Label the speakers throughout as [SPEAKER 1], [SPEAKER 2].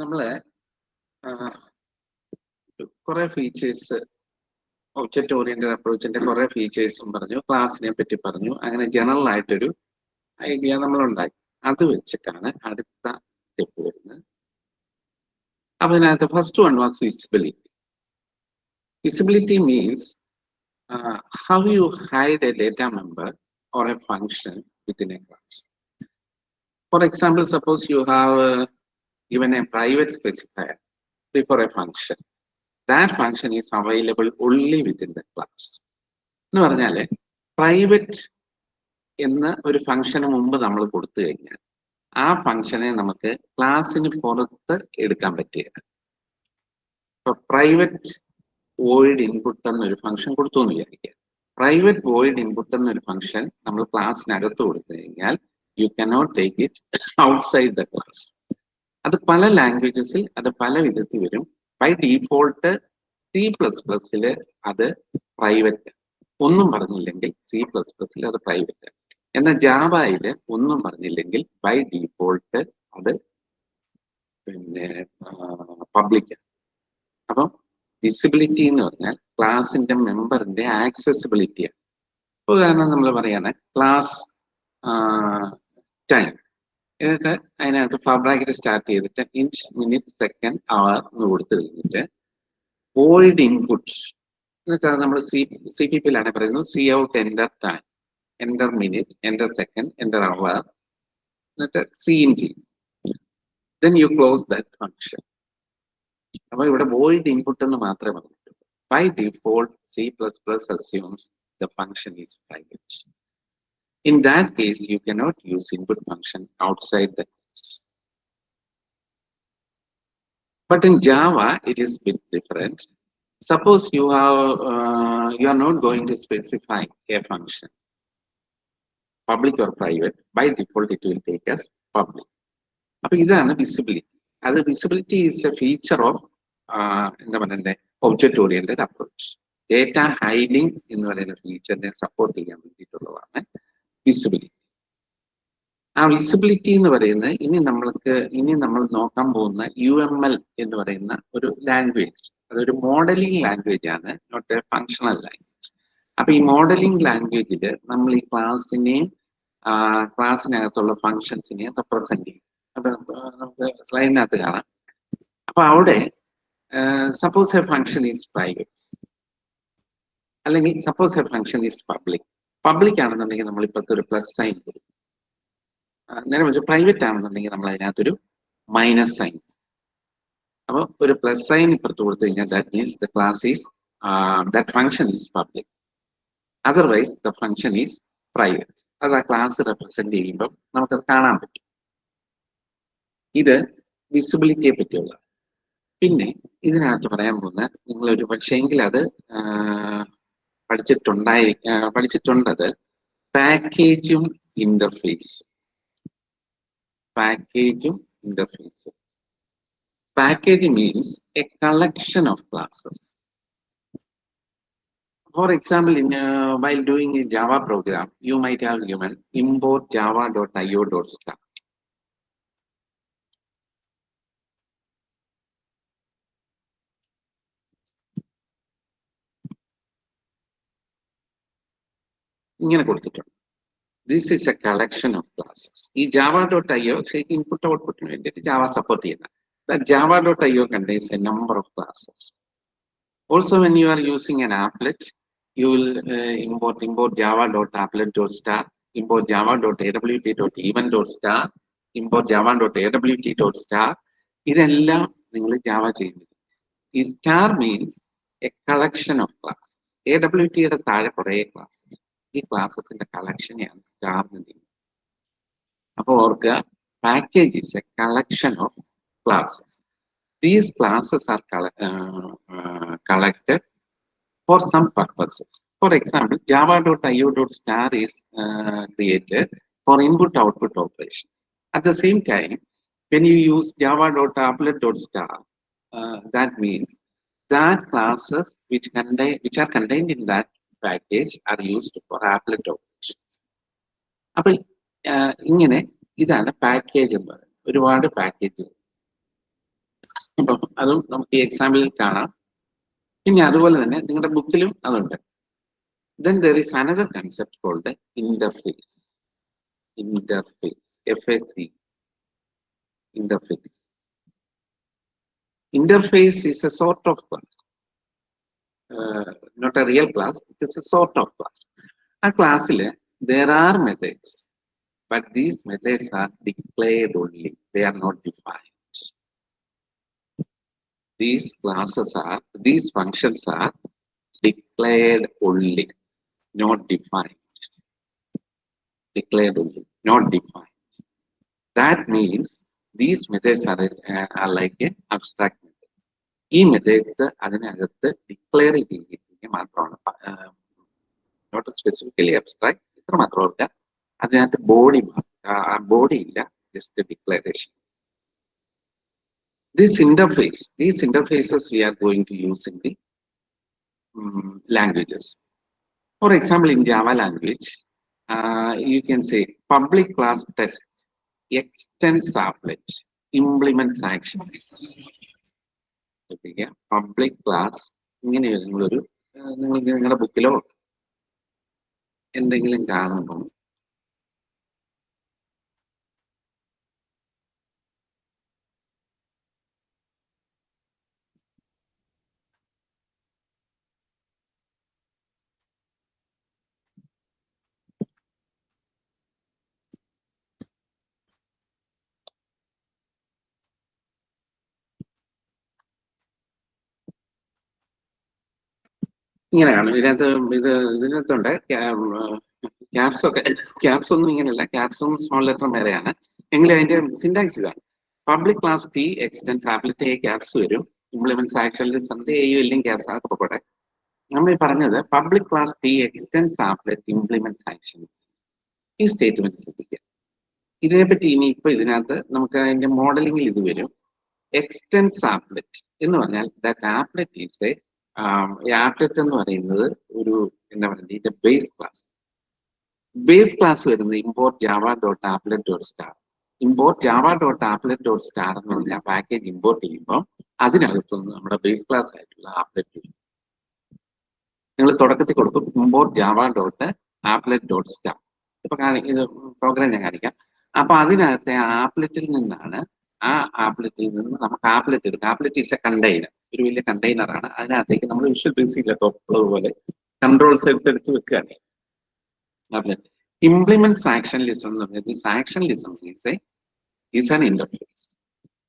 [SPEAKER 1] നമ്മള് കുറെ features object oriented അപ്രോച്ചിന്റെ കുറെ ഫീച്ചേഴ്സും പറഞ്ഞു, ക്ലാസ്സിനെ പറ്റി പറഞ്ഞു. അങ്ങനെ ജനറൽ ആയിട്ടൊരു ഐഡിയ നമ്മൾ ഉണ്ടാക്കി. അത് വെച്ചിട്ടാണ് അടുത്ത സ്റ്റെപ്പ് വരുന്നത്. അപ്പൊ അതിനകത്ത് first one was visibility. Visibility means how you hide a data member or a function within a class. For example, suppose you have given a private specifier before a function. That function is available only within the class. എന്ന് പറഞ്ഞാല് private എന്ന ഒരു ഫംഗ്ഷന് മുമ്പ് നമ്മൾ കൊടുത്തു കഴിഞ്ഞാൽ ആ ഫംഗ്ഷനെ നമുക്ക് ക്ലാസ്സിന് പുറത്ത് എടുക്കാൻ പറ്റില്ല. ഇപ്പൊ പ്രൈവറ്റ് വോയിഡ് ഇൻപുട്ട് എന്നൊരു ഫംഗ്ഷൻ കൊടുത്തു എന്ന് വിചാരിക്കുക. പ്രൈവറ്റ് വോയിഡ് ഇൻപുട്ട് എന്നൊരു ഫംഗ്ഷൻ നമ്മൾ ക്ലാസ്സിനകത്ത് കൊടുത്തു കഴിഞ്ഞാൽ you cannot take it outside the class. അത് പല ലാംഗ്വേജസിൽ അത് പല വിധത്തിൽ വരും. ബൈ ഡീഫോൾട്ട് C++ല് അത് പ്രൈവറ്റ്, ഒന്നും പറഞ്ഞില്ലെങ്കിൽ C++ൽ അത് പ്രൈവറ്റ്. എന്നാൽ ജാവയിൽ ഒന്നും പറഞ്ഞില്ലെങ്കിൽ ബൈ ഡീഫോൾട്ട് അത് പിന്നെ പബ്ലിക്. അപ്പം വിസിബിലിറ്റി എന്ന് പറഞ്ഞാൽ ക്ലാസിന്റെ മെമ്പറിന്റെ ആക്സസിബിലിറ്റിയാണ്. ഉദാഹരണം നമ്മൾ പറയാണ് ക്ലാസ് ടൈം, എന്നിട്ട് അതിനകത്ത് ബ്രാക്കറ്റ് സ്റ്റാർട്ട് ചെയ്തിട്ട് ഇഞ്ച് മിനിറ്റ് സെക്കൻഡ് അവർ എന്ന് കൊടുത്തു കഴിഞ്ഞിട്ട് വോയിഡ് ഇൻപുട്ട്, എന്നിട്ട് നമ്മൾ CPP-ലാണ് പറയുന്നത് cout enter time, enter minute, enter second, enter hour, എന്നിട്ട് സീൻ ചെയ്യും. Then you close that function. അപ്പൊ ഇവിടെ വോയിഡ് ഇൻപുട്ട് എന്ന് മാത്രമേ പറഞ്ഞിട്ടുള്ളൂ. By default C++ assumes the function is private. In that case, you cannot use input function outside the class. But in Java, it is a bit different. Suppose you are not going to specify a function, public or private. By default, it will take as public. അപ്പൊ ഇതാണ് visibility. അത് visibility is A feature of എന്താ പറയുന്നത് object oriented approach. Data hiding എന്ന് പറയുന്ന ഫീച്ചറിനെ support ചെയ്യാൻ വേണ്ടിയിട്ടുള്ളതാണ് visibility. ആ വിസിബിലിറ്റി എന്ന് പറയുന്നത് ഇനി നമ്മൾ നോക്കാൻ പോകുന്ന UML എന്ന് പറയുന്ന ഒരു ലാംഗ്വേജ്. അതൊരു മോഡലിംഗ് ലാംഗ്വേജ് ആണ്, നോട്ട് എ ഫങ്ഷണൽ ലാംഗ്വേജ്. അപ്പൊ ഈ മോഡലിംഗ് ലാംഗ്വേജിൽ നമ്മൾ ഈ ക്ലാസ്സിനകത്തുള്ള ഫങ്ഷൻസിനെ റെപ്രസെന്റ് ചെയ്യും. അപ്പൊ നമുക്ക് സ്ലൈഡിനകത്ത് കാണാം. അപ്പൊ അവിടെ suppose a function is private, അല്ലെങ്കിൽ suppose a function is public. Public ആണെന്നുണ്ടെങ്കിൽ നമ്മൾ ഇപ്പോഴത്തെ ഒരു പ്ലസ് സൈൻ കൊടുക്കും. നേരെ വെച്ച് പ്രൈവറ്റ് ആണെന്നുണ്ടെങ്കിൽ നമ്മൾ അതിനകത്തൊരു മൈനസ് സൈൻ. അപ്പൊ ഒരു പ്ലസ് സൈൻ ഇപ്പുറത്ത് കൊടുത്തു കഴിഞ്ഞാൽ that means the class is that function is public. Otherwise the function is private. അത് ആ ക്ലാസ് റെപ്രസെന്റ് ചെയ്യുമ്പോൾ നമുക്കത് കാണാൻ പറ്റും. ഇത് വിസിബിലിറ്റിയെ പറ്റിയുള്ള. പിന്നെ ഇതിനകത്ത് പറയാൻ പോകുന്ന നിങ്ങളൊരു പക്ഷേങ്കിൽ അത് പഠിച്ചിട്ടുണ്ടത് പാക്കേജും ഇന്റർഫേസും. Packaging interface. Package means a collection of classes. For example, while doing a Java program, you might have given import java.io.star. ഇങ്ങനെ കൊടുത്തിട്ടുണ്ട്. This is a collection of classes. ഈ java.io ശരിക്കും ഇൻപുട്ട് ഔട്ട്പുട്ടിന് വേണ്ടിയിട്ട് ജാവ സപ്പോർട്ട് ചെയ്യുന്ന. That java.io contains a number of classes. Also, when you are using an applet, you will import java.applet.star, import java.awt.event.star, import java.awt.star. ഇതെല്ലാം നിങ്ങൾ Java ചെയ്യുന്നത്. ഈ star means a collection of classes. AWT-യുടെ താഴെ കുറേ classes. ഈ ക്ലാസ്സസിന്റെ കളക്ഷനെയാണ് star എന്ന് ചെയ്യുന്നത്. അപ്പോൾ ഓർക്കുക, package is A collection of classes. These classes are collected for some purposes. For example, java.io.star is created for input-output operations. At the same time, when you use java.applet.star, that means that classes which are contained in that package are used for applet operations. അപ്പോൾ ഇങ്ങനെ ഇതാണ് package എന്ന് പറയുന്നത്. ഒരുപാട് package. അപ്പം അതും നമുക്ക് ഈ എക്സാമ്പിളിൽ കാണാം. ഇനി അതുപോലെ തന്നെ നിങ്ങളുടെ ബുക്കിലും അതുണ്ട്. Then there is another concept called the interface. Interface, FAC, interface. Interface is a sort of class, not a real class. It is a sort of class. A class there are methods, but these methods are declared only. They are not defined. These functions are declared only, not defined. Declared only, not defined. That means these methods are like an abstract method. ഈ methods അതിനകത്ത് declare ചെയ്തിരിക്കുക മാത്രമാണ്, not specifically abstract. ഇത്ര മാത്രമല്ല, അതിനകത്ത് body ഇല്ല, just declaration. These interfaces we are going to use in the languages. For example, in Java language, you can say public class test extends applet, implements action. Public class ഇങ്ങനെ നിങ്ങളൊരു നിങ്ങളുടെ ബുക്കിലോ എന്തെങ്കിലും കാണുമ്പോൾ ഇങ്ങനെയാണ് ഇതിനകത്തുണ്ട്. ക്യാപ്സ് ഒന്നും ഇങ്ങനെയല്ല, ക്യാപ്സ് ഒന്നും സ്മോൾ ലെറ്റർ മേലെയാണ്. എങ്കിലും അതിന്റെ സിന്റാക്സ് ഇതാണ്. Public class T extends applet A caps വരും, ഇംപ്ലിമെന്റ്സ് ആക്ച്വലി സംതിങ് എയും എല്ലാം ക്യാപ്സ് ആണ് പോട്ടെ. നമ്മൾ ഈ പറഞ്ഞത് public class T extends applet implements actions, ഈ സ്റ്റേറ്റ്മെന്റ് ശ്രദ്ധിക്കുക. ഇതിനെപ്പറ്റി ഇനി ഇപ്പൊ ഇതിനകത്ത് നമുക്ക് അതിന്റെ മോഡലിംഗിൽ ഇത് വരും. എക്സ്റ്റൻസ് ആപ്ലിറ്റ് എന്ന് പറഞ്ഞാൽ ദാറ്റ് ആപ്ലിറ്റ് ഈസ് എ ആപ്ലിറ്റ് എന്ന് പറയുന്നത് ഒരു എന്താ പറയുക, ഇതിന്റെ ബേസ് ക്ലാസ് വരുന്നത് import Java dot applet dot star. Import Java dot applet dot star എന്ന് പറഞ്ഞാൽ പാക്കേജ് ഇമ്പോർട്ട് ചെയ്യുമ്പോൾ അതിനകത്തുനിന്ന് നമ്മുടെ ബേസ് ക്ലാസ് ആയിട്ടുള്ള ആപ്ലെറ്റ് വരും. നിങ്ങൾ തുടക്കത്തിൽ കൊടുക്കും import Java dot applet dot star. ഇപ്പൊ ഇത് പ്രോഗ്രാം ഞാൻ കാണിക്കാം. അപ്പൊ അതിനകത്തെ ആപ്ലെറ്റിൽ നിന്നാണ്, ആ ആപ്ലെറ്റിൽ നിന്ന് നമുക്ക് ആപ്ലെറ്റ് എടുക്കാം. ആപ്ലെറ്റ് ഈസ് എ കണ്ടെയ്നർ, ഒരു വലിയ കണ്ടെയ്നറാണ്. അതിനകത്തേക്ക് നമ്മൾ വിഷ്വൽ ബേസിലെ പോലെ കൺട്രോൾസ് എടുത്തെടുത്ത് വെക്കുകയാണ്. Implements action listener. This action listener is an interface.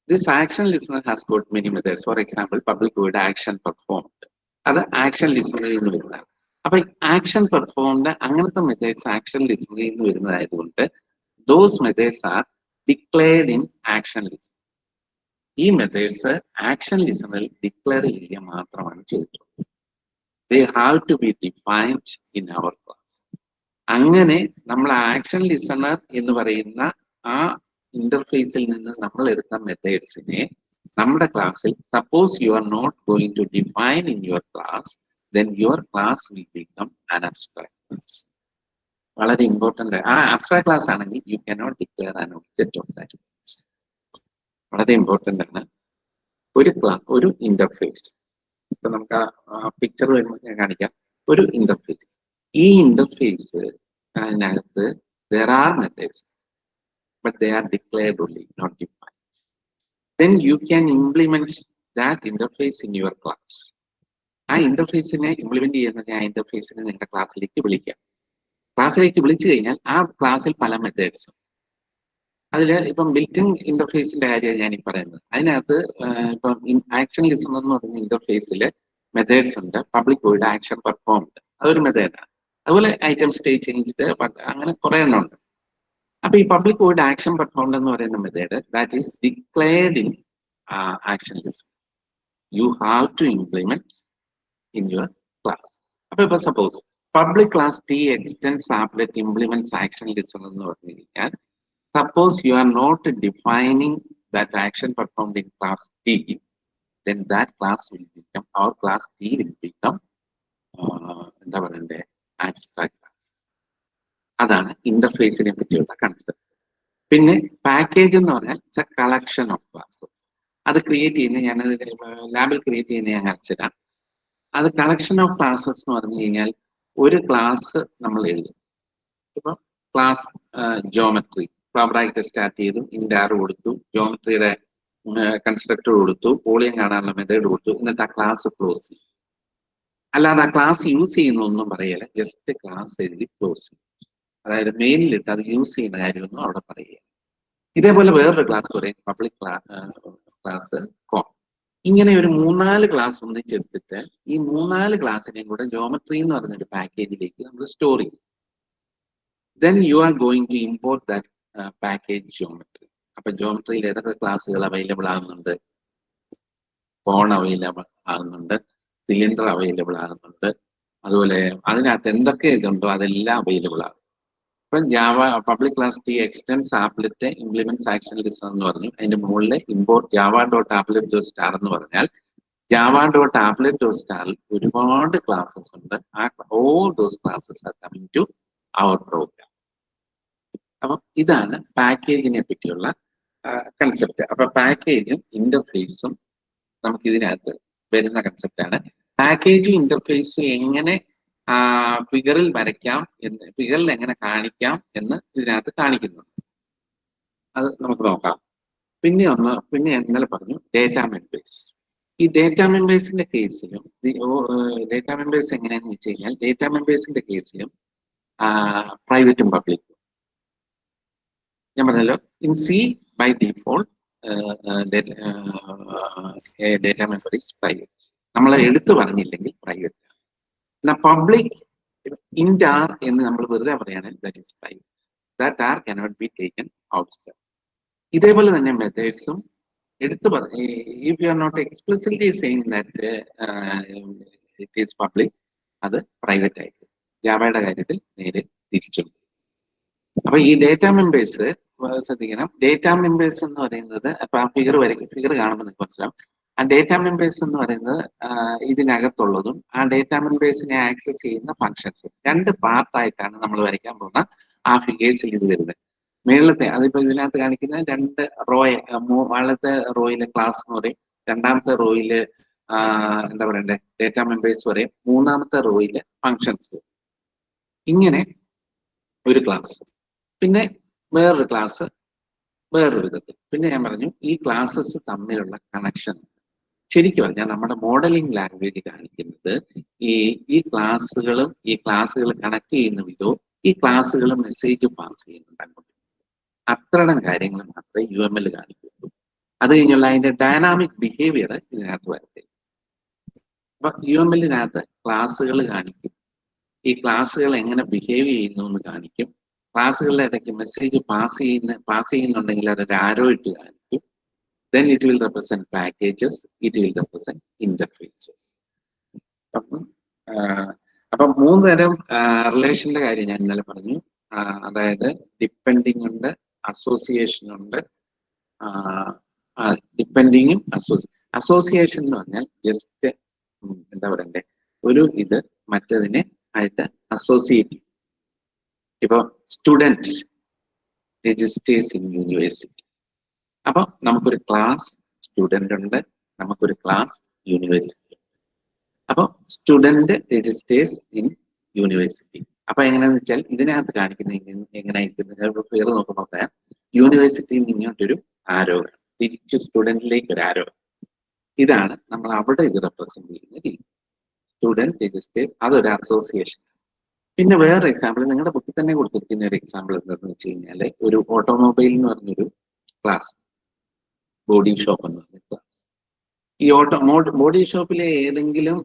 [SPEAKER 1] This action listener has got many methods. For example, public void action performed. Other action listener in the അപ്പൊ action performed അങ്ങനത്തെ methods action ലിസണറിൽ നിന്ന് വരുന്നതായതുകൊണ്ട് those methods are declared in action listener. ഈ methods action ലിസണറിൽ declare ചെയ്യുക മാത്രമാണ് ചെയ്തിട്ടുള്ളത്. They have to be defined in our class. അങ്ങനെ നമ്മൾ action listener എന്ന് പറയുന്ന ആ ഇന്റർഫേസിൽ നിന്ന് നമ്മൾ എടുത്ത മെത്തേഡ്സിനെ നമ്മുടെ ക്ലാസ്സിൽ, suppose you are not going to define in your class, then your class will become an abstract class. വളരെ ഇമ്പോർട്ടന്റ്. ആ അബ്സ്ട്രാക്ട് ക്ലാസ് ആണെങ്കിൽ you cannot declare an object of that class. വളരെ ഇമ്പോർട്ടന്റ് ആണ്. ഒരു ഇന്റർഫേസ്, ഇപ്പൊ നമുക്ക് ആ picture വരുമ്പോൾ ഞാൻ കാണിക്കാം. ഒരു ഇന്റർഫേസ്, ഈ ഇന്റർഫേസ് അതിനകത്ത് there are methods, but they are declared only, not defined. Then you can implement that interface in your class. ആ ഇന്റർഫേസിനെ ഇംപ്ലിമെന്റ് ചെയ്യുന്നത് ആ ഇന്റർഫേസിനെ നിങ്ങളുടെ ക്ലാസ്സിലേക്ക് വിളിക്കാം. ക്ലാസ്സിലേക്ക് വിളിച്ചു കഴിഞ്ഞാൽ ആ ക്ലാസ്സിൽ പല മെത്തേഡ്സും, അതിൽ ഇപ്പം ബിൽറ്റിൻ ഇന്റർഫേസിന്റെ കാര്യമാണ് ഞാൻ ഈ പറയുന്നത്. അതിനകത്ത് ഇപ്പം ആക്ഷൻ ലിസണർ എന്ന് പറയുന്ന ഇന്റർഫേസിൽ മെത്തേഡ്സ് ഉണ്ട്. പബ്ലിക് വോയിഡ് ആക്ഷൻ പെർഫോംഡ്, അതൊരു മെത്തേഡാണ്. അതുപോലെ ഐറ്റം സ്റ്റേറ്റ് ചേഞ്ച്ഡ്, അങ്ങനെ കുറെ എണ്ണം ഉണ്ട്. അപ്പൊ ഈ പബ്ലിക് വോയിഡ് ആക്ഷൻ പെർഫോംഡ് എന്ന് പറയുന്ന method that is declared in action listener. You have to implement in your class. Appo suppose public class t extends applet implements action listener എന്ന് പറഞ്ഞു കഴിഞ്ഞാൽ, suppose you are not defining that action performed in class t, then that class will become, our class t will become എന്താ പറയണ്ടേ, abstract class. അതാണ് ഇന്റർഫേസിനെ പറ്റിയുള്ള concept. പിന്നെ package എന്ന് പറഞ്ഞാൽ it's A collection of classes. അത് ക്രിയേറ്റ് ചെയ്യുന്ന ഞാനത് ലാബിൽ ക്രിയേറ്റ് ചെയ്യുന്ന ഞാൻ കാണിച്ചുതരാം. അത് കളക്ഷൻ ഓഫ് ക്ലാസ്സസ് എന്ന് പറഞ്ഞു കഴിഞ്ഞാൽ ഒരു ക്ലാസ് നമ്മൾ എഴുതും. ഇപ്പൊ ക്ലാസ് ജോമെട്രി ഫാബ്രായിട്ട് സ്റ്റാർട്ട് ചെയ്തു, ഇൻഡാർ കൊടുത്തു, ജോമെട്രിയുടെ കൺസ്ട്രക്ടർ കൊടുത്തു, പോളിയം കാണാനുള്ള മെത്തേഡ് കൊടുത്തു, എന്നിട്ട് ആ ക്ലാസ് ക്ലോസ് ചെയ്യും. അല്ലാതെ ആ ക്ലാസ് യൂസ് ചെയ്യുന്ന ഒന്നും പറയല, ജസ്റ്റ് ക്ലാസ് എഴുതി ക്ലോസ് ചെയ്യും. അതായത് മെയിനിലിട്ട് അത് യൂസ് ചെയ്യുന്ന കാര്യമൊന്നും അവിടെ പറയുക. ഇതേപോലെ വേറൊരു ക്ലാസ് പറയും പബ്ലിക് ക്ലാസ് കോം. ഇങ്ങനെ ഒരു 3-4 ക്ലാസ് ഒന്നിച്ചെടുത്തിട്ട് ഈ 3-4 ക്ലാസ്സിനെയും കൂടെ ജോമെട്രി എന്ന് പറഞ്ഞൊരു പാക്കേജിലേക്ക് നമ്മൾ സ്റ്റോർ ചെയ്യും. then you are going to import that package geometry. അപ്പൊ ജോമെട്രിയിൽ ഏതൊക്കെ ക്ലാസ്സുകൾ അവൈലബിൾ ആകുന്നുണ്ട്? കോൺ അവൈലബിൾ ആകുന്നുണ്ട്, സിലിണ്ടർ അവൈലബിൾ ആകുന്നുണ്ട്, അതുപോലെ അതിനകത്ത് എന്തൊക്കെ ഇതുണ്ടോ അതെല്ലാം അവൈലബിൾ ആകും. ഇപ്പം Java public class T extends applet implements action list എന്ന് പറഞ്ഞു. അതിന്റെ മുകളിൽ import Java dot applet dot star എന്ന് പറഞ്ഞാൽ ജാവ ഡോട്ട് ആപ്ലെറ്റ് ഡോട്ട് സ്റ്റാറിൽ ഒരുപാട് ക്ലാസ്സസ് ഉണ്ട്. All those classes are coming to our program. അപ്പം ഇതാണ് പാക്കേജിനെ പറ്റിയുള്ള കൺസെപ്റ്റ്. അപ്പൊ പാക്കേജും ഇന്റർഫേസും നമുക്ക് ഇതിനകത്ത് വരുന്ന കൺസെപ്റ്റാണ്. പാക്കേജും ഇന്റർഫേസും എങ്ങനെ ഫിഗറിൽ വരയ്ക്കാം എന്ന്, ഫിഗറിൽ എങ്ങനെ കാണിക്കാം എന്ന് ഇതിനകത്ത് കാണിക്കുന്നുണ്ട്. അത് നമുക്ക് നോക്കാം. പിന്നെ ഇന്നലെ പറഞ്ഞു ഡേറ്റ മെമ്പേഴ്സ്. ഈ ഡേറ്റ മെമ്പേഴ്സിന്റെ കേസിലും ഡേറ്റ മെമ്പേഴ്സ് എങ്ങനെയാന്ന് വെച്ച് കഴിഞ്ഞാൽ ഡേറ്റ മെമ്പേഴ്സിന്റെ കേസിലും പ്രൈവറ്റും പബ്ലിക്കും. ഞാൻ പറഞ്ഞല്ലോ, in C by default data member is private. നമ്മൾ എടുത്തു പറഞ്ഞില്ലെങ്കിൽ പ്രൈവറ്റ് ആണ്. എന്നാൽ പബ്ലിക് ഇൻറ്റ് ആർ എന്ന് നമ്മൾ വെറുതെ പറയുകയാണെങ്കിൽ that is private. That are cannot be taken outside. ഇതേപോലെ തന്നെ മെത്തേഡ്സും എടുത്തു if you are not explicitly saying that it is public, അത് പ്രൈവറ്റ് ആയിരിക്കും. ജാവയുടെ കാര്യത്തിൽ നേരെ തിരിച്ചും. അപ്പൊ ഈ ഡേറ്റ മെമ്പേഴ്സ് ശ്രദ്ധിക്കണം. ഡേറ്റ മെമ്പേഴ്സ് എന്ന് പറയുന്നത് അപ്പൊ ആ ഫിഗർ കാണുമ്പോൾ നിങ്ങൾക്ക് മനസ്സിലാവും. ആ ഡേറ്റ മെമ്പേഴ്സ് എന്ന് പറയുന്നത് ഇതിനകത്തുള്ളതും ആ ഡേറ്റ മെമ്പേഴ്സിനെ ആക്സസ് ചെയ്യുന്ന ഫങ്ഷൻസ് രണ്ട് പാർട്ടായിട്ടാണ് നമ്മൾ വരയ്ക്കാൻ പോകുന്ന ആ ഫിഗേഴ്സിൽ ഇത് വരുന്നത്. മേളത്തെ അതിപ്പോ ഇതിനകത്ത് കാണിക്കുന്ന രണ്ട് മുകളിലത്തെ റോയിലെ ക്ലാസ് എന്ന് പറയും, രണ്ടാമത്തെ റോയില് എന്താ പറയണ്ടേ ഡേറ്റ മെമ്പേഴ്സ് പറയും, മൂന്നാമത്തെ റോയില് ഫങ്ഷൻസ്. ഇങ്ങനെ ഒരു ക്ലാസ്, പിന്നെ വേറൊരു ക്ലാസ് വേറൊരു വിധത്തിൽ. പിന്നെ ഞാൻ പറഞ്ഞു ഈ ക്ലാസ്സസ് തമ്മിലുള്ള കണക്ഷൻ ശരിക്കും പറഞ്ഞാൽ നമ്മുടെ മോഡലിംഗ് ലാംഗ്വേജ് കാണിക്കുന്നത് ഈ ക്ലാസ്സുകൾ കണക്ട് ചെയ്യുന്ന വിധവും ഈ ക്ലാസ്സുകൾ മെസ്സേജ് പാസ് ചെയ്യുന്നുണ്ട്. അത്രയും കാര്യങ്ങൾ മാത്രമേ UML കാണിക്കുള്ളൂ. അത് കഴിഞ്ഞുള്ള അതിന്റെ ഡൈനാമിക് ബിഹേവിയർ ഇതിനകത്ത് വരത്തില്ല. അപ്പൊ UMLനകത്ത് ക്ലാസ്സുകൾ കാണിക്കും, ഈ ക്ലാസ്സുകൾ എങ്ങനെ ബിഹേവ് ചെയ്യുന്നു എന്ന് കാണിക്കും. ക്ലാസ്സുകളുടെ ഇടയ്ക്ക് മെസ്സേജ് പാസ് ചെയ്യുന്നുണ്ടെങ്കിൽ അതൊരു ആരോ ഇട്ട് കാണിക്കും. then it will represent packages, it will represent interfaces. അപ്പം 3 തരം റിലേഷന്റെ കാര്യം ഞാൻ ഇന്നലെ പറഞ്ഞു. അതായത് ഡിപ്പെൻഡിങ് ഉണ്ട്, അസോസിയേഷൻ ഉണ്ട്. ഡിപ്പെൻഡിങ്ങും അസോസിയേഷൻ എന്ന് പറഞ്ഞാൽ ജസ്റ്റ് എന്താ പറയണ്ടേ, ഒരു ഇത് മറ്റതിനെ ആയിട്ട് അസോസിയേറ്റ്. ഇപ്പൊ സ്റ്റുഡൻറ് രജിസ്റ്റേഴ്സ് ഇൻ യൂണിവേഴ്സിറ്റി. അപ്പൊ നമുക്കൊരു ക്ലാസ് സ്റ്റുഡന്റ് ഉണ്ട്, നമുക്കൊരു ക്ലാസ് യൂണിവേഴ്സിറ്റി. അപ്പൊ സ്റ്റുഡന്റ് രജിസ്റ്റേഴ്സ് ഇൻ യൂണിവേഴ്സിറ്റി. അപ്പൊ എങ്ങനെയാന്ന് വെച്ചാൽ ഇതിനകത്ത് കാണിക്കുന്ന എങ്ങനെയായിരിക്കും പേര് നോക്കുമ്പോൾ പറയാം. യൂണിവേഴ്സിറ്റിയിൽ ഇങ്ങോട്ടൊരു ആരോ, തിരിച്ചു സ്റ്റുഡന്റിലേക്ക് ഒരു ആരോ. ഇതാണ് നമ്മൾ അവിടെ ഇത് റെപ്രസെന്റ് ചെയ്യുന്ന രീതി. സ്റ്റുഡന്റ് രജിസ്റ്റേഴ്സ്, അതൊരു അസോസിയേഷൻ. പിന്നെ വേറൊരു എക്സാമ്പിൾ നിങ്ങളുടെ ബുക്കിൽ തന്നെ കൊടുത്തിരിക്കുന്ന ഒരു എക്സാമ്പിൾ എന്താണെന്ന് വെച്ച് കഴിഞ്ഞാല് ഒരു ഓട്ടോമൊബൈൽ എന്ന് പറഞ്ഞൊരു ക്ലാസ്, ബോഡി ഷോപ്പ് എന്ന് പറഞ്ഞ ക്ലാസ്. ഈ ബോഡി ഷോപ്പിലെ ഏതെങ്കിലും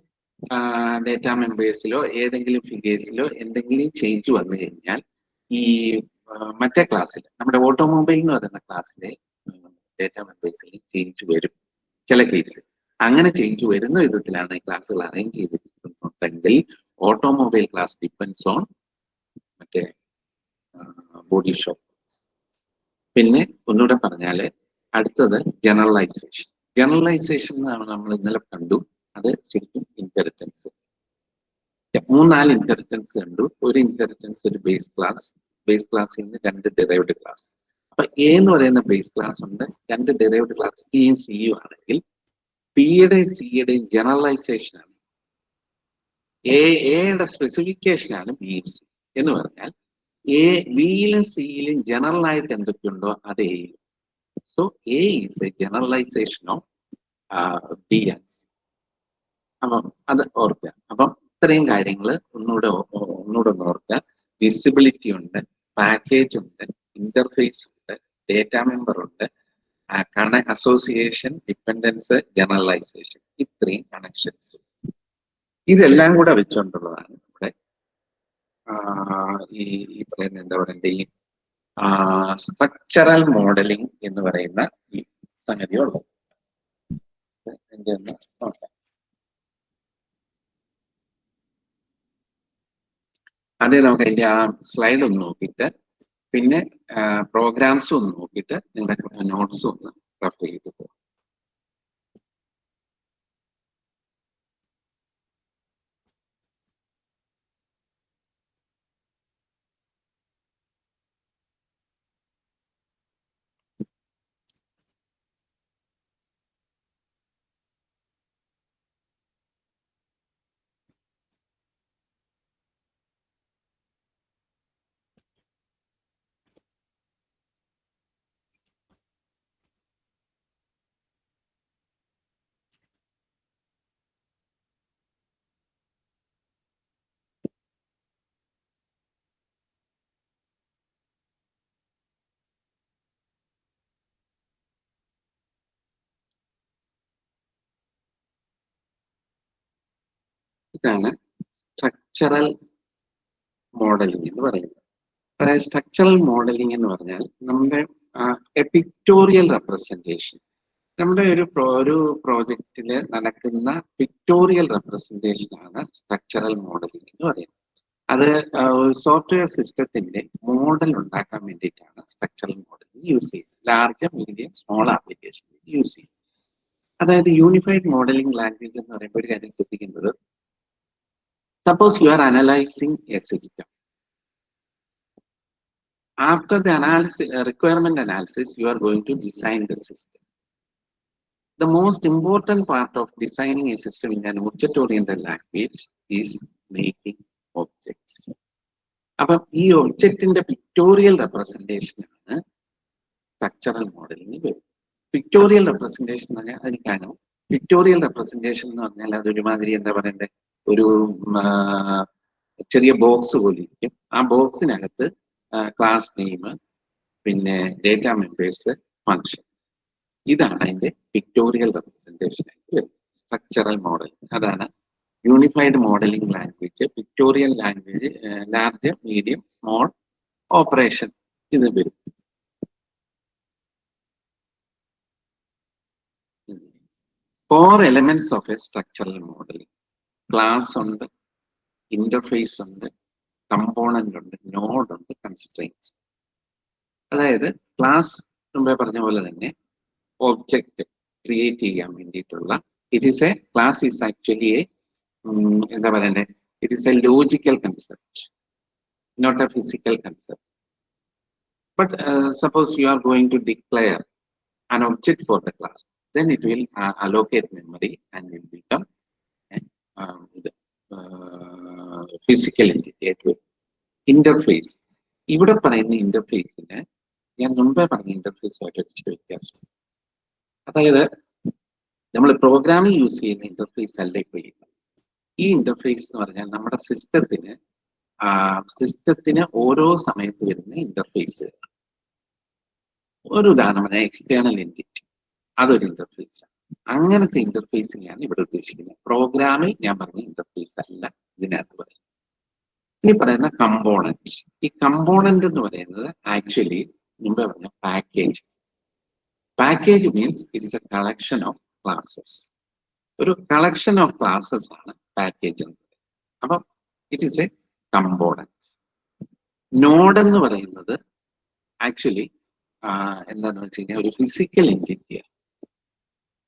[SPEAKER 1] ഡേറ്റ മെമ്പേഴ്സിലോ ഏതെങ്കിലും ഫിഗേഴ്സിലോ എന്തെങ്കിലും ചേഞ്ച് വന്നു കഴിഞ്ഞാൽ ഈ മറ്റേ ക്ലാസ്സിൽ, നമ്മുടെ ഓട്ടോമൊബൈൽ എന്ന് പറയുന്ന ക്ലാസ്സിലെ ഡേറ്റ മെമ്പേഴ്സിൽ ചേഞ്ച് വരും ചില കേസ്. അങ്ങനെ ചേഞ്ച് വരുന്ന വിധത്തിലാണ് ഈ ക്ലാസ്സുകൾ അറേഞ്ച് ചെയ്തിട്ടുണ്ടെങ്കിൽ ഓട്ടോമൊബൈൽ ക്ലാസ് ഡിപ്പെൻസ് ഓൺ മറ്റേ ബോഡി ഷോപ്പ്. പിന്നെ ഒന്നുകൂടെ പറഞ്ഞാല് അടുത്തത് ജനറലൈസേഷൻ. ജനറലൈസേഷൻ എന്നാണ് നമ്മൾ ഇന്നലെ കണ്ടു. അത് ശരിക്കും ഇൻഹെറിറ്റൻസ്. 3-4 ഇൻഹെറിറ്റൻസ് കണ്ടു. ഒരു ഇൻഹെറിറ്റൻസ് ഒരു ബേസ് ക്ലാസ്സിൽ നിന്ന് 2 ഡിറൈവ്ഡ് ക്ലാസ്. അപ്പൊ എ എന്ന് പറയുന്ന ബേസ് ക്ലാസ് ഉണ്ട്, രണ്ട് ഡെറൈവ്ഡ് ക്ലാസ് പിയും സിയും ആണെങ്കിൽ പിയുടെയും സിയുടെയും ജനറലൈസേഷൻ ആണ് എയുടെ സ്പെസിഫിക്കേഷൻ ആണ് ബിയും സി എന്ന് പറഞ്ഞാൽ ബിയിലും സിയിലും ജനറൽ ആയിട്ട് എന്തൊക്കെയുണ്ടോ അത് എയിലും. So A is a generalisation of B and C. അപ്പം അത് ഓർക്കുക. അപ്പം ഇത്രയും കാര്യങ്ങൾ ഒന്നുകൂടെ ഒന്ന് ഓർക്കുക. വിസിബിലിറ്റി ഉണ്ട്, പാക്കേജ് ഉണ്ട്, ഇന്റർഫേസ് ഉണ്ട്, ഡേറ്റ മെമ്പർ ഉണ്ട്, അസോസിയേഷൻ, ഡിപ്പെൻഡൻസ്, ജനറലൈസേഷൻ, ഇത്രയും കണക്ഷൻസ്. ഇതെല്ലാം കൂടെ വെച്ചുകൊണ്ടുള്ളതാണ് നമ്മുടെ ഈ പറയുന്ന എന്താ പറയണ്ടേ ഈ സ്ട്രക്ചറൽ മോഡലിംഗ് എന്ന് പറയുന്ന ഈ സംഗതി ഉള്ളത്. എന്റെ ഒന്ന് നോക്കാം. അതേ നമുക്ക് അതിന്റെ ആ സ്ലൈഡ് ഒന്ന് നോക്കിയിട്ട് പിന്നെ പ്രോഗ്രാംസും ഒന്ന് നോക്കിയിട്ട് നിങ്ങളുടെ നോട്ട്സും ഒന്ന് റെഫർ ചെയ്ത് പോകും. ഇതാണ് സ്ട്രക്ചറൽ മോഡലിംഗ് എന്ന് പറയുന്നത്. അതായത് സ്ട്രക്ചറൽ മോഡലിംഗ് എന്ന് പറഞ്ഞാൽ നമ്മുടെ പിക്ടോറിയൽ റെപ്രസെന്റേഷൻ, നമ്മുടെ ഒരു പ്രോജക്റ്റിൽ നടക്കുന്ന പിക്ടോറിയൽ റെപ്രസെന്റേഷൻ ആണ് സ്ട്രക്ചറൽ മോഡലിംഗ് എന്ന് പറയുന്നത്. അത് സോഫ്റ്റ്വെയർ സിസ്റ്റത്തിന്റെ മോഡൽ ഉണ്ടാക്കാൻ വേണ്ടിയിട്ടാണ് സ്ട്രക്ചറൽ മോഡലിംഗ് യൂസ് ചെയ്യുന്നത്. Large, medium, small application use ചെയ്യും. അതായത് യൂണിഫൈഡ് മോഡലിംഗ് ലാംഗ്വേജ് എന്ന് പറയുമ്പോൾ ഒരു കാര്യം ശ്രദ്ധിക്കുന്നത്, suppose you are analyzing a system. After the requirement analysis, you are going to design the system. The most important part of designing a system in an object-oriented language is making objects. അപ്പം ഈ ഒബ്ജക്റ്റിന്റെ pictorial representation ആണ് structural modelling വരും. Pictorial representation എന്ന് പറഞ്ഞാൽ അതിന് കാരണം pictorial representation എന്ന് പറഞ്ഞാൽ അതൊരുമാതിരി എന്താ പറയണ്ടേ, ഒരു ചെറിയ ബോക്സ് പോലെ ഇരിക്കും. ആ ബോക്സിനകത്ത് ക്ലാസ് നെയിം, പിന്നെ ഡേറ്റ മെമ്പേഴ്സ്, ഫങ്ഷൻ, ഇതാണ് അതിന്റെ പിക്ടോറിയൽ റെപ്രസെന്റേഷൻ ആയിട്ട് വരുന്നത്. സ്ട്രക്ചറൽ മോഡലിംഗ് അതാണ് unified modelling language. Pictorial language large, medium, small operation ഇത് വരും. Four elements of a structural modelling. Class ഉണ്ട്, ഇന്റർഫേസ് ഉണ്ട്, കമ്പോണന്റ് ഉണ്ട്, നോഡ് ഉണ്ട്, കൺസ്ട്രെയിൻസ്. അതായത് ക്ലാസ് മുമ്പേ പറഞ്ഞ പോലെ തന്നെ ഒബ്ജക്റ്റ് ക്രിയേറ്റ് ചെയ്യാൻ വേണ്ടിയിട്ടുള്ള ക്ലാസ് ഈസ് ആക്ച്വലി എന്താ പറയണ്ടേ, it is a logical concept, not a physical concept. But suppose you are going to declare an object for the class, then it will allocate memory and will become physical entity. Interface, ഇവിടെ പറയുന്ന ഇന്റർഫേസിന് ഞാൻ മുമ്പേ പറഞ്ഞ ഇന്റർഫേസുമായിട്ട് ഒരു വ്യത്യാസം. അതായത് നമ്മൾ programming use ചെയ്യുന്ന ഇന്റർഫേസ് അല്ല ഇപ്പോൾ ചെയ്യുന്നത്. ഈ ഇന്റർഫേസ് എന്ന് പറഞ്ഞാൽ നമ്മുടെ സിസ്റ്റത്തിന് ഓരോ സമയത്ത് വരുന്ന ഇന്റർഫേസ്. ഒരു ഉദാഹരണം പറഞ്ഞാൽ എക്സ്റ്റേണൽ എൻറ്റിറ്റി, അതൊരു ഇന്റർഫേസ്. അങ്ങനത്തെ ഇന്റർഫേസിനെയാണ് ഇവിടെ ഉദ്ദേശിക്കുന്നത്. പ്രോഗ്രാമിൽ ഞാൻ പറഞ്ഞ ഇന്റർഫേസ് അല്ല ഇതിനകത്ത് പറയുന്നത്. ഇനി പറയുന്ന കമ്പോണന്റ്. ഈ കമ്പോണന്റ് എന്ന് പറയുന്നത് ആക്ച്വലി മുമ്പേ പറഞ്ഞ package. Package means it is A collection of classes. ഒരു കളക്ഷൻ ഓഫ് ക്ലാസസ് ആണ് പാക്കേജ് എന്ന് പറയുന്നത്. അപ്പം it is A component. Node എന്ന് പറയുന്നത് ആക്ച്വലി എന്താണെന്ന് വെച്ച് കഴിഞ്ഞാൽ ഒരു ഫിസിക്കൽ എൻറ്റിറ്റിയാണ്.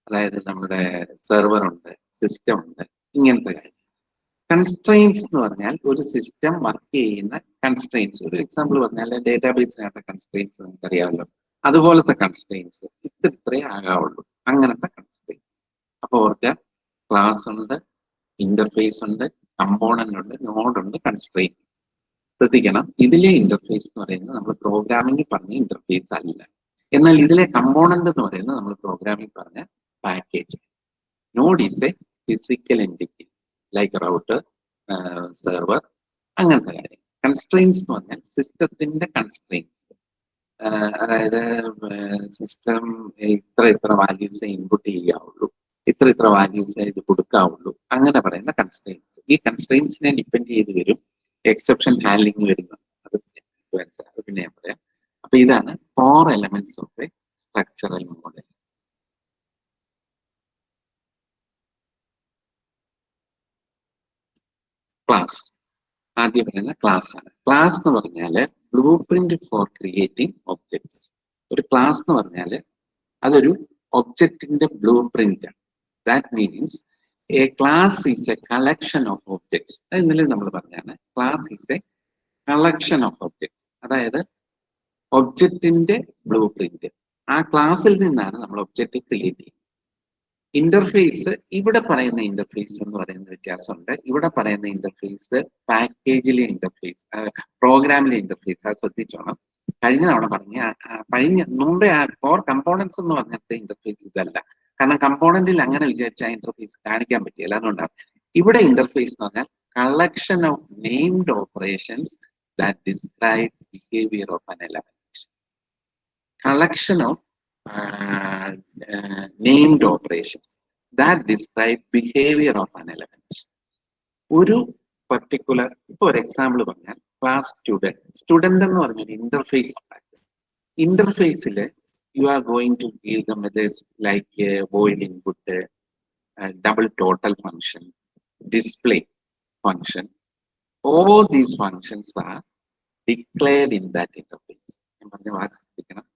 [SPEAKER 1] അതായത് നമ്മുടെ സെർവർ ഉണ്ട്, സിസ്റ്റം ഉണ്ട്, ഇങ്ങനത്തെ കാര്യം. കൺസ്ട്രെയിൻസ് എന്ന് പറഞ്ഞാൽ ഒരു സിസ്റ്റം വർക്ക് ചെയ്യുന്ന കൺസ്ട്രെയിൻസ്. ഒരു എക്സാമ്പിൾ പറഞ്ഞാൽ ഡേറ്റാബേസിനകത്തെ കൺസ്ട്രെയിൻസ് നമുക്കറിയാമല്ലോ. അതുപോലത്തെ കൺസ്ട്രെയിൻസ് ഇത്രേ ആകാവുള്ളൂ, അങ്ങനത്തെ കൺസ്ട്രെയിൻസ്. അപ്പൊ ഓർക്കുക, ക്ലാസ് ഉണ്ട്, ഇന്റർഫേസ് ഉണ്ട്, കമ്പോണന്റ് ഉണ്ട്, നോഡ് ഉണ്ട്, കൺസ്ട്രെയിൻ. ശ്രദ്ധിക്കണം, ഇതിലെ ഇന്റർഫേസ് എന്ന് പറയുന്നത് നമ്മൾ പ്രോഗ്രാമിംഗിൽ പറഞ്ഞ ഇന്റർഫേസ് അല്ല. എന്നാൽ ഇതിലെ കമ്പോണന്റ് എന്ന് പറയുന്നത് നമ്മൾ പ്രോഗ്രാമിംഗ് പറഞ്ഞ package. Node is A physical entity like router, server, അങ്ങനത്തെ കാര്യം. കൺസ്ട്രെയിൻസ് എന്ന് പറഞ്ഞാൽ സിസ്റ്റത്തിന്റെ കൺസ്ട്രെയിൻസ്, അതായത് സിസ്റ്റം ഇത്ര വാല്യൂസ് ഇൻപുട്ട് ചെയ്യാവുള്ളൂ, ഇത്ര വാല്യൂസ് ഇത് കൊടുക്കാവുള്ളൂ, അങ്ങനെ പറയുന്ന കൺസ്ട്രെയിൻസ്. ഈ കൺസ്ട്രെയിൻസിനെ ഡിപ്പെൻഡ് ചെയ്ത് വരും എക്സെപ്ഷൻ ഹാൻഡ്ലിംഗ് വരുന്നത്. അത് പിന്നെ ഞാൻ പറയാം. അപ്പൊ ഇതാണ് 4 elements of a structural model. Class, ആദ്യം പറയുന്ന ക്ലാസ് ആണ്. ക്ലാസ് എന്ന് പറഞ്ഞാല് blue print four creating objects. ഒരു ക്ലാസ് എന്ന് പറഞ്ഞാല് അതൊരു ഒബ്ജക്റ്റിന്റെ ബ്ലൂ പ്രിന്റ് ആണ്. That means A class is A collection of objects. ഇന്നലെ നമ്മൾ പറഞ്ഞാണ് class is A collection of objects. അതായത് ഒബ്ജക്റ്റിന്റെ ബ്ലൂ പ്രിന്റ്, ആ ക്ലാസ്സിൽ നിന്നാണ് നമ്മൾ ഒബ്ജക്റ്റ് ക്രിയേറ്റ് ചെയ്യുന്നത്. ഇന്റർഫേസ്, ഇവിടെ പറയുന്ന ഇന്റർഫേസ് എന്ന് പറയുന്ന വ്യത്യാസമുണ്ട്. ഇവിടെ പറയുന്ന ഇന്റർഫേസ് പാക്കേജിലെ ഇന്റർഫേസ്, പ്രോഗ്രാമിലെ ഇന്റർഫേസ്. അത് ശ്രദ്ധിച്ചോണം. കഴിഞ്ഞ തവണ മുമ്പേ 4 കമ്പോണൻസ് എന്ന് പറഞ്ഞിട്ട് ഇന്റർഫേസ് ഇതല്ല. കാരണം കമ്പോണന്റിൽ അങ്ങനെ വിചാരിച്ച ആ ഇന്റർഫേസ് കാണിക്കാൻ പറ്റില്ല. അതുകൊണ്ടാണ് ഇവിടെ ഇന്റർഫേസ് എന്ന് പറഞ്ഞാൽ collection of named operations that describe behavior of an element. Collection of named operations that describe behavior of an element. ഒരു പർട്ടിക്കുലർ, ഇപ്പൊ ഒരു എക്സാമ്പിൾ പറഞ്ഞാൽ ക്ലാസ് സ്റ്റുഡന്റ് എന്ന് പറഞ്ഞൊരു ഇന്റർഫേസ് ഉണ്ടാക്കുക. ഇന്റർഫേസിൽ you are going to give the methods like void input, double total function, display function. All these functions are declared in that interface.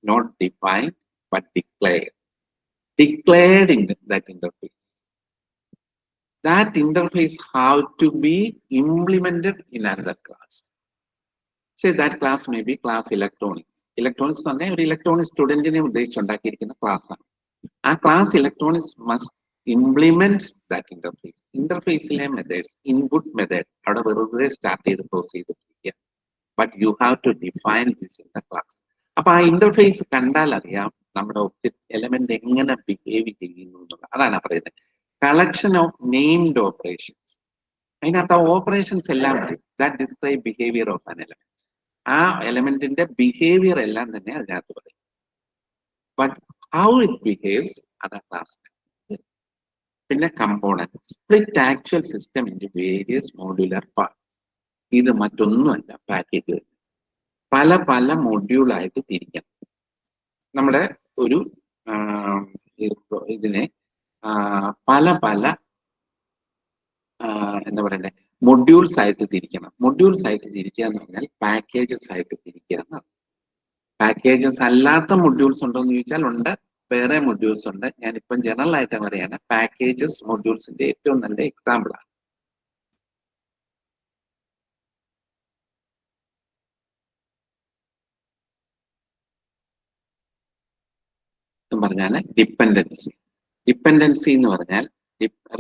[SPEAKER 1] Not defined but declared. Declared in that interface. That interface have to be implemented in another class. Say that class may be class electronics. Electronics is an electronics student in a class. A class electronics must implement that interface. Interface methods, input method, start the procedure. But you have to define this in the class. അപ്പൊ ആ interface കണ്ടാൽ അറിയാം നമ്മുടെ object element എങ്ങനെ behave ചെയ്യുന്നു എന്നുള്ളത്. അതാണ് പറയുന്നത് കളക്ഷൻ ഓഫ് നെയിംഡ് ഓപ്പറേഷൻസ്. അതിനകത്ത് ആ ഓപ്പറേഷൻസ് എല്ലാം that describe behaviour of an element. ആ എലമെന്റിന്റെ ബിഹേവിയർ എല്ലാം തന്നെ അതിനകത്ത് പറയും. ബട്ട് ഹൗ ഇറ്റ് ബിഹേവ്സ് അതാ ക്ലാസ്. പിന്നെ component, split actual system into various modular parts. ഇത് മറ്റൊന്നുമല്ല, പാക്കേജ് പല പല മൊഡ്യൂളായിട്ട് തിരിക്കണം. നമ്മുടെ ഒരു ഇതിനെ പല പല എന്താ പറയണ്ടേ മൊഡ്യൂൾസ് ആയിട്ട് തിരിക്കണം. മൊഡ്യൂൾസ് ആയിട്ട് തിരിക്കുക എന്ന് പറഞ്ഞാൽ പാക്കേജസ് ആയിട്ട് തിരിക്കുക എന്നാണ്. പാക്കേജസ് അല്ലാത്ത മൊഡ്യൂൾസ് ഉണ്ടോ എന്ന് ചോദിച്ചാൽ ഉണ്ട്, വേറെ മൊഡ്യൂൾസ് ഉണ്ട്. ഞാനിപ്പം ജനറൽ ആയിട്ട് പറയാണ് പാക്കേജസ് മൊഡ്യൂൾസിന്റെ ഏറ്റവും നല്ല എക്സാമ്പിൾ ആണ്. പറഞ്ഞാൽ ഡിപ്പെൻഡൻസി. ഡിപ്പെൻഡൻസി എന്ന് പറഞ്ഞാൽ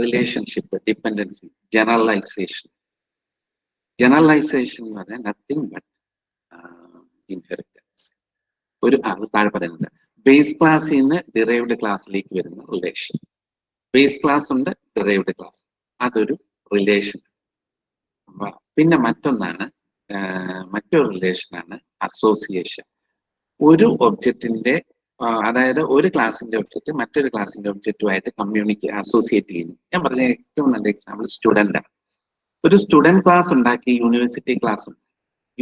[SPEAKER 1] റിലേഷൻഷിപ്പ്, ഡിപ്പെൻഡൻസി, ജനറലൈസേഷൻ. ജനറലൈസേഷൻ എന്ന് പറഞ്ഞാൽ നത്തിങ് ബട്ട് ഇൻഹെറിറ്റൻസ്. ഒരു താഴെ പറയുന്നത് ബേസ് ക്ലാസ്സിൽ നിന്ന് ഡിറൈവ്ഡ് ക്ലാസ്സിലേക്ക് വരുന്ന റിലേഷൻ. ബേസ് ക്ലാസ് ഉണ്ട്, ഡിറൈവ്ഡ് ക്ലാസ്, അതൊരു റിലേഷൻ. പിന്നെ മറ്റൊരു റിലേഷനാണ് അസോസിയേഷൻ. ഒരു ഒബ്ജക്റ്റിന്റെ അതായത് ഒരു ക്ലാസിന്റെ ഒബ്ജക്റ്റ് മറ്റൊരു ക്ലാസിന്റെ ഒബ്ജക്റ്റുമായിട്ട് അസോസിയേറ്റ് ചെയ്യുന്നു. ഞാൻ പറഞ്ഞ ഏറ്റവും നല്ല എക്സാമ്പിൾ സ്റ്റുഡന്റ് ആണ്. ഒരു സ്റ്റുഡന്റ് ക്ലാസ് ഉണ്ടാക്കി യൂണിവേഴ്സിറ്റി ക്ലാസ് ഉണ്ട്.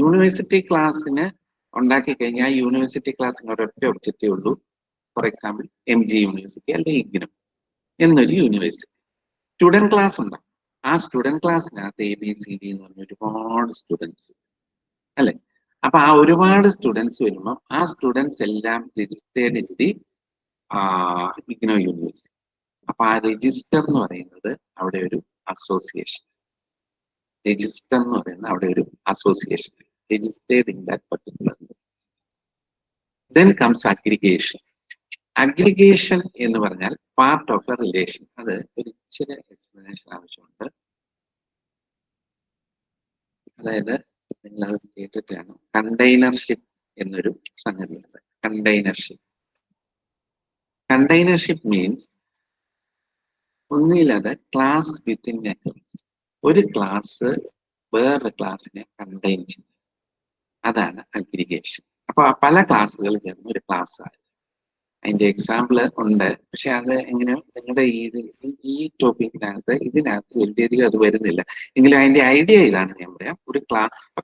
[SPEAKER 1] യൂണിവേഴ്സിറ്റി ക്ലാസ്സിന് ഉണ്ടാക്കി കഴിഞ്ഞാൽ യൂണിവേഴ്സിറ്റി ക്ലാസ്സിന് ഒരൊറ്റ ഒബ്ജക്റ്റേ ഉള്ളൂ. ഫോർ എക്സാമ്പിൾ MG യൂണിവേഴ്സിറ്റി അല്ലെങ്കിൽ ഇഗ്നോ എന്നൊരു യൂണിവേഴ്സിറ്റി. സ്റ്റുഡന്റ് ക്ലാസ് ഉണ്ടാകും. ആ സ്റ്റുഡന്റ് ക്ലാസ്സിനകത്ത് ABCD എന്ന് പറഞ്ഞ ഒരുപാട് സ്റ്റുഡൻസ് അല്ലെ. അപ്പൊ ആ ഒരുപാട് സ്റ്റുഡൻസ് വരുമ്പോൾ ആ സ്റ്റുഡൻസ് എല്ലാം registered in the IGNOU university. അപ്പൊ ആ രജിസ്റ്റർ എന്ന് പറയുന്നത് അവിടെ ഒരു അസോസിയേഷൻ. രജിസ്റ്റർ എന്ന് പറയുന്നത് അവിടെ ഒരു association, registered in that particular. Then comes aggregation. Aggregation എന്ന് പറഞ്ഞാൽ പാർട്ട് ഓഫ് എ റിലേഷൻ. അത് ഒരു ഇച്ചിരി എക്സ്പ്ലനേഷൻ ആവശ്യമുണ്ട്. അതായത് നിങ്ങൾ അത് കേട്ടിട്ടാണ് കണ്ടെയ്നർഷിപ്പ് എന്നൊരു സംഗതിയുണ്ട്. കണ്ടെയ്നർഷിപ്പ് മീൻസ് ഒന്നുമില്ലാതെ ക്ലാസ് വിത്തിൻ എ ക്ലാസ്. ഒരു ക്ലാസ് വേറൊരു ക്ലാസ്സിനെ കണ്ടെയ്ൻ ചെയ്യും. അതാണ് അഗ്രിഗേഷൻ. അപ്പൊ പല ക്ലാസ്സുകൾ ചേർന്ന് ഒരു ക്ലാസ് ആയി. അതിന്റെ എക്സാമ്പിൾ ഉണ്ട്, പക്ഷെ അത് എങ്ങനെയോ നിങ്ങളുടെ ഈ ടോപ്പിക്കിനകത്ത് ഇതിനകത്ത് വലിയധികം അത് വരുന്നില്ല. എങ്കിലും അതിന്റെ ഐഡിയ ഇതാണ് ഞാൻ പറയാം. ഒരു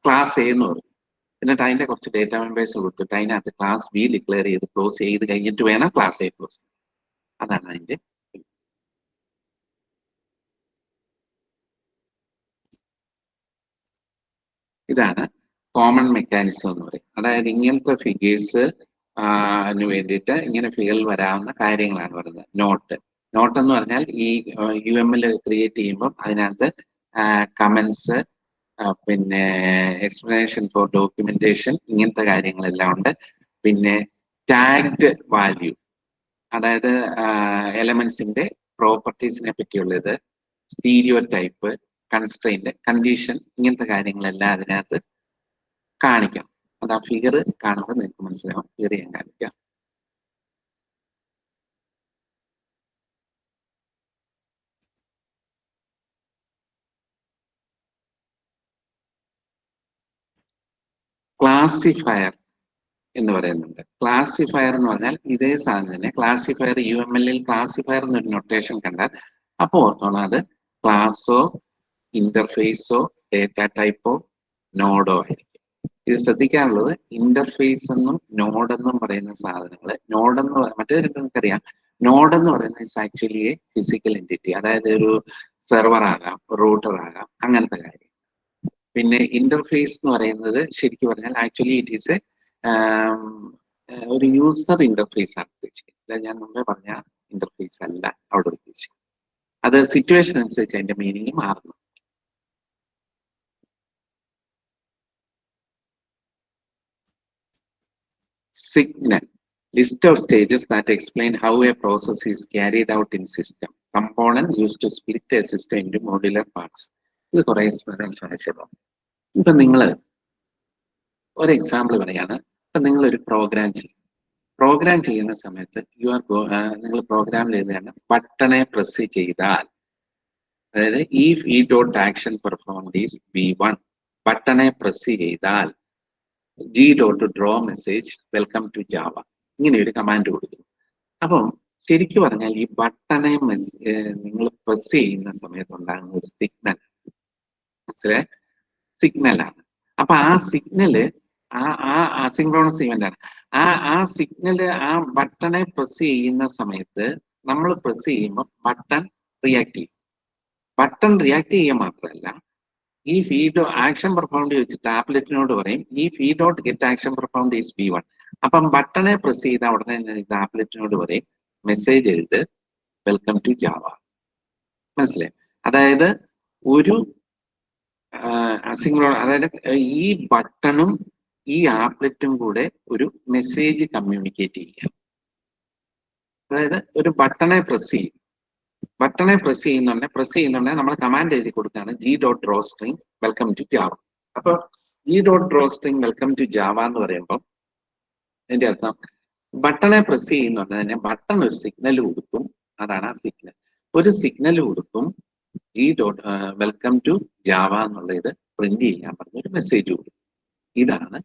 [SPEAKER 1] ക്ലാസ് എ എന്ന് പറയും, എന്നിട്ട് അതിന്റെ കുറച്ച് ഡേറ്റ മെമ്പേഴ്സ് കൊടുത്തിട്ട് അതിനകത്ത് ക്ലാസ് ബി ഡിക്ലെയർ ചെയ്ത് ക്ലോസ് ചെയ്ത് കഴിഞ്ഞിട്ട് വേണം ക്ലാസ് എ ക്ലോസ്. അതാണ് അതിന്റെ. ഇതാണ് കോമൺ മെക്കാനിസം എന്ന് പറയും. അതായത് ഇങ്ങനത്തെ ഫിഗേഴ്സ് വേണ്ടിയിട്ട് ഇങ്ങനെ ഫിഗറിൽ വരാവുന്ന കാര്യങ്ങളാണ് പറയുന്നത്. നോട്ട് എന്ന് പറഞ്ഞാൽ ഈ UML ക്രിയേറ്റ് ചെയ്യുമ്പോൾ അതിനകത്ത് കമന്റ്സ്, പിന്നെ എക്സ്പ്ലനേഷൻ ഫോർ ഡോക്യുമെന്റേഷൻ, ഇങ്ങനത്തെ കാര്യങ്ങളെല്ലാം ഉണ്ട്. പിന്നെ ടാഗ്ഡ് വാല്യൂ, അതായത് എലമെന്റ്സിന്റെ പ്രോപ്പർട്ടീസിനെ പറ്റിയുള്ളത്, സ്റ്റീരിയോ ടൈപ്പ്, കൺസ്ട്രെയിന്റ്, കണ്ടീഷൻ, ഇങ്ങനത്തെ കാര്യങ്ങളെല്ലാം അതിനകത്ത് കാണിക്കാം. അത് ആ ഫിഗർ കാണുമ്പോൾ നിങ്ങൾക്ക് മനസ്സിലാവും. ഫിഗർ ഞാൻ കാണിക്കാം. ക്ലാസിഫയർ എന്ന് പറയുന്നുണ്ട്. ക്ലാസിഫയർ എന്ന് പറഞ്ഞാൽ ഇതേ സാധനം തന്നെ. ക്ലാസിഫയർ UML ക്ലാസിഫയർ എന്നൊരു നൊട്ടേഷൻ കണ്ടാൽ അപ്പോൾ ഓർത്തോണം അത് ക്ലാസ്സോ ഇന്റർഫേസോ ഡേറ്റ ടൈപ്പോ നോഡോ ആയിരിക്കും. ഇത് ശ്രദ്ധിക്കാനുള്ളത്, ഇന്റർഫേസ് എന്നും നോഡ് എന്നും പറയുന്ന സാധനങ്ങൾ, നോഡെന്ന് മറ്റേ നിങ്ങൾക്കറിയാം, നോഡ് എന്ന് പറയുന്നത് ആക്ച്വലി എ ഫിസിക്കൽ എൻറ്റിറ്റി, അതായത് ഒരു സെർവർ ആകാം, റൂട്ടർ ആകാം, അങ്ങനത്തെ കാര്യം. പിന്നെ ഇന്റർഫേസ് എന്ന് പറയുന്നത് ശരിക്കും പറഞ്ഞാൽ ആക്ച്വലി ഇറ്റ് ഈസ് എ ഒരു യൂസർ ഇന്റർഫേസ് ആണ് ഉദ്ദേശിക്കുന്നത്. ഞാൻ മുമ്പേ പറഞ്ഞ ഇന്റർഫേസ് അല്ല അവിടെ ഉദ്ദേശിക്കുന്നത്. അത് സിറ്റുവേഷൻ അനുസരിച്ച് അതിന്റെ മീനിങ് മാറുന്നു. Signal, list of stages that explain how a process is carried out in system. Component used to split a system into modular parts. ഇത് കുറെ എക്സ്പ്ലനേഷൻ ആവശ്യമാണ്. ഇപ്പൊ നിങ്ങൾ ഒരു എക്സാമ്പിൾ പറയാണ്. ഇപ്പൊ നിങ്ങൾ ഒരു പ്രോഗ്രാം ചെയ്യുന്ന സമയത്ത് നിങ്ങൾ പ്രോഗ്രാമിൽ എഴുതുകയാണ്, ബട്ടണെ പ്രസ് ചെയ്താൽ, അതായത് if e dot action performed is v1, ബട്ടണെ പ്രസ് ചെയ്താൽ g dot draw message welcome to java, ഇങ്ങനെ ഒരു കമാൻഡ് കൊടുക്കും. അപ്പം ശരിക്കും പറഞ്ഞാൽ ഈ ബട്ടണെ നിങ്ങൾ പ്രസ് ചെയ്യുന്ന സമയത്ത് ഉണ്ടാകുന്ന ഒരു സിഗ്നൽ, മനസ്സിലായ സിഗ്നലാണ്. അപ്പൊ ആ സിഗ്നല് അസിൻക്രോണസ് ഇവന്റ് ആണ്. ആ സിഗ്നല് ആ ബട്ടണെ പ്രസ് ചെയ്യുന്ന സമയത്ത് നമ്മൾ പ്രസ് ചെയ്യുമ്പോൾ ബട്ടൺ റിയാക്ട് ചെയ്യും. ബട്ടൺ റിയാക്ട് ചെയ്യുക മാത്രമല്ല, ഈ ഫീഡ് ആക്ഷൻ പെർഫോംഡ് വെച്ചിട്ട് ടാബ്ലെറ്റിനോട് പറയും ഈ feed dot get action performed is v1. അപ്പം ബട്ടണെ പ്രസ് ചെയ്ത ഉടനെ ടാബ്ലെറ്റിനോട് പറയും മെസ്സേജ് എഴുത് വെൽക്കം ടു ജാവ. മനസ്സിലായി? അതായത് ഒരു അസിൻക്രോൺ, അതായത് ഈ ബട്ടണും ഈ ആപ്ലെറ്റും കൂടെ ഒരു മെസ്സേജ് കമ്മ്യൂണിക്കേറ്റ് ചെയ്യാം. അതായത് ഒരു ബട്ടണെ പ്രസ് ചെയ്യും, പ്രസ് ചെയ്യുന്നുണ്ടെ നമ്മൾ കമാൻഡ് എഴുതി കൊടുക്കുകയാണ് g dot draw string welcome to Java. അപ്പൊ g dot draw string welcome to Java എന്ന് പറയുമ്പോൾ അതിന്റെ അർത്ഥം ബട്ടണെ പ്രസ് ചെയ്യുന്നുണ്ട് തന്നെ ബട്ടൺ ഒരു സിഗ്നൽ കൊടുക്കും. അതാണ് ആ സിഗ്നൽ. ഒരു സിഗ്നൽ കൊടുക്കും, g dot welcome to Java എന്നുള്ള ഇത് പ്രിന്റ് ചെയ്യാൻ പറഞ്ഞൊരു മെസ്സേജ് കൊടുക്കും. ഇതാണ്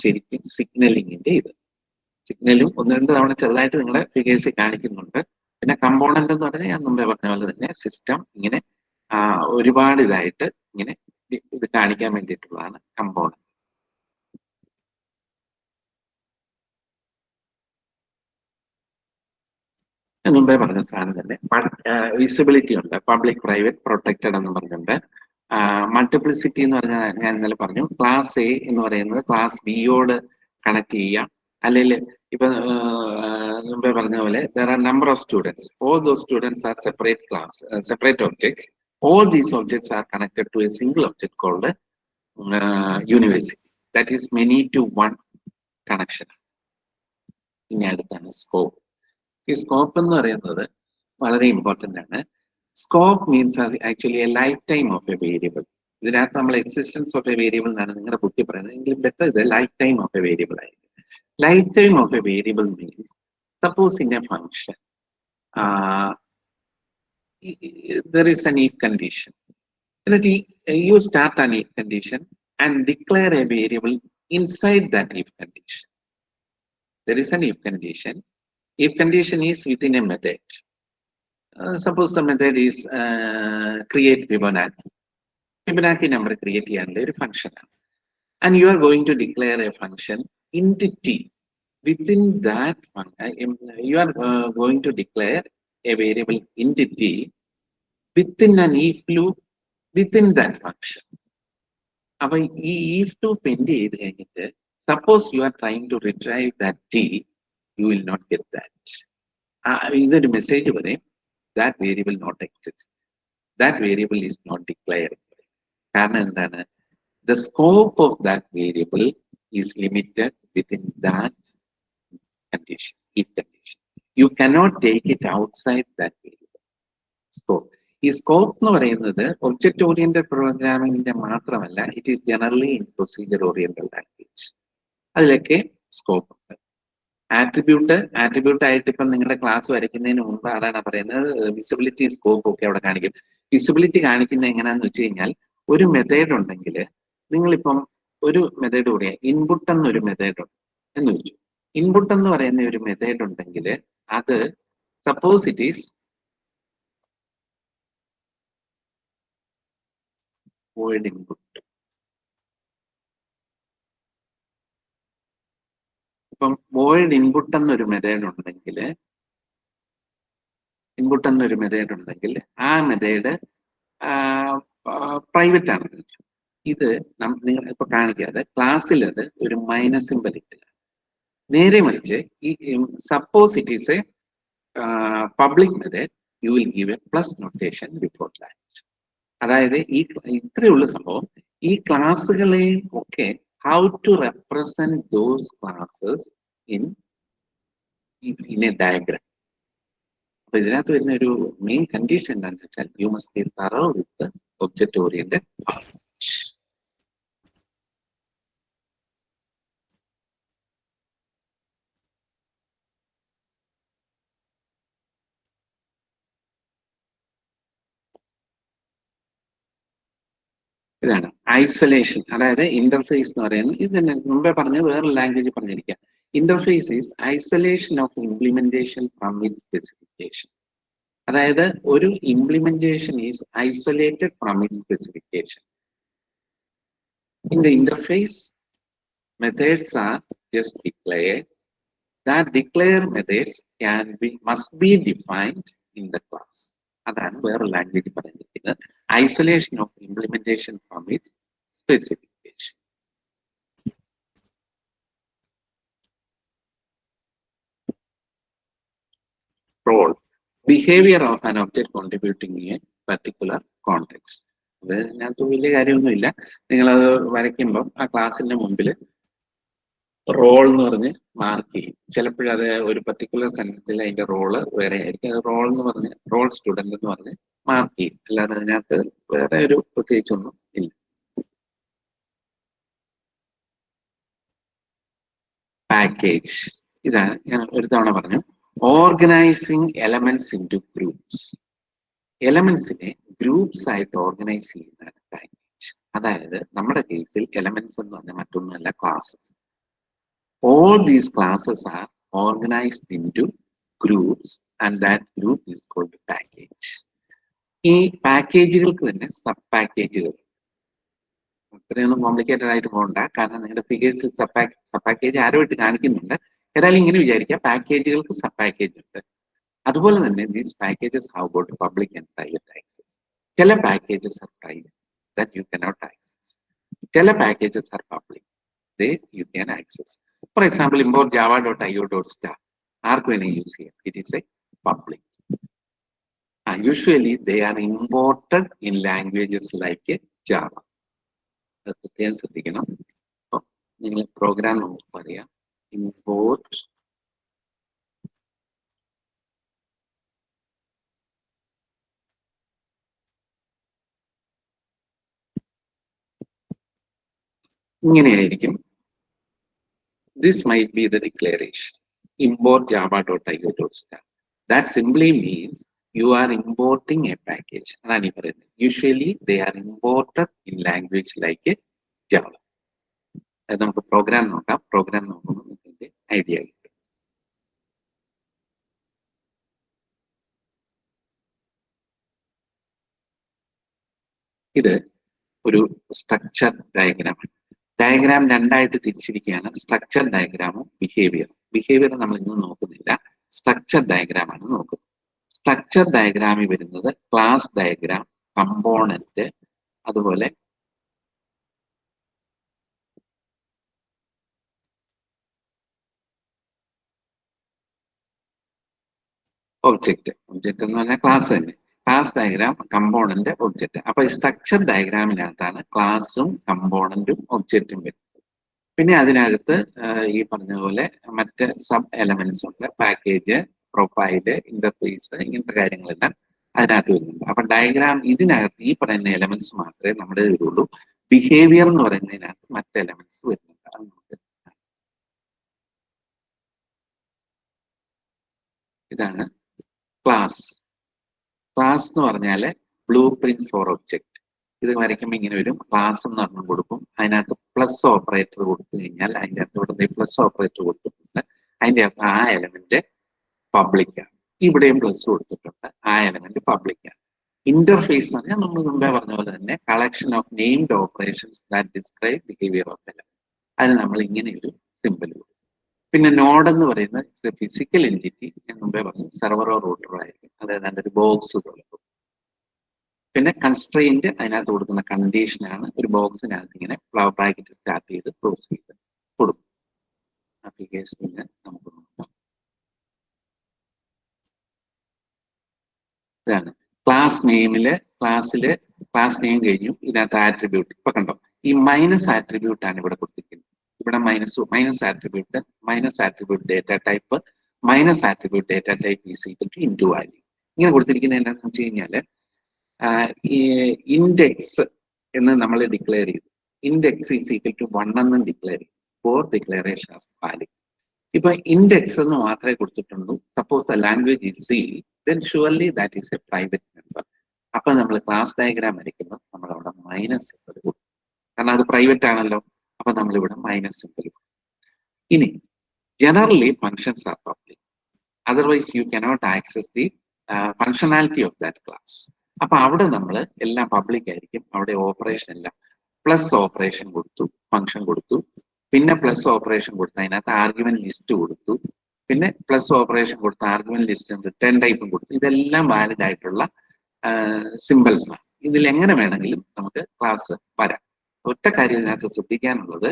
[SPEAKER 1] ശരിക്കും സിഗ്നലിങ്ങിന്റെ ഇത്. സിഗ്നലും ഒന്ന് രണ്ട് തവണ ചെറുതായിട്ട് നിങ്ങളുടെ ഫിഗേഴ്സ് കാണിക്കുന്നുണ്ട്. പിന്നെ കമ്പോണന്റ് എന്ന് പറഞ്ഞാൽ ഞാൻ മുമ്പേ പറഞ്ഞ പോലെ തന്നെ സിസ്റ്റം ഇങ്ങനെ ഒരുപാട് ഇതായിട്ട് ഇങ്ങനെ ഇത് കാണിക്കാൻ വേണ്ടിയിട്ടുള്ളതാണ് കമ്പോണന്റ്. ഞാൻ മുമ്പേ പറഞ്ഞ സാധനം തന്നെ വിസിബിലിറ്റി ഉണ്ട്, പബ്ലിക് പ്രൈവറ്റ് പ്രൊട്ടക്റ്റഡ് എന്ന് പറഞ്ഞിട്ടുണ്ട്. മൾട്ടിപ്ലിസിറ്റി എന്ന് പറഞ്ഞാൽ ഞാൻ ഇന്നലെ പറഞ്ഞു, ക്ലാസ് എ എന്ന് പറയുന്നത് ക്ലാസ് ബിയോട് കണക്ട് ചെയ്യാം. അല്ലെങ്കിൽ ഇപ്പൊ മുമ്പേ പറഞ്ഞ പോലെ there are number of students, all those students are separate class, separate objects. All these objects are connected to a single object called university. That is many to one connection. ഇനി അടുത്താണ് scope. ഈ scope എന്ന് പറയുന്നത് വളരെ important ആണ്. Scope means actually A life time of a variable. ഇതിനകത്ത് നമ്മൾ existence of a variable എന്നാണ് നിങ്ങളുടെ ബുക്കിൽ പറയുന്നത്, എങ്കിലും ബെറ്റർ ഇത് lifetime of a variable ആയിരിക്കും. Lifetime of a variable means suppose in a function there is an if condition. That you start an if condition and declare a variable inside that if condition. There is an if condition. If condition is within a method. Suppose the method is create Fibonacci. Fibonacci number create a function. And you are going to declare a function entity. Within that function, you are going to declare a variable entity within an if loop within that function. Now, if to pending, suppose you are trying to retrieve that t, you will not get that. Either message that variable not exist. That variable is not declared. The scope of that variable is limited within that condition, if condition. You cannot take it outside that variable. Scope. ഈ scope എന്ന് പറയുന്നത് object oriented പ്രോഗ്രാമിംഗിന്റെ മാത്രമല്ല, it is generally in procedure oriented language. അതിലൊക്കെ scope ഉണ്ട്. Attribute ആയിട്ട് ഇപ്പം നിങ്ങളുടെ class വരയ്ക്കുന്നതിന് മുമ്പ് അതാണ് പറയുന്നത്, വിസിബിലിറ്റി സ്കോപ്പ് ഒക്കെ അവിടെ കാണിക്കും. വിസിബിലിറ്റി കാണിക്കുന്നത് എങ്ങനെയാന്ന് വെച്ച് കഴിഞ്ഞാൽ, ഒരു മെത്തേഡ് ഉണ്ടെങ്കിൽ നിങ്ങളിപ്പം ഒരു മെത്തേഡ് കൂടിയ ഇൻപുട്ട് എന്നൊരു മെത്തേഡ് ഉണ്ട് എന്ന് വെച്ചു. ഇൻപുട്ട് എന്ന് പറയുന്ന ഒരു മെത്തേഡ് ഉണ്ടെങ്കിൽ അത് suppose it is void input. ഇപ്പം void input എന്നൊരു മെത്തേഡ് ഉണ്ടെങ്കിൽ ആ മെത്തേഡ് പ്രൈവറ്റ് ആണ്. ഇത് നിങ്ങൾ ഇപ്പൊ കാണിക്കാതെ ക്ലാസ്സിൽ അത് ഒരു മൈനസ് സിമ്പൽ ഇട്ടില്ല. നേരെ മറിച്ച് ഈ suppose it is a public method, you will give a plus notation before that. അതായത് ഇത്രയുള്ള സംഭവം. ഈ ക്ലാസ്സുകളെ ഒക്കെ how to represent those classes in a diagram. അപ്പൊ ഇതിനകത്ത് വരുന്ന ഒരു മെയിൻ കണ്ടീഷൻ എന്താണെന്ന് വെച്ചാൽ, you must be thorough with object oriented approach. ഇതാണ് ഐസൊലേഷൻ. അതായത് ഇന്റർഫേസ് എന്ന് പറയുന്നത് ഇത് തന്നെ മുമ്പേ പറഞ്ഞ് വേറെ ലാംഗ്വേജ് പറഞ്ഞിരിക്കുക. Interface is isolation of implementation from its specification. അതായത് ഒരു implementation is isolated from its specification. In the interface methods are just declared. That declare methods must be defined in the class. അതാണ് വേറെ language പറഞ്ഞിരിക്കുന്നത്, isolation of implementation from its specification. Role, behaviour of an object contributing in a particular context. അത് ഇതിനകത്ത് വലിയ കാര്യമൊന്നുമില്ല. നിങ്ങളത് വരയ്ക്കുമ്പം ആ ക്ലാസ്സിന്റെ മുമ്പിൽ റോൾ എന്ന് പറഞ്ഞ് മാർക്ക് ചെയ്യും. ചിലപ്പോഴത് ഒരു പർട്ടിക്കുലർ സെന്റൻസിൽ അതിന്റെ റോള് വേറെ ആയിരിക്കും. അത് റോൾ എന്ന് പറഞ്ഞ് റോൾ സ്റ്റുഡന്റ് എന്ന് പറഞ്ഞ് മാർക്ക് ചെയ്യും. അല്ലാതെ അതിനകത്ത് വേറെ ഒരു പ്രത്യേകിച്ചൊന്നും ഇല്ല. പാക്കേജ്, ഇതാണ് ഞാൻ ഒരു തവണ പറഞ്ഞു. Organising elements into groups. എലമെന്റ്സിനെ ഗ്രൂപ്പ്സ് ആയിട്ട് ഓർഗനൈസ് ചെയ്യുന്നതാണ് പാക്കേജ്. അതായത് നമ്മുടെ കേസിൽ എലമെന്റ്സ് എന്ന് പറഞ്ഞാൽ മറ്റൊന്നുമല്ല, classes. All these classes are organized into groups and that group is called package. ഈ പാക്കേജുകൾക്ക് തന്നെ സബ് പാക്കേജുകൾ. അത്രയൊന്നും കോംപ്ലിക്കേറ്റഡ് ആയിട്ട് പോകണ്ട, കാരണം നിങ്ങളുടെ ഫിഗേഴ്സിൽ സബ് പാക്കേജ് ആരോ ഇട്ട് കാണിക്കുന്നുണ്ട്. ഏതായാലും ഇങ്ങനെ വിചാരിക്കുക, പാക്കേജുകൾക്ക് സബ് പാക്കേജ് ഉണ്ട്. അതുപോലെ തന്നെ these packages have got public and private access. ചില packages are private, that you cannot access. ചില packages are public, they you can access. For example, import java.io.star. ആർക്ക് വേണേ യൂസ് ചെയ്യാം. It is a public. Usually they are imported in languages like Java. അത് പ്രത്യേകം ശ്രദ്ധിക്കണം. അപ്പോൾ നിങ്ങൾ programme നമുക്ക് പറയാം, import ഇങ്ങനെയായിരിക്കും. This might be the declaration. Import java.io.star. That simply means you are importing a package. Usually they are imported in language like a Java. നമുക്ക് programme നോക്കാം. പ്രോഗ്രാം നോക്കുമ്പോൾ ഇതിന്റെ ഐഡിയ കിട്ടും. ഇത് ഒരു സ്ട്രക്ചർ ഡയഗ്രാമാണ്. ഡയഗ്രാം രണ്ടായിട്ട് തിരിച്ചിരിക്കുകയാണ്. സ്ട്രക്ചർ ഡയഗ്രാമും ബിഹേവിയറും. ബിഹേവിയർ നമ്മൾ ഇന്ന് നോക്കുന്നില്ല, സ്ട്രക്ചർ ഡയഗ്രാമാണ് നോക്കുന്നത്. സ്ട്രക്ചർ ഡയഗ്രാമിൽ വരുന്നത് ക്ലാസ് ഡയഗ്രാം, കമ്പോണന്റ്, അതുപോലെ ഒബ്ജക്റ്റ്. ഒബ്ജക്റ്റ് എന്ന് പറഞ്ഞാൽ ക്ലാസ് തന്നെ. Class diagram, component, object. അപ്പൊ ഈ സ്ട്രക്ചർ ഡയഗ്രാമിനകത്താണ് ക്ലാസും കമ്പോണന്റും ഒബ്ജക്റ്റും വരുന്നത്. പിന്നെ അതിനകത്ത് ഈ പറഞ്ഞ പോലെ മറ്റ് സബ് എലമെന്റ്സ് ഉണ്ട്. പാക്കേജ്, പ്രൊഫൈല്, ഇന്റർഫേസ്, ഇങ്ങനത്തെ കാര്യങ്ങളെല്ലാം അതിനകത്ത് വരുന്നുണ്ട്. അപ്പൊ ഡയഗ്രാം ഇതിനകത്ത് ഈ പറയുന്ന എലമെന്റ്സ് മാത്രമേ നമ്മുടെ വരുള്ളൂ. ബിഹേവിയർ എന്ന് പറയുന്നതിനകത്ത് മറ്റ് എലമെന്റ്സ് വരുന്നുണ്ട്. അത് നമുക്ക് ഇതാണ് ക്ലാസ്. ക്ലാസ് എന്ന് പറഞ്ഞാൽ ബ്ലൂ പ്രിന്റ് ഫോർ ഒബ്ജക്റ്റ്. ഇത് വരയ്ക്കുമ്പോൾ ഇങ്ങനെ വരും. ക്ലാസ് എന്ന് പറഞ്ഞു കൊടുക്കും. അതിനകത്ത് പ്ലസ് ഓപ്പറേറ്റർ കൊടുത്തു കഴിഞ്ഞാൽ അതിൻ്റെ അകത്ത് ഇവിടെ പ്ലസ് ഓപ്പറേറ്റർ കൊടുത്തിട്ടുണ്ട്. അതിൻ്റെ അകത്ത് ആ എലമെന്റ് പബ്ലിക്കാണ്. ഇവിടെയും പ്ലസ് കൊടുത്തിട്ടുണ്ട്. ആ എലമെന്റ് പബ്ലിക്കാണ്. ഇന്റർഫേസ് എന്ന് പറഞ്ഞാൽ നമ്മൾ മുമ്പേ പറഞ്ഞ പോലെ തന്നെ collection of named operations that describe behaviour of element. അതിന് നമ്മൾ ഇങ്ങനെ ഒരു സിമ്പിൾ കൊടുക്കും. പിന്നെ നോഡ് എന്ന് പറയുന്നത് ഫിസിക്കൽ എൻറ്റിറ്റി. ഞാൻ മുമ്പേ പറഞ്ഞു സെർവറോ റൂട്ടറോ ആയിരിക്കും. അതായത് ഒരു ബോക്സ് പോലെ. പിന്നെ കൺസ്ട്രെയിന്റ് അതിനകത്ത് കൊടുക്കുന്ന കണ്ടീഷനാണ്. ഒരു ബോക്സിനകത്ത് ഇങ്ങനെ ഫ്ലവർ ബ്രാക്കറ്റ് സ്റ്റാർട്ട് ചെയ്ത് ക്ലോസ് ചെയ്ത് കൊടുക്കും. ആപ്ലിക്കേഷനിൽ നമുക്ക് നോക്കാം. ഇതാണ് ക്ലാസ് നെയിമില്. ക്ലാസ് നെയിം കഴിഞ്ഞു. ഇതിനകത്ത് ആട്രിബ്യൂട്ട് ഇപ്പൊ കണ്ടോ, ഈ മൈനസ് ആട്രിബ്യൂട്ട് ആണ് ഇവിടെ കൊടുത്തിരിക്കുന്നത്. ഇവിടെ minus attribute data type, minus attribute data type is equal to into value. ഇങ്ങനെ കൊടുത്തിരിക്കുന്നത് എന്താണെന്ന് വെച്ച് കഴിഞ്ഞാല് ഈ ഇൻഡെക്സ് എന്ന് നമ്മൾ ഡിക്ലെയർ ചെയ്തു. ഇൻഡെക്സ് ഈസ് ഈക്വൽ ടു 1 എന്നും ഡിക്ലെയർ ചെയ്തു. For declaration of value. ഇപ്പൊ ഇൻഡെക്സ് എന്ന് മാത്രമേ കൊടുത്തിട്ടുള്ളൂ. Suppose the language is C, then surely that is a private member. അപ്പൊ നമ്മൾ ക്ലാസ് ഡയഗ്രാം വരയ്ക്കുമ്പോൾ നമ്മൾ അവിടെ മൈനസ് സിമ്പൽ കൊടുക്കും. കാരണം അത് പ്രൈവറ്റ് ആണല്ലോ. അപ്പൊ നമ്മളിവിടെ മൈനസ് സിമ്പൽ കൊടുക്കും. ഇനി generally functions are public. Otherwise you cannot access the functionality of that class. അപ്പൊ അവിടെ നമ്മൾ എല്ലാം പബ്ലിക് ആയിരിക്കും. അവിടെ ഓപ്പറേഷൻ എല്ലാം പ്ലസ് ഓപ്പറേഷൻ കൊടുത്തു, ഫംഗ്ഷൻ കൊടുത്തു. പിന്നെ പ്ലസ് ഓപ്പറേഷൻ കൊടുത്തു, അതിനകത്ത് ആർഗ്യുമെന്റ് ലിസ്റ്റ് കൊടുത്തു. പിന്നെ പ്ലസ് ഓപ്പറേഷൻ കൊടുത്ത ആർഗ്യുമെന്റ് ലിസ്റ്റ് റിട്ടേൺ ടൈപ്പും കൊടുത്തു. ഇതെല്ലാം വാലിഡ് ആയിട്ടുള്ള സിമ്പിൾസ് ആണ്. ഇതിൽ എങ്ങനെ വേണമെങ്കിലും നമുക്ക് ക്ലാസ് വരാം. ഒറ്റ കാര്യം ഇതിനകത്ത് ശ്രദ്ധിക്കാനുള്ളത്,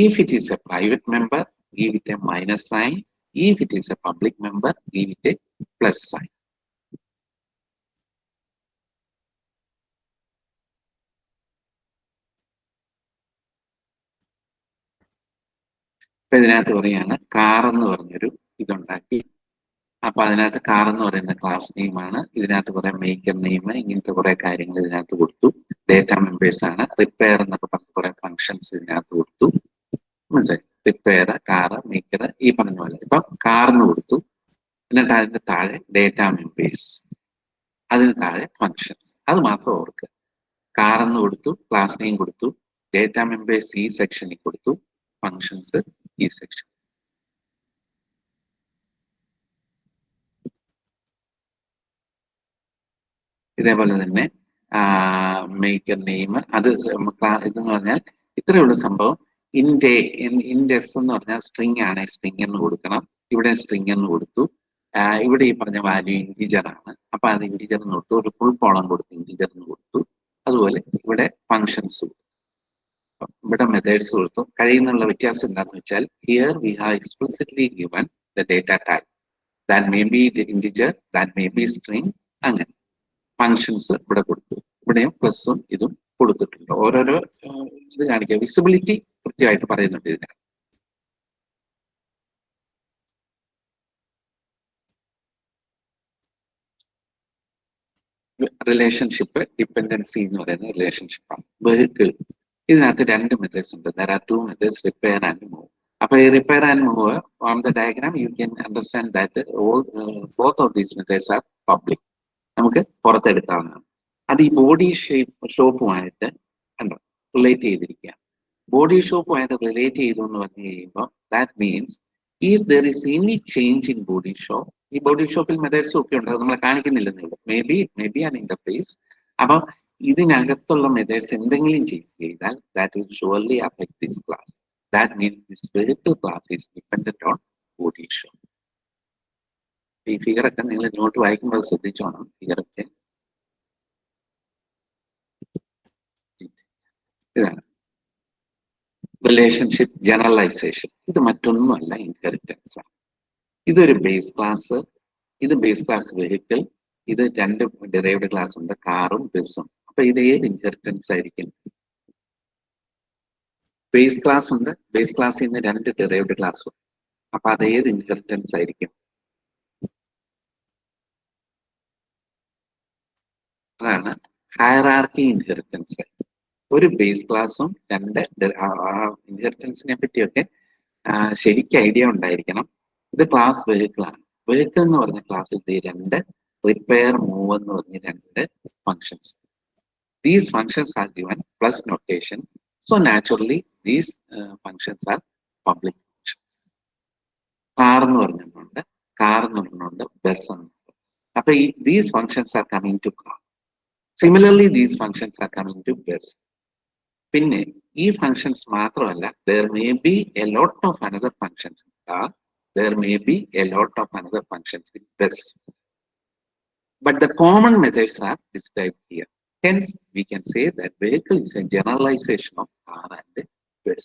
[SPEAKER 1] if it is a private member, give it a minus sign. If it is a public member, give it a plus sign. അപ്പൊ ഇതിനകത്ത് പറയാണ് കാർ എന്ന് പറഞ്ഞൊരു ഇതുണ്ടാക്കി. അപ്പൊ അതിനകത്ത് കാർ എന്ന് പറയുന്ന ക്ലാസ് നെയിമാണ്. ഇതിനകത്ത് കുറെ മേക്കർ നെയിം, ഇങ്ങനത്തെ കുറെ കാര്യങ്ങൾ ഇതിനകത്ത് കൊടുത്തു. ഡേറ്റ മെമ്പേഴ്സ് ആണ്. റിപ്പയർ എന്നൊക്കെ പറഞ്ഞ കുറെ ഫങ്ഷൻസ് ഇതിനകത്ത് കൊടുത്തു. മനസ്സിലായി? റിപ്പയർ, കാർ, മേക്കർ, ഈ പറഞ്ഞ പോലെ. ഇപ്പൊ കാർന്ന് കൊടുത്തു. എന്നിട്ട് അതിന്റെ താഴെ ഡേറ്റ മെമ്പേഴ്സ്, അതിന് താഴെ ഫങ്ഷൻസ്. അത് മാത്രം ഓർക്കുക. കാർ എന്ന് കൊടുത്തു, ക്ലാസ് നെയിം കൊടുത്തു, ഡേറ്റ മെമ്പേഴ്സ് ഈ സെക്ഷനിൽ കൊടുത്തു, ഫങ്ഷൻസ് ഈ സെക്ഷൻ. ഇതേപോലെ തന്നെ മേക്കർ നെയിം, അത് ഇതെന്ന് പറഞ്ഞാൽ ഇത്രയേ ഉള്ളൂ സംഭവം. ഇൻഡെക്സ് എന്ന് പറഞ്ഞാൽ സ്ട്രിങ് ആണ്, സ്ട്രിങ് എന്ന് കൊടുക്കണം. ഇവിടെ സ്ട്രിങ് എന്ന് കൊടുത്തു. ഇവിടെ ഈ പറഞ്ഞ വാല്യൂ ഇൻറ്റിജർ ആണ്. അപ്പൊ അത് ഇൻറ്റിജർ എന്ന് കൊടുത്തു. ഒരു ഫുൾ കോളം കൊടുത്തു, ഇൻറ്റിജർ എന്ന് കൊടുത്തു. അതുപോലെ ഇവിടെ ഫങ്ഷൻസ് കൊടുത്തു, ഇവിടെ മെത്തേഡ്സ് കൊടുത്തു. കഴിയുന്നുള്ള വ്യത്യാസം എന്താണെന്ന് വെച്ചാൽ here we have explicitly given the data type. That may be integer, that may be string. അങ്ങനെ ഫങ്ഷൻസ് ഇവിടെ കൊടുത്തു. ഇവിടെയും പ്ലസും ഇതും കൊടുത്തിട്ടുണ്ട്. ഓരോരോ ഇത് കാണിക്കുക. വിസിബിലിറ്റി കൃത്യമായിട്ട് പറയുന്നുണ്ട് ഇതിന്. റിലേഷൻഷിപ്പ് ഡിപ്പെൻഡൻസി എന്ന് പറയുന്ന റിലേഷൻഷിപ്പാണ്. വെഹിക്കിൾ ഇതിനകത്ത് രണ്ട് മെത്തേഡ്സ് ഉണ്ട്. There are 2 methods, repair and move. അപ്പൊ ഈ repair and move on the diagram you can understand that both of these methods R public. നമുക്ക് പുറത്തെടുക്കാവുന്നതാണ്. അത് ഈ ബോഡി ഷോപ്പുമായിട്ട് കണ്ടോ റിലേറ്റ് ചെയ്തിരിക്കുക. ബോഡി ഷോപ്പുമായിട്ട് റിലേറ്റ് ചെയ്തു എന്ന് പറഞ്ഞു കഴിയുമ്പോൾ that means if there is any change in body shop, ഈ ബോഡി ഷോപ്പിൽ മെത്തേഡ്സ് ഒക്കെ ഉണ്ട്, അത് നമ്മളെ കാണിക്കുന്നില്ലെന്നേ ഉള്ളൂ. May be an interface. അപ്പൊ ഇതിനകത്തുള്ള മെത്തേഡ്സ് എന്തെങ്കിലും ചെയ്താൽ that will surely affect this class. That means this vehicle class is dependent on body shop. ഈ ഫിഗർ ഒക്കെ നിങ്ങൾ നോട്ട് വായിക്കുമ്പോൾ ശ്രദ്ധിച്ചോണം. ഫിഗർ ഒക്കെ ഇതാണ് റിലേഷൻഷിപ്പ് ജനറലൈസേഷൻ. ഇത് മറ്റൊന്നുമല്ല, ഇൻഹെറിറ്റൻസ് ആണ്. ഇതൊരു ബേസ് ക്ലാസ്, ഇത് ബേസ് ക്ലാസ് വെഹിക്കിൾ, ഇത് രണ്ട് ഡിറൈവ്ഡ് ക്ലാസ് ഉണ്ട്, കാറും ബസ്സും. അപ്പൊ ഇത് ഏത് ഇൻഹെറിറ്റൻസ് ആയിരിക്കും? ബേസ് ക്ലാസ് ഉണ്ട്, ബേസ് ക്ലാസ്സിൽ നിന്ന് രണ്ട് ഡിറൈവ്ഡ് ക്ലാസ് ഉണ്ട്. അപ്പൊ അത് ഏത് ഇൻഹെറിറ്റൻസ് ആയിരിക്കും? അതാണ് ഹയറാർക്കി ഇൻഹെറിറ്റൻസ്. ഒരു ബേസ് ക്ലാസ്സും രണ്ട് ഇൻഹെറിറ്റൻസിനെ പറ്റിയൊക്കെ ശരിക്കും ഐഡിയ ഉണ്ടായിരിക്കണം. ഇത് ക്ലാസ് വെഹിക്കിൾ ആണ്. വെഹിക്കിൾ എന്ന് പറഞ്ഞ ക്ലാസ്സിൽ ഇത് രണ്ട് റിപ്പയർ മൂവ് എന്ന് പറഞ്ഞ രണ്ട് functions. These functions are given plus notation. So naturally these functions are public functions. Car എന്ന് പറഞ്ഞിട്ടുണ്ട്, കാർ എന്ന് പറഞ്ഞിട്ടുണ്ട്, ബസ് എന്നുണ്ട്. അപ്പൊ ഈ these functions are coming to car. Similarly these functions are coming to bus. പിന്നെ ഈ ഫങ്ഷൻസ് മാത്രമല്ല, there may be a lot of another functions in car, there may be a lot of another functions in bus, but the common methods are described here. Hence we can say that vehicle is a generalization of car and bus.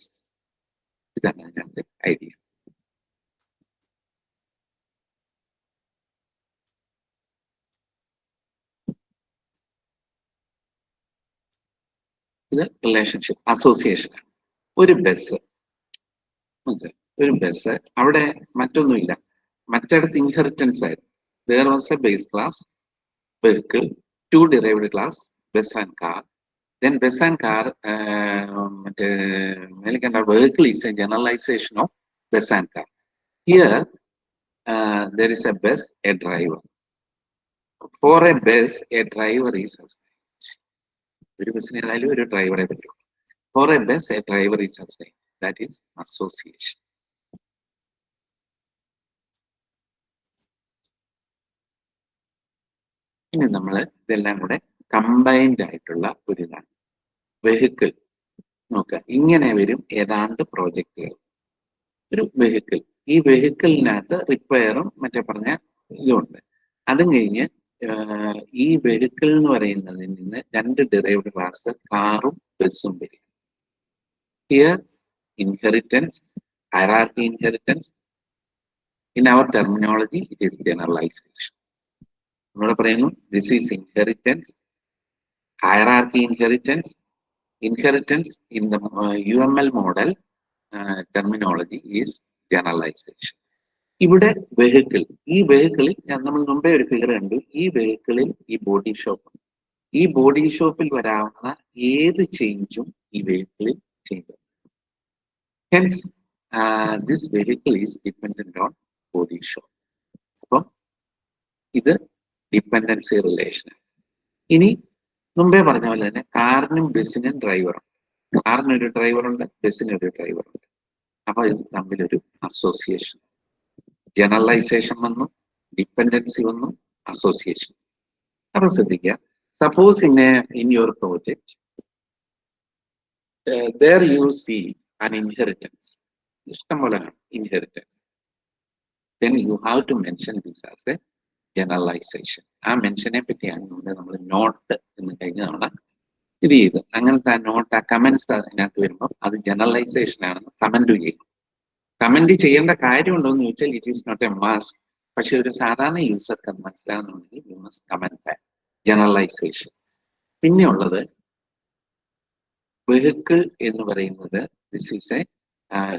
[SPEAKER 1] ഇതാണ് അതിന്റെ idea. ഇത് relationship association ആണ്. ഒരു bus, ഒരു bus അവിടെ മറ്റൊന്നുമില്ല, മറ്റിടത്ത് inheritance ആയിരുന്നു. there was a base class vehicle, two derived class bus and car. Then bus and car vehicle is a generalization of bus and car. Here there is a bus, a driver. For a bus, a driver is assigned. ഒരു ബസ്സിന് ഏതായാലും ഒരു ഡ്രൈവറെ പറ്റും. For a bus, a driver is assigned. That is association. ഇനി നമ്മൾ ഇതെല്ലാം കൂടെ കമ്പൈൻഡ് ആയിട്ടുള്ള ഒരു ഇതാണ് വെഹിക്കിൾ. നോക്കുക, ഇങ്ങനെ വരും ഏതാണ്ട് പ്രോജക്റ്റുകൾ. ഒരു വെഹിക്കിൾ, ഈ വെഹിക്കിളിനകത്ത് റിപ്പയറും മറ്റേ പറഞ്ഞ ഇതുണ്ട്. അതും കഴിഞ്ഞ് ഈ വെഹിക്കിൾ എന്ന് പറയുന്നതിൽ നിന്ന് രണ്ട് ഡിറൈവ്ഡ് ക്ലാസ് കാറും ബസ്സും വരും. Here inheritance, hierarchy inheritance. In our terminology it is generalization. നമ്മളോട് പറയുന്നു this is inheritance, hierarchy inheritance. Inheritance in the UML model terminology is generalization. ഇവിടെ വെഹിക്കിൾ, ഈ വെഹിക്കിളിൽ നമ്മൾ മുമ്പേ ഒരു ഫിഗർ കണ്ടു. ഈ വെഹിക്കിളിൽ ഈ ബോഡി ഷോപ്പ്, ഈ ബോഡി ഷോപ്പിൽ വരാവുന്ന ഏത് ചേഞ്ചും ഈ വെഹിക്കിളിൽ ചെയ്തു. Hence this vehicle is dependent on body shop. അപ്പം ഇത് ഡിപ്പെൻഡൻസി റിലേഷൻ. ഇനി മുമ്പേ പറഞ്ഞ പോലെ തന്നെ കാറിനും ബസ്സിനും ഡ്രൈവറുണ്ട്. കാറിനൊരു ഡ്രൈവറുണ്ട്, ബസ്സിനൊരു ഡ്രൈവറുണ്ട്. അപ്പൊ ഇത് തമ്മിലൊരു അസോസിയേഷൻ. ജനറലൈസേഷൻ വന്നു, ഡിപ്പെൻഡൻസി വന്നു, അസോസിയേഷൻ. അപ്പൊ ശ്രദ്ധിക്കുക, suppose in your project there you see an inheritance, ഇഷ്ടംപോലെ inheritance, then you have to mention this as a generalization. ആ മെൻഷനെ പറ്റിയാണ് നമ്മൾ നോട്ട് എന്ന് കഴിഞ്ഞ തവണ ഇത് ചെയ്ത്. അങ്ങനത്തെ ആ നോട്ട്, ആ കമന്റ്സ് അതിനകത്ത് വരുമ്പോൾ അത് ജനറലൈസേഷൻ ആണെന്ന് കമന്റ് ചെയ്യും. കമന്റ് ചെയ്യേണ്ട കാര്യമുണ്ടോ എന്ന് ചോദിച്ചാൽ it is not a must. പക്ഷെ ഒരു സാധാരണ യൂസർക്ക് അത് മനസ്സിലാകുന്നുണ്ടെങ്കിൽ യു മസ്റ്റ് കമന്റ് ജനറലൈസേഷൻ. പിന്നെ ഉള്ളത് വെഹിക്കിൾ എന്ന് പറയുന്നത് ദിസ് ഈസ്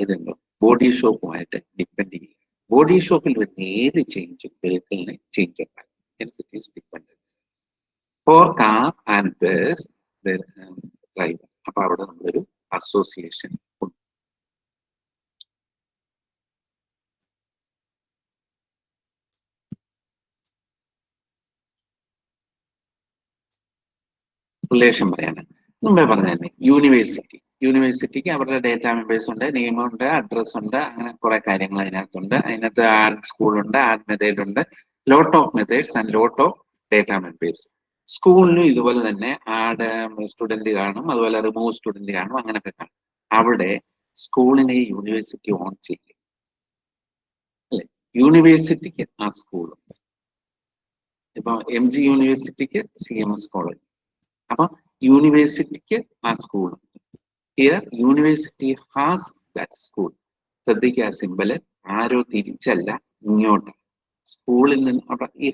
[SPEAKER 1] ഇതുണ്ട്, ബോഡി ഷോപ്പുമായിട്ട് ഡിപ്പെൻഡ് ചെയ്യും. ബോഡി ഷോപ്പിൽ വരുന്ന ഏത് ചേഞ്ചും വെഹിക്കിളിന് ചേഞ്ച് ഉണ്ടാകും. It is dependence. For car and bus driver. അപ്പൊ അവിടെ നമ്മളൊരു അസോസിയേഷൻ ഉണ്ട്. റിലേഷൻ പറയാണ് മുമ്പേ പറഞ്ഞതന്നെ. യൂണിവേഴ്സിറ്റിക്ക് അവരുടെ ഡേറ്റ മെമ്പേഴ്സ് ഉണ്ട്, നെയിമുണ്ട്, അഡ്രസ് ഉണ്ട്, അങ്ങനെ കുറെ കാര്യങ്ങൾ അതിനകത്തുണ്ട്. അതിനകത്ത് ആഡ് സ്കൂളുണ്ട്, ആഡ് മെത്തേഡ് ഉണ്ട്, lot of methods and lot of data members. സ്കൂളിലും ഇതുപോലെ തന്നെ ആഡ് സ്റ്റുഡന്റ് കാണും, അതുപോലെ റിമൂവ് സ്റ്റുഡന്റ് കാണും, അങ്ങനെയൊക്കെ കാണും. അവിടെ സ്കൂളിനെ യൂണിവേഴ്സിറ്റി ഓൺ ചെയ്യും അല്ലെ. യൂണിവേഴ്സിറ്റിക്ക് ആ സ്കൂളുണ്ട്. ഇപ്പൊ MG യൂണിവേഴ്സിറ്റിക്ക് CMS കോളേജ്. അപ്പൊ യൂണിവേഴ്സിറ്റിക്ക് ആ സ്കൂളുണ്ട്. Here university has that school. ശ്രദ്ധിക്കുക, സിമ്പല് ആരോ തിരിച്ചല്ല, ഇങ്ങോട്ട്. സ്കൂളിൽ നിന്ന് ഈ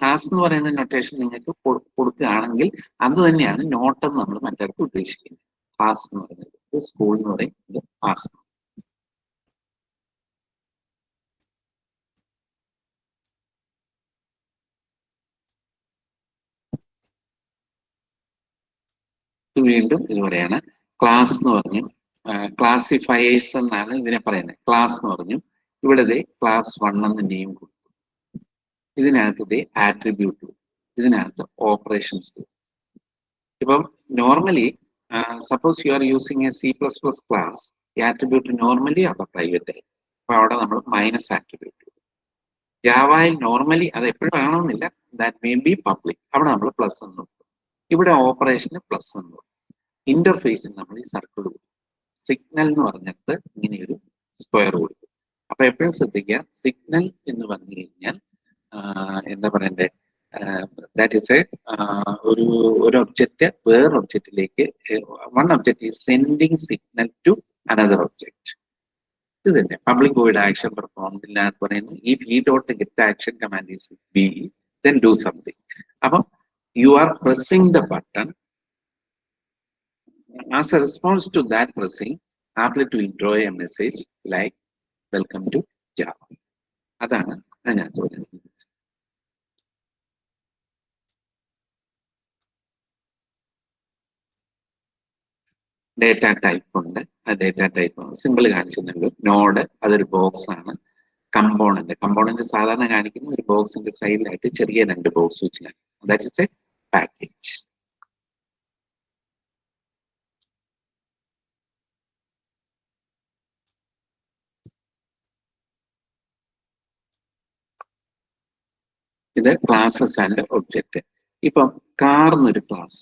[SPEAKER 1] ഹാസ് എന്ന് പറയുന്ന നൊട്ടേഷൻ നിങ്ങൾക്ക് കൊടുക്കുകയാണെങ്കിൽ അത് തന്നെയാണ് നോട്ടെന്ന് നമ്മൾ മറ്റൊക്കെ ഉദ്ദേശിക്കുന്നത്. ഹാസ് എന്ന് പറയുന്നത് സ്കൂൾ എന്ന് പറയുന്നത് ഹാസ്. വീണ്ടും ഇതുപോലെയാണ്. ക്ലാസ് എന്ന് പറഞ്ഞു, ക്ലാസിഫയേഴ്സ് എന്നാണ് ഇതിനെ പറയുന്നത്. ക്ലാസ് എന്ന് പറഞ്ഞു, ഇവിടെ ക്ലാസ് 1 എന്ന് നെയിം കൊടുത്തു. ഇതിനകത്ത് ആട്രിബ്യൂട്ട്, ഇതിനകത്ത് ഓപ്പറേഷൻസ്. ഇപ്പം normally suppose you are using A C++ class, ഈ ആട്രിബ്യൂട്ട് നോർമലി അവിടെ പ്രൈവറ്റ് ആയി. അപ്പൊ അവിടെ നമ്മൾ മൈനസ് ആട്രിബ്യൂട്ട്. ജാവയിൽ നോർമലി അത് എപ്പോഴും വേണമെന്നില്ല, ദാറ്റ് മേ ബി പബ്ലിക്, അവിടെ നമ്മൾ പ്ലസ് എന്ന് കൊടുക്കും. ഇവിടെ ഓപ്പറേഷന് പ്ലസ് എന്ന് കൊടുക്കും. ഇന്റർഫേസിൽ നമ്മൾ ഈ സർക്കിൾ കൊടുക്കും. സിഗ്നൽ എന്ന് പറഞ്ഞിട്ട് ഇങ്ങനെയൊരു സ്ക്വയർ കൊടുക്കും. അപ്പൊ എപ്പോഴും ശ്രദ്ധിക്കുക, സിഗ്നൽ എന്ന് പറഞ്ഞു കഴിഞ്ഞാൽ എന്താ പറയണ്ടേ, ദാറ്റ് ഈസ് ഒരു ഒബ്ജക്റ്റ് വേറൊരു ഒബ്ജക്റ്റിലേക്ക്, one object is sending signal to another object. ഇത് തന്നെ പബ്ലിക് വോയിഡ് ആക്ഷൻ പെർഫോംഡ് എന്ന് പറയുന്നു. If e dot get action command is B, then do something. അപ്പം you are pressing the button. As a response to that pressing, applet will draw a message like welcome to Java. അതാണ് അതിനകത്ത് പറയുന്നത്. Data type ഉണ്ട്. ആ data type simple കാണിച്ചിട്ടുണ്ട്. Node അതൊരു box ആണ്. Component സാധാരണ കാണിക്കുന്ന ഒരു ബോക്സിന്റെ സൈഡിലായിട്ട് ചെറിയ 2 ബോക്സ് വെച്ച് കാണിക്കും. That is A package. ഇത് ക്ലാസസ് ആൻഡ് ഒബ്ജക്റ്റ്. ഇപ്പം കാർ എന്നൊരു ക്ലാസ്,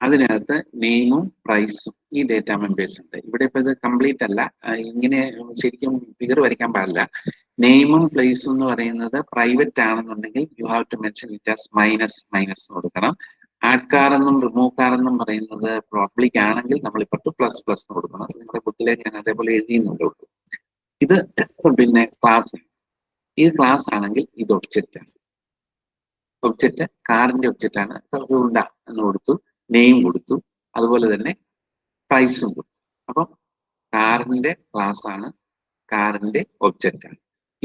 [SPEAKER 1] അതിനകത്ത് നെയിമും പ്രൈസും ഈ ഡേറ്റ മെമ്പേഴ്സ് ഉണ്ട്. ഇവിടെ ഇപ്പൊ ഇത് കംപ്ലീറ്റ് അല്ല, ഇങ്ങനെ ശരിക്കും ഫിഗർ വരയ്ക്കാൻ പാടില്ല. നെയിമും പ്ലേസും എന്ന് പറയുന്നത് പ്രൈവറ്റ് ആണെന്നുണ്ടെങ്കിൽ you have to mention it as minus കൊടുക്കണം. ആഡ് കാർ എന്നും റിമൂവ് കാർ എന്നും പറയുന്നത് പബ്ലിക് ആണെങ്കിൽ നമ്മൾ ഇപ്പുറത്ത് പ്ലസ് കൊടുക്കണം. നിങ്ങളുടെ ബുക്കിലെ ഞാൻ അതേപോലെ എഴുതിയുന്നുള്ളൂ. ഇത് പിന്നെ ക്ലാസ്, ഈ ക്ലാസ് ആണെങ്കിൽ ഇത് ഒബ്ജക്റ്റ് ആണ്. ഒബ്ജക്റ്റ് കാറിന്റെ ഒബ്ജക്റ്റ് ആണ്. ഹുണ്ട എന്ന് കൊടുത്തു, നെയിം കൊടുത്തു, അതുപോലെ തന്നെ പ്രൈസും കൊടുത്തു. അപ്പം കാറിന്റെ ക്ലാസ് ആണ്, കാറിന്റെ ഒബ്ജക്റ്റ് ആണ്.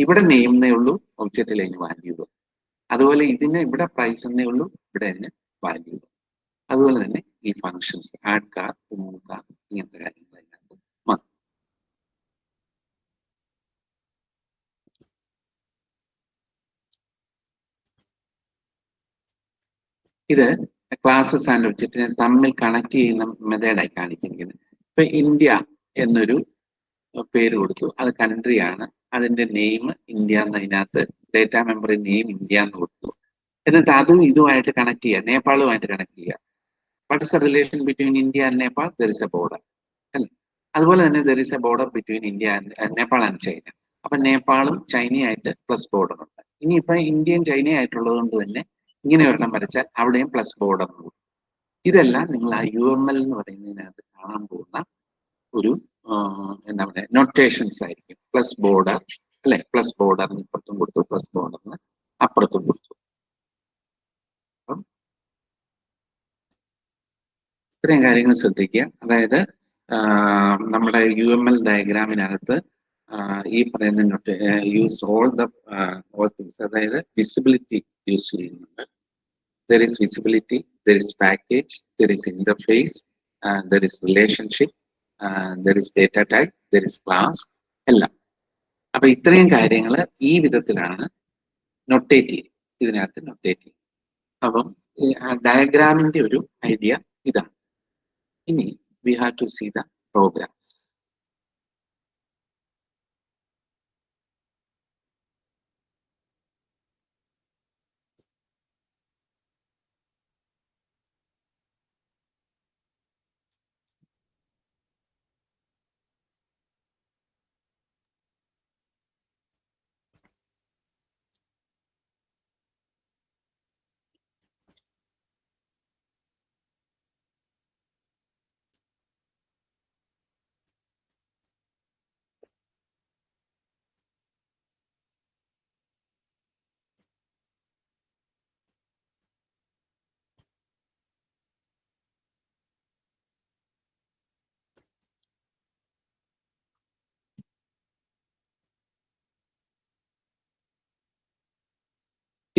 [SPEAKER 1] ഇവിടെ നെയിം എന്നേ ഉള്ളൂ, ഒബ്ജക്റ്റിൽ അതിന് വാല്യൂ. അതുപോലെ ഇതിന് ഇവിടെ പ്രൈസ് എന്നേ ഉള്ളൂ, ഇവിടെ തന്നെ വാല്യൂ. അതുപോലെ തന്നെ ഈ functions add car, remove car, ഇങ്ങനത്തെ കാര്യങ്ങൾ അതിനകത്ത് വന്നു. ഇത് ക്ലാസസ് ആൻഡ് ഒബ്ജക്റ്റിനെ തമ്മിൽ കണക്ട് ചെയ്യുന്ന മെത്തേഡായി കാണിക്കുന്നത്. ഇപ്പൊ ഇന്ത്യ എന്നൊരു പേര് കൊടുത്തു, അത് കൺട്രി ആണ്. അതിന്റെ നെയിം ഇന്ത്യ എന്നതിനകത്ത് ഡേറ്റ മെമ്പർ നെയിം ഇന്ത്യ എന്ന് കൊടുത്തു. എന്നിട്ട് അതും ഇതുമായിട്ട് കണക്ട് ചെയ്യുക, നേപ്പാളുമായിട്ട് കണക്ട് ചെയ്യുക. What is the relation between India and Nepal? There is a border അല്ലേ. അതുപോലെ തന്നെ there is a border between India and Nepal and China. അപ്പൊ നേപ്പാളും ചൈനയായിട്ട് പ്ലസ് ബോർഡർ ഉണ്ട്. ഇനിയിപ്പൊ ഇന്ത്യയും ചൈനയായിട്ടുള്ളത് കൊണ്ട് തന്നെ ഇങ്ങനെ ഒരെണ്ണം വരച്ചാൽ അവിടെയും പ്ലസ് ബോർഡർ ഉണ്ട്. ഇതെല്ലാം നിങ്ങൾ ആ UML എന്ന് പറയുന്നതിനകത്ത് കാണാൻ പോകുന്ന ഒരു എന്താ പറയുക നൊട്ടേഷൻസ് ആയിരിക്കും. പ്ലസ് ബോർഡർ അല്ലെ, പ്ലസ് ബോർഡറിന് ഇപ്പുറത്തും കൊടുത്തു, പ്ലസ് ബോർഡറിന് അപ്പുറത്തും കൊടുത്തു. അപ്പം ഇത്രയും കാര്യങ്ങൾ ശ്രദ്ധിക്കുക. അതായത് നമ്മുടെ UML ഡയഗ്രാമിനകത്ത് ഈ പറയുന്ന യൂസ് ഓൾ തിങ്സ്, അതായത് വിസിബിലിറ്റി യൂസ് ചെയ്യുന്നുണ്ട്. There is visibility, there is package, there is interface, and there is relationship, there is data type, there is class, എല്ലാം. അപ്പൊ ഇത്രയും കാര്യങ്ങൾ ഈ വിധത്തിലാണ് നൊട്ടേറ്റ് ചെയ്യുക, ഇതിനകത്ത് നൊട്ടേറ്റ് ചെയ്യും. അപ്പം ഡയഗ്രാമിന്റെ ഒരു ഐഡിയ ഇതാണ്. ഇനി we have to see the programs.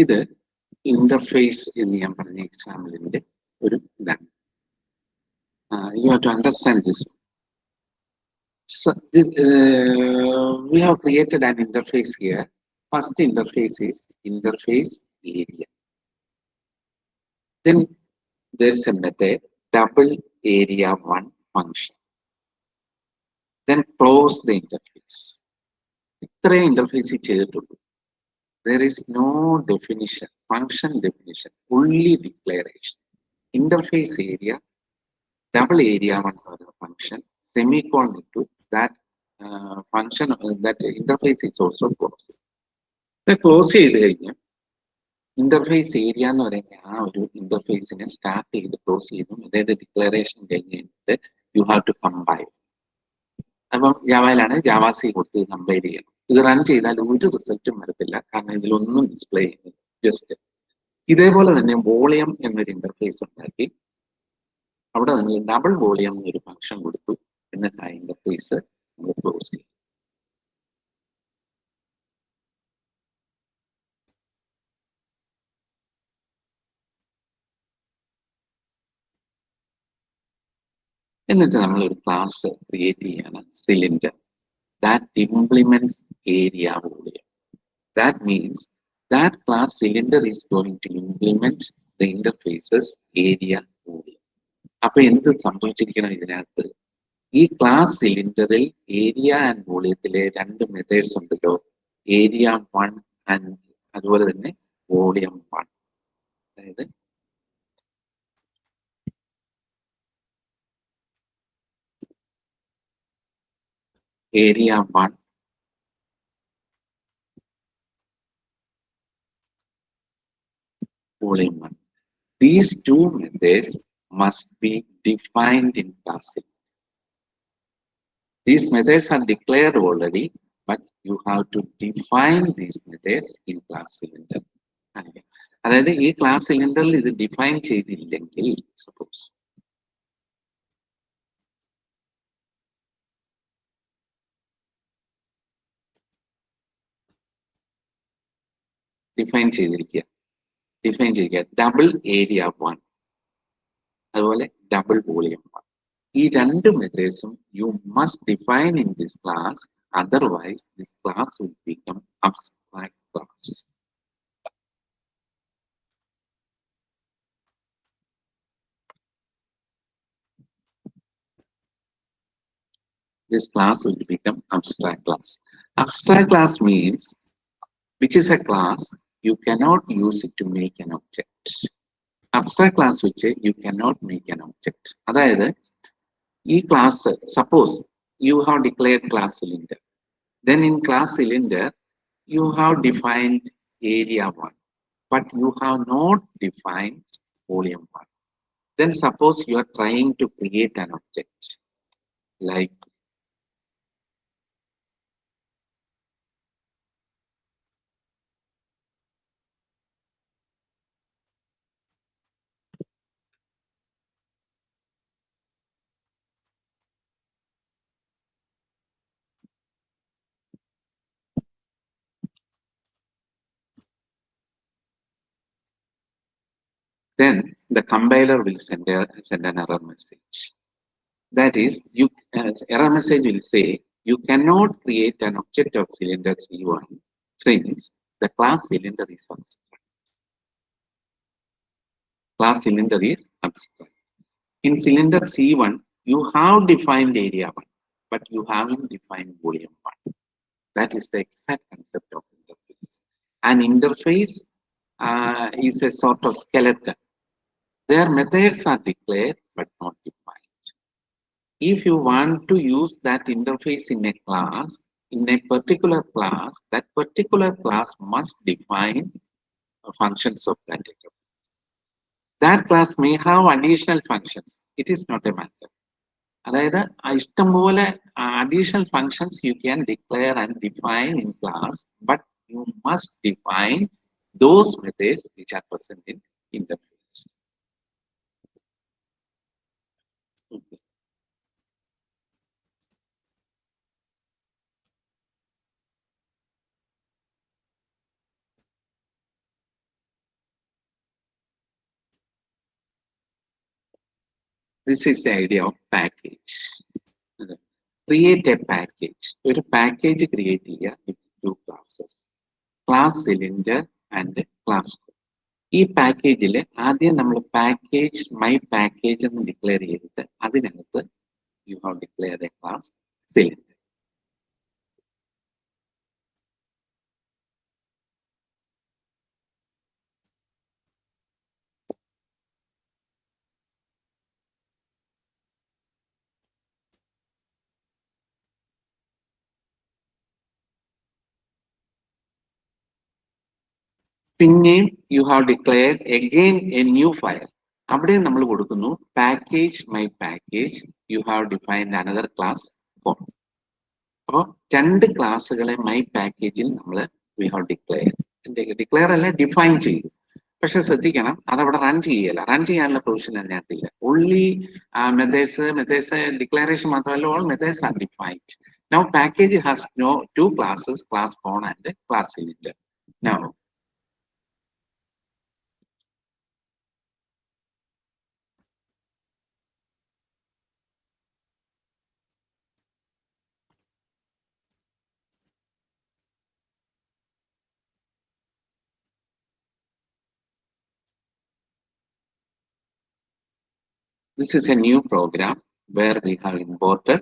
[SPEAKER 1] ഇത് ഇന്റർഫേസ് എന്ന് ഞാൻ പറഞ്ഞ എക്സാമ്പിളിന്റെ ഒരു ഇതാണ്. You have to understand this. So we have created an interface here. First interface is interface area. Then there is a method double area one function. Then close the interface. ഇത്രയും interface ചെയ്തിട്ടുള്ളൂ. There is no definition, function definition, only declaration. Interface area, double area one function, semicolon into that function, that interface is also closed. Close ചെയ്ത് കഴിഞ്ഞ് interface area എന്ന് പറയുന്ന ആ ഒരു ഇന്റർഫേസിനെ start ചെയ്ത് close ചെയ്യുന്നു. അതായത് ഡിക്ലറേഷൻ കഴിഞ്ഞിട്ട് യു ഹാവ് ടു കമ്പൈൽ. അപ്പം ജാവയിലാണ് ജാവാസി കൊടുത്ത് കമ്പൈൽ ചെയ്യണം. ഇത് റൺ ചെയ്താൽ ഒരു റിസൾട്ടും വരത്തില്ല, കാരണം ഇതിലൊന്നും ഡിസ്പ്ലേ ചെയ്യുന്നില്ല. ജസ്റ്റ് ഇതേപോലെ തന്നെ വോളിയം എന്നൊരു ഇന്റർഫേസ് ഉണ്ടാക്കി അവിടെ നമ്മൾ ഡബിൾ വോളിയം എന്നൊരു ഫംഗ്ഷൻ കൊടുത്തു. എന്നിട്ട് ആ ഇന്റർഫേസ് നമ്മൾ ക്ലോസ് ചെയ്യും. എന്നിട്ട് നമ്മൾ ഒരു ക്ലാസ് ക്രിയേറ്റ് ചെയ്യാണ്, cylinder, that implements area volume. That means that class cylinder is going to implement the interfaces area volume. അപ്പൊ എന്ത് സംഭവിച്ചിരിക്കണം ഇതിനകത്ത്? ഈ ക്ലാസ് സിലിണ്ടറിൽ ഏരിയ ആൻഡ് വോളിയത്തിലെ രണ്ട് മെത്തേഡ്സ് ഉണ്ടല്ലോ, ഏരിയ വൺ ആൻഡ് അതുപോലെ തന്നെ വോളിയം വൺ. അതായത് area one, volume 1. These two methods must be defined in class cylinder. These methods are declared already, but you have to define these methods in class cylinder. അതായത് ഈ class സിലിണ്ടറിൽ ഇത് define ചെയ്തില്ലെങ്കിൽ, suppose define ചെയ്തിരിക്കുക double area one, അതുപോലെ double volume one. ഈ രണ്ട് മെത്തേഡ്സും you must define in this class, otherwise this class will become abstract class. This class will become abstract class. Abstract class means which is a class you cannot use it to make an object. Abstract class which you cannot make an object. അതായത് ഈ class, suppose you have declared class cylinder, then in class cylinder you have defined area 1, but you have not defined volume 1. Then suppose you are trying to create an object like then the compiler will send an error message. That is, error message will say you cannot create an object of cylinder C1 since the class cylinder is abstract. Class cylinder is abstract. In cylinder C1, you have defined area 1, but you haven't defined volume 1. That is the exact concept of interface. An interface is a sort of skeleton. Their methods are declared but not defined. If you want to use that interface in a class, in a particular class, that particular class must define functions of that interface. That class may have additional functions. It is not a matter. അതായത് ഇഷ്ടംപോലെ additional functions you can declare and define in class, but you must define those methods which are present in interface. Okay. This is the idea of package. Create a package. ഒരു package create ചെയ്യുക with two classes. Class cylinder and class code. ഈ പാക്കേജിൽ ആദ്യം നമ്മൾ package my package എന്ന് declare ചെയ്തിട്ട് അതിനകത്ത് you have declare a class cylinder. പിന്നെയും you have declared again a new file. അവിടെ നമ്മൾ കൊടുക്കുന്നു package my package you have defined another class for. അപ്പോൾ രണ്ട് ക്ലാസ്സുകളെ മൈ പാക്കേജിൽ നമ്മൾ വി ഹാവ് ഡിക്ലെയർ അല്ല ഡിഫൈൻ ചെയ്തു. പക്ഷെ ശ്രദ്ധിക്കണം, അതവിടെ റൺ ചെയ്യല. റൺ ചെയ്യാനുള്ള പ്രൊവിഷൻ അതിനകത്തില്ല. ഓൺലി മെത്തേഡ്സ് ഡിക്ലറേഷൻ മാത്രമല്ല, all methods are defined. Now package has no to classes, class phone and class cylinder. Now this is a new program where we have imported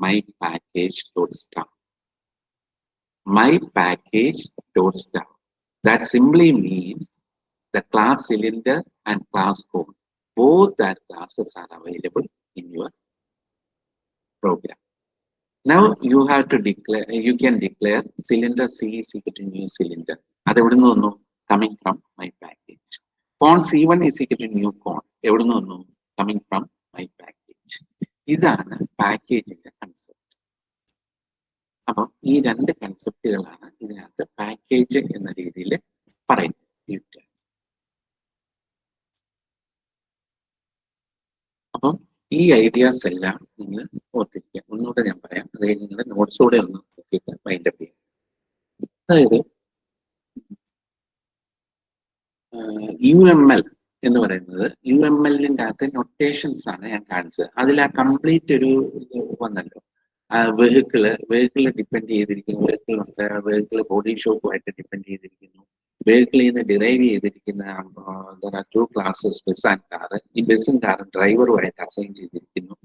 [SPEAKER 1] my package.star. My package.star. That simply means the class cylinder and class code, both that classes are available in your program. Now you have to declare, you can declare cylinder C is equal to new cylinder. That's coming from my package. Con C1 is equal to new con. Coming from my package. ഇതാണ് പാക്കേജിന്റെ concept. അപ്പം ഈ രണ്ട് കൺസെപ്റ്റുകളാണ് ഇതിനകത്ത് package എന്ന രീതിയിൽ പറയുന്നത്. അപ്പം ഈ ഐഡിയാസ് എല്ലാം നിങ്ങൾ ഓർത്തിരിക്കുക. ഒന്നുകൂടെ ഞാൻ പറയാം, അതായത് നിങ്ങളുടെ നോട്ട്സോടെ ഒന്ന് നോക്കിയിട്ട് മൈൻഡപ്പ് ചെയ്യാം. അതായത് UML എന്ന് പറയുന്നത്, UML-ന്റെ അകത്ത് നൊട്ടേഷൻസ് ആണ് ഞാൻ കാണിച്ചത്. അതിൽ ആ കംപ്ലീറ്റ് ഒരു വന്നല്ലോ. വെഹിക്കിള് ഡിപ്പെൻഡ് ചെയ്തിരിക്കുന്നു, വെഹിക്കിൾ ബോഡി ഷോപ്പുമായിട്ട് ഡിപ്പെൻഡ് ചെയ്തിരിക്കുന്നു, വെഹിക്കിളിൽ നിന്ന് ഡിറൈവ് ചെയ്തിരിക്കുന്ന two classes bus and car. ഈ ബസ്സും കാറും ഡ്രൈവറുമായിട്ട് അസൈൻ ചെയ്തിരിക്കുന്നു.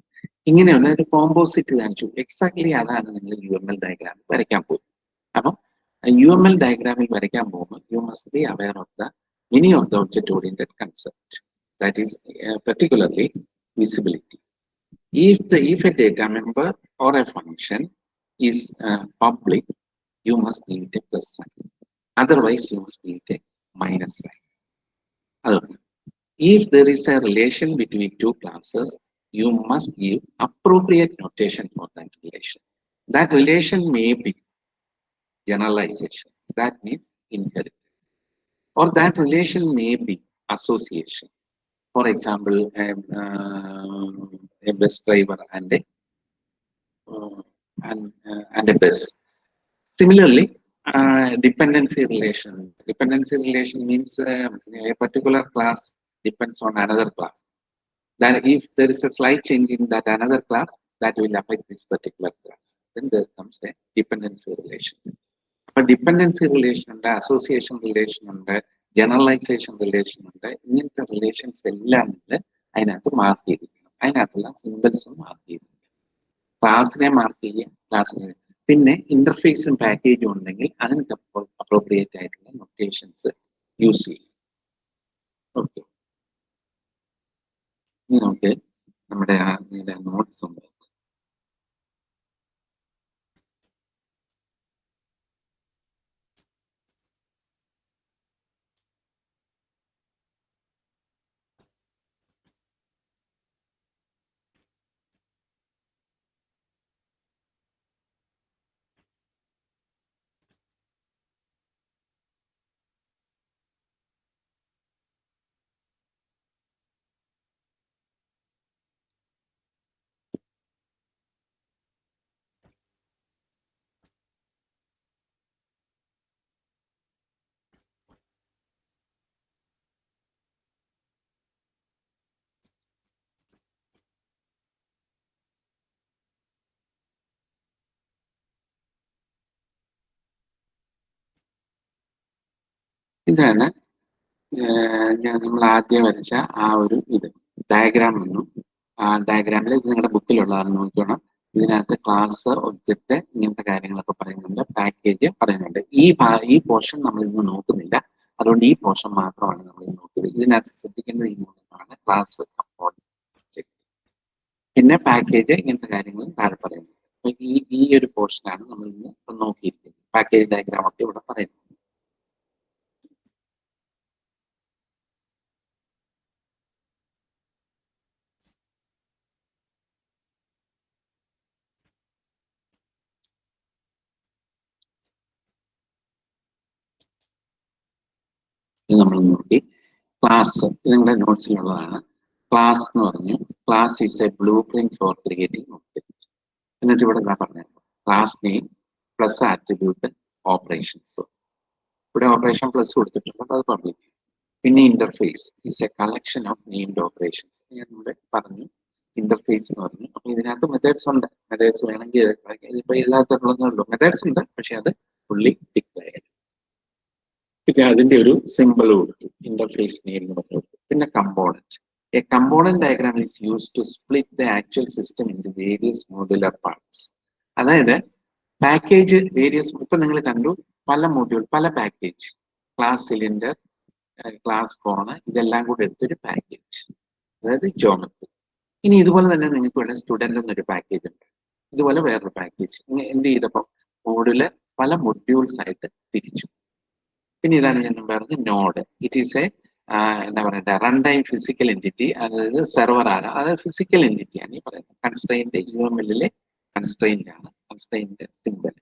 [SPEAKER 1] ഇങ്ങനെയുള്ള ഒരു കോമ്പോസിറ്റ് കാണിച്ചു. എക്സാക്ട്ലി അതാണ് നിങ്ങൾ UML ഡയഗ്രാമിൽ വരയ്ക്കാൻ പോകും. അപ്പം UML ഡയഗ്രാമിൽ വരയ്ക്കാൻ പോകുമ്പോൾ U must be aware of the many of the object-oriented concept, that is particularly visibility. If a data member or a function is public, you must give it a plus sign. Otherwise, you must give it a minus sign. If there is a relation between two classes, you must give appropriate notation for that relation. That relation may be generalization. That means inheritance. Or that relation may be association. For example, a bus driver and a bus. Similarly, dependency relation. Dependency relation means a particular class depends on another class. That if there is a slight change in that another class, that will affect this particular class. Then there comes a dependency relation. അപ്പൊ dependency relation ഉണ്ട്, association relation ഉണ്ട്, generalisation relation ഉണ്ട്. ഇങ്ങനത്തെ relations എല്ലാം ഉണ്ട് അതിനകത്ത് mark ചെയ്തിരിക്കണം. അതിനകത്തുള്ള സിമ്പിൾസും മാർക്ക് ചെയ്തിരിക്കണം. ക്ലാസ്സിനെ മാർക്ക് ചെയ്യുക, ക്ലാസ്സിനെ പിന്നെ ഇന്റർഫേസും പാക്കേജും ഉണ്ടെങ്കിൽ അതിന് അപ്രോപ്രിയേറ്റ് ആയിട്ടുള്ള നൊട്ടേഷൻസ് യൂസ് ചെയ്യും. ഓക്കെ, ഇനി നമുക്ക് നമ്മുടെ നോട്ട്സ് ഉണ്ട്. ഇതാണ് നമ്മൾ ആദ്യം വരച്ച ആ ഒരു ഇത് ഡയഗ്രാം വന്നു. ആ ഡയഗ്രാമിൽ ഇത് നിങ്ങളുടെ ബുക്കിലുള്ളതാണ്, നോക്കണം. ഇതിനകത്ത് ക്ലാസ്, ഒബ്ജക്റ്റ്, ഇങ്ങനത്തെ കാര്യങ്ങളൊക്കെ പറയുന്നുണ്ട്, പാക്കേജ് പറയുന്നുണ്ട്. ഈ പോർഷൻ നമ്മൾ ഇന്ന് നോക്കുന്നില്ല, അതുകൊണ്ട് ഈ പോർഷൻ മാത്രമാണ് നമ്മൾ ഇന്ന് നോക്കുന്നത്. ഇതിനകത്ത് ശ്രദ്ധിക്കേണ്ടത് ഈ മൂന്നാണ്: ക്ലാസ്, ഒബ്ജക്റ്റ്, പിന്നെ പാക്കേജ്, ഇങ്ങനത്തെ കാര്യങ്ങളും താഴെ പറയുന്നുണ്ട്. അപ്പൊ ഈ ഒരു പോർഷനാണ് നമ്മൾ ഇന്ന് നോക്കിയിരിക്കുന്നത്. പാക്കേജ് ഡയഗ്രാം ഒക്കെ ഇവിടെ പറയുന്നത്. ഇത് നമ്മൾ നോക്കി. ക്ലാസ് നിങ്ങളുടെ നോട്ട്സിലുള്ളതാണ്. ക്ലാസ് എന്ന് പറഞ്ഞു, class is A blue print four creating object. എന്നിട്ട് ഇവിടെ എന്താ പറഞ്ഞത്? Class name plus attribute operations. ഇവിടെ ഓപ്പറേഷൻ പ്ലസ് കൊടുത്തിട്ടുണ്ട്, അത് പബ്ലിക്. പിന്നെ interface is A collection of named operations. ഞാൻ ഇവിടെ പറഞ്ഞു ഇന്റർഫേസ് എന്ന് പറഞ്ഞു. അപ്പൊ ഇതിനകത്ത് മെത്തേഡ്സ് ഉണ്ട്. മെത്തേഡ്സ് വേണമെങ്കിൽ ഇപ്പൊ എല്ലാത്തരത്തിലുള്ളൂ മെത്തേഡ്സ് ഉണ്ട്, പക്ഷെ അത് ഫുള്ളി ഡിക്ലെയർ. പിന്നെ അതിന്റെ ഒരു സിമ്പിൾ കൊടുത്തു, ഇന്റർഫേസ് നെയിം എന്ന് പറഞ്ഞു. പിന്നെ component. A component diagram is use to split the actual system in various modular parts. അതായത് പാക്കേജ് വേരിയസ്, ഇപ്പൊ നിങ്ങൾ കണ്ടു പല മോഡ്യൂൾ, പല package, class cylinder, class cone, ഇതെല്ലാം കൂടെ എടുത്തൊരു പാക്കേജ്, അതായത് ജോമെട്രി. ഇനി ഇതുപോലെ തന്നെ നിങ്ങൾക്ക് വേണ്ട സ്റ്റുഡന്റ് എന്നൊരു പാക്കേജ് ഉണ്ട്, ഇതുപോലെ വേറൊരു പാക്കേജ്. എന്ത് ചെയ്തപ്പോൾ മോഡുല് പല മൊഡ്യൂൾസ് ആയിട്ട് തിരിച്ചു. പിന്നെ ഇതാണ് ഞാൻ പറഞ്ഞത് നോഡ്. ഇറ്റ് ഈസ് എ എന്താ പറയുക, റൺ ടൈം ഫിസിക്കൽ എൻറ്റിറ്റി, അതായത് സെർവർ ആണ്, അതായത് ഫിസിക്കൽ എൻറ്റിറ്റി ആണ് ഈ പറയുന്നത്. കൺസ്ട്രെയിന്റ് UML കൺസ്ട്രെയിന്റ് ആണ്, കൺസ്ട്രെയിന്റ് സിമ്പിൾ.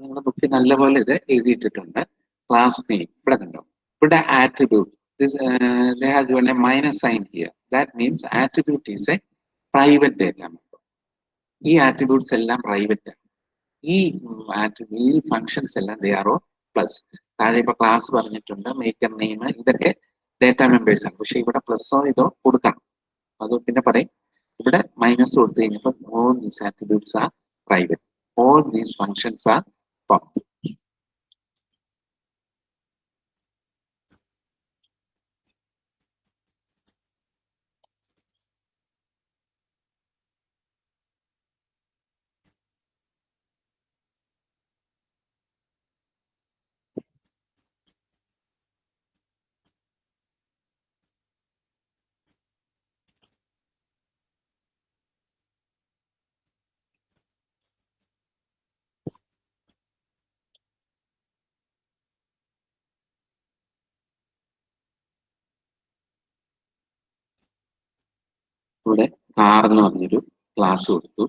[SPEAKER 1] നിങ്ങളുടെ ബുക്കിൽ നല്ലപോലെ ഇത് എഴുതിയിട്ടിട്ടുണ്ട്. ക്ലാസ് നെയിം ഇവിടെ കണ്ടോ, ഇവിടെ attribute, they have given a minus sign here. That means attribute is a private data member. ഈ ആട്രിബ്യൂട്ട്സ് എല്ലാം പ്രൈവറ്റ് ആണ്. ഈ ഫങ്ഷൻസ് എല്ലാം they are all പ്ലസ്. താഴെ ഇപ്പൊ ക്ലാസ് പറഞ്ഞിട്ടുണ്ട്, മേക്കർ നെയിം, ഇതൊക്കെ ഡേറ്റ മെമ്പേഴ്സ് ആണ്. പക്ഷെ ഇവിടെ പ്ലസ്സോ ഇതോ കൊടുക്കണം, അത് പിന്നെ പറയും. ഇവിടെ മൈനസ് കൊടുത്തു കഴിഞ്ഞപ്പോൾ all these attributes are private, all these functions are public. ഇവിടെ കാർ എന്ന് പറഞ്ഞൊരു ക്ലാസ് കൊടുത്തു,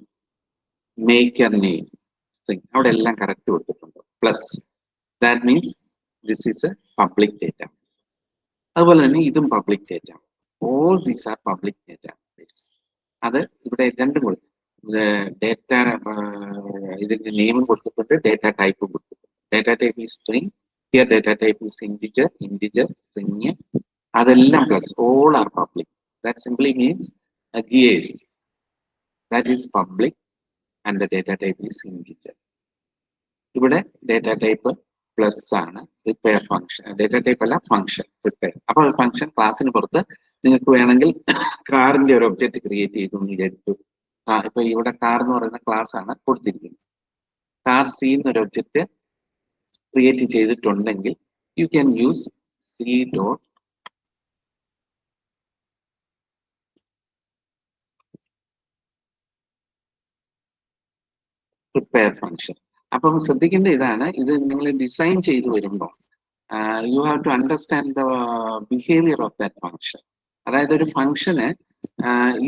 [SPEAKER 1] മേക്കർ നെയിം സ്ട്രിംഗ്, അവിടെ എല്ലാം കറക്റ്റ് കൊടുത്തിട്ടുണ്ട്. Plus, that means this is a public data. അതുപോലെ തന്നെ ഇതും public data. All these are public data. അത് ഇവിടെ രണ്ടും കൊടുക്കും. ഡേറ്റ ഇതിന്റെ നെയിമും കൊടുത്തിട്ടുണ്ട്, ഡേറ്റ ടൈപ്പും കൊടുത്തിട്ടുണ്ട്. Data type is string, here data type is integer, string, അതെല്ലാം plus, all are public. That simply means gears, that is public and the data type is integer. ഇവിടെ ഡേറ്റ ടൈപ്പ് പ്ലസ് ആണ്, prepare function, data type അല്ല function prepare. അപ്പോൾ function ക്ലാസ്സിന് പുറത്ത് നിങ്ങൾക്ക് വേണമെങ്കിൽ കാറിന്റെ ഒരു ഒബ്ജക്റ്റ് ക്രിയേറ്റ് ചെയ്തു എന്ന് വിചാരിച്ചു. ഇപ്പൊ ഇവിടെ കാർ എന്ന് പറയുന്ന ക്ലാസ് ആണ് കൊടുത്തിരിക്കുന്നത്. കാർ സി എന്നൊരു ഒബ്ജക്റ്റ് ക്രിയേറ്റ് ചെയ്തിട്ടുണ്ടെങ്കിൽ you can use C dot prepare function. അപ്പം ശ്രദ്ധിക്കേണ്ട ഇതാണ്, ഇത് നിങ്ങൾ ഡിസൈൻ ചെയ്ത് വരുമ്പോൾ you have to understand the behaviour of that function. അതായത് ഒരു ഫംഗ്ഷന്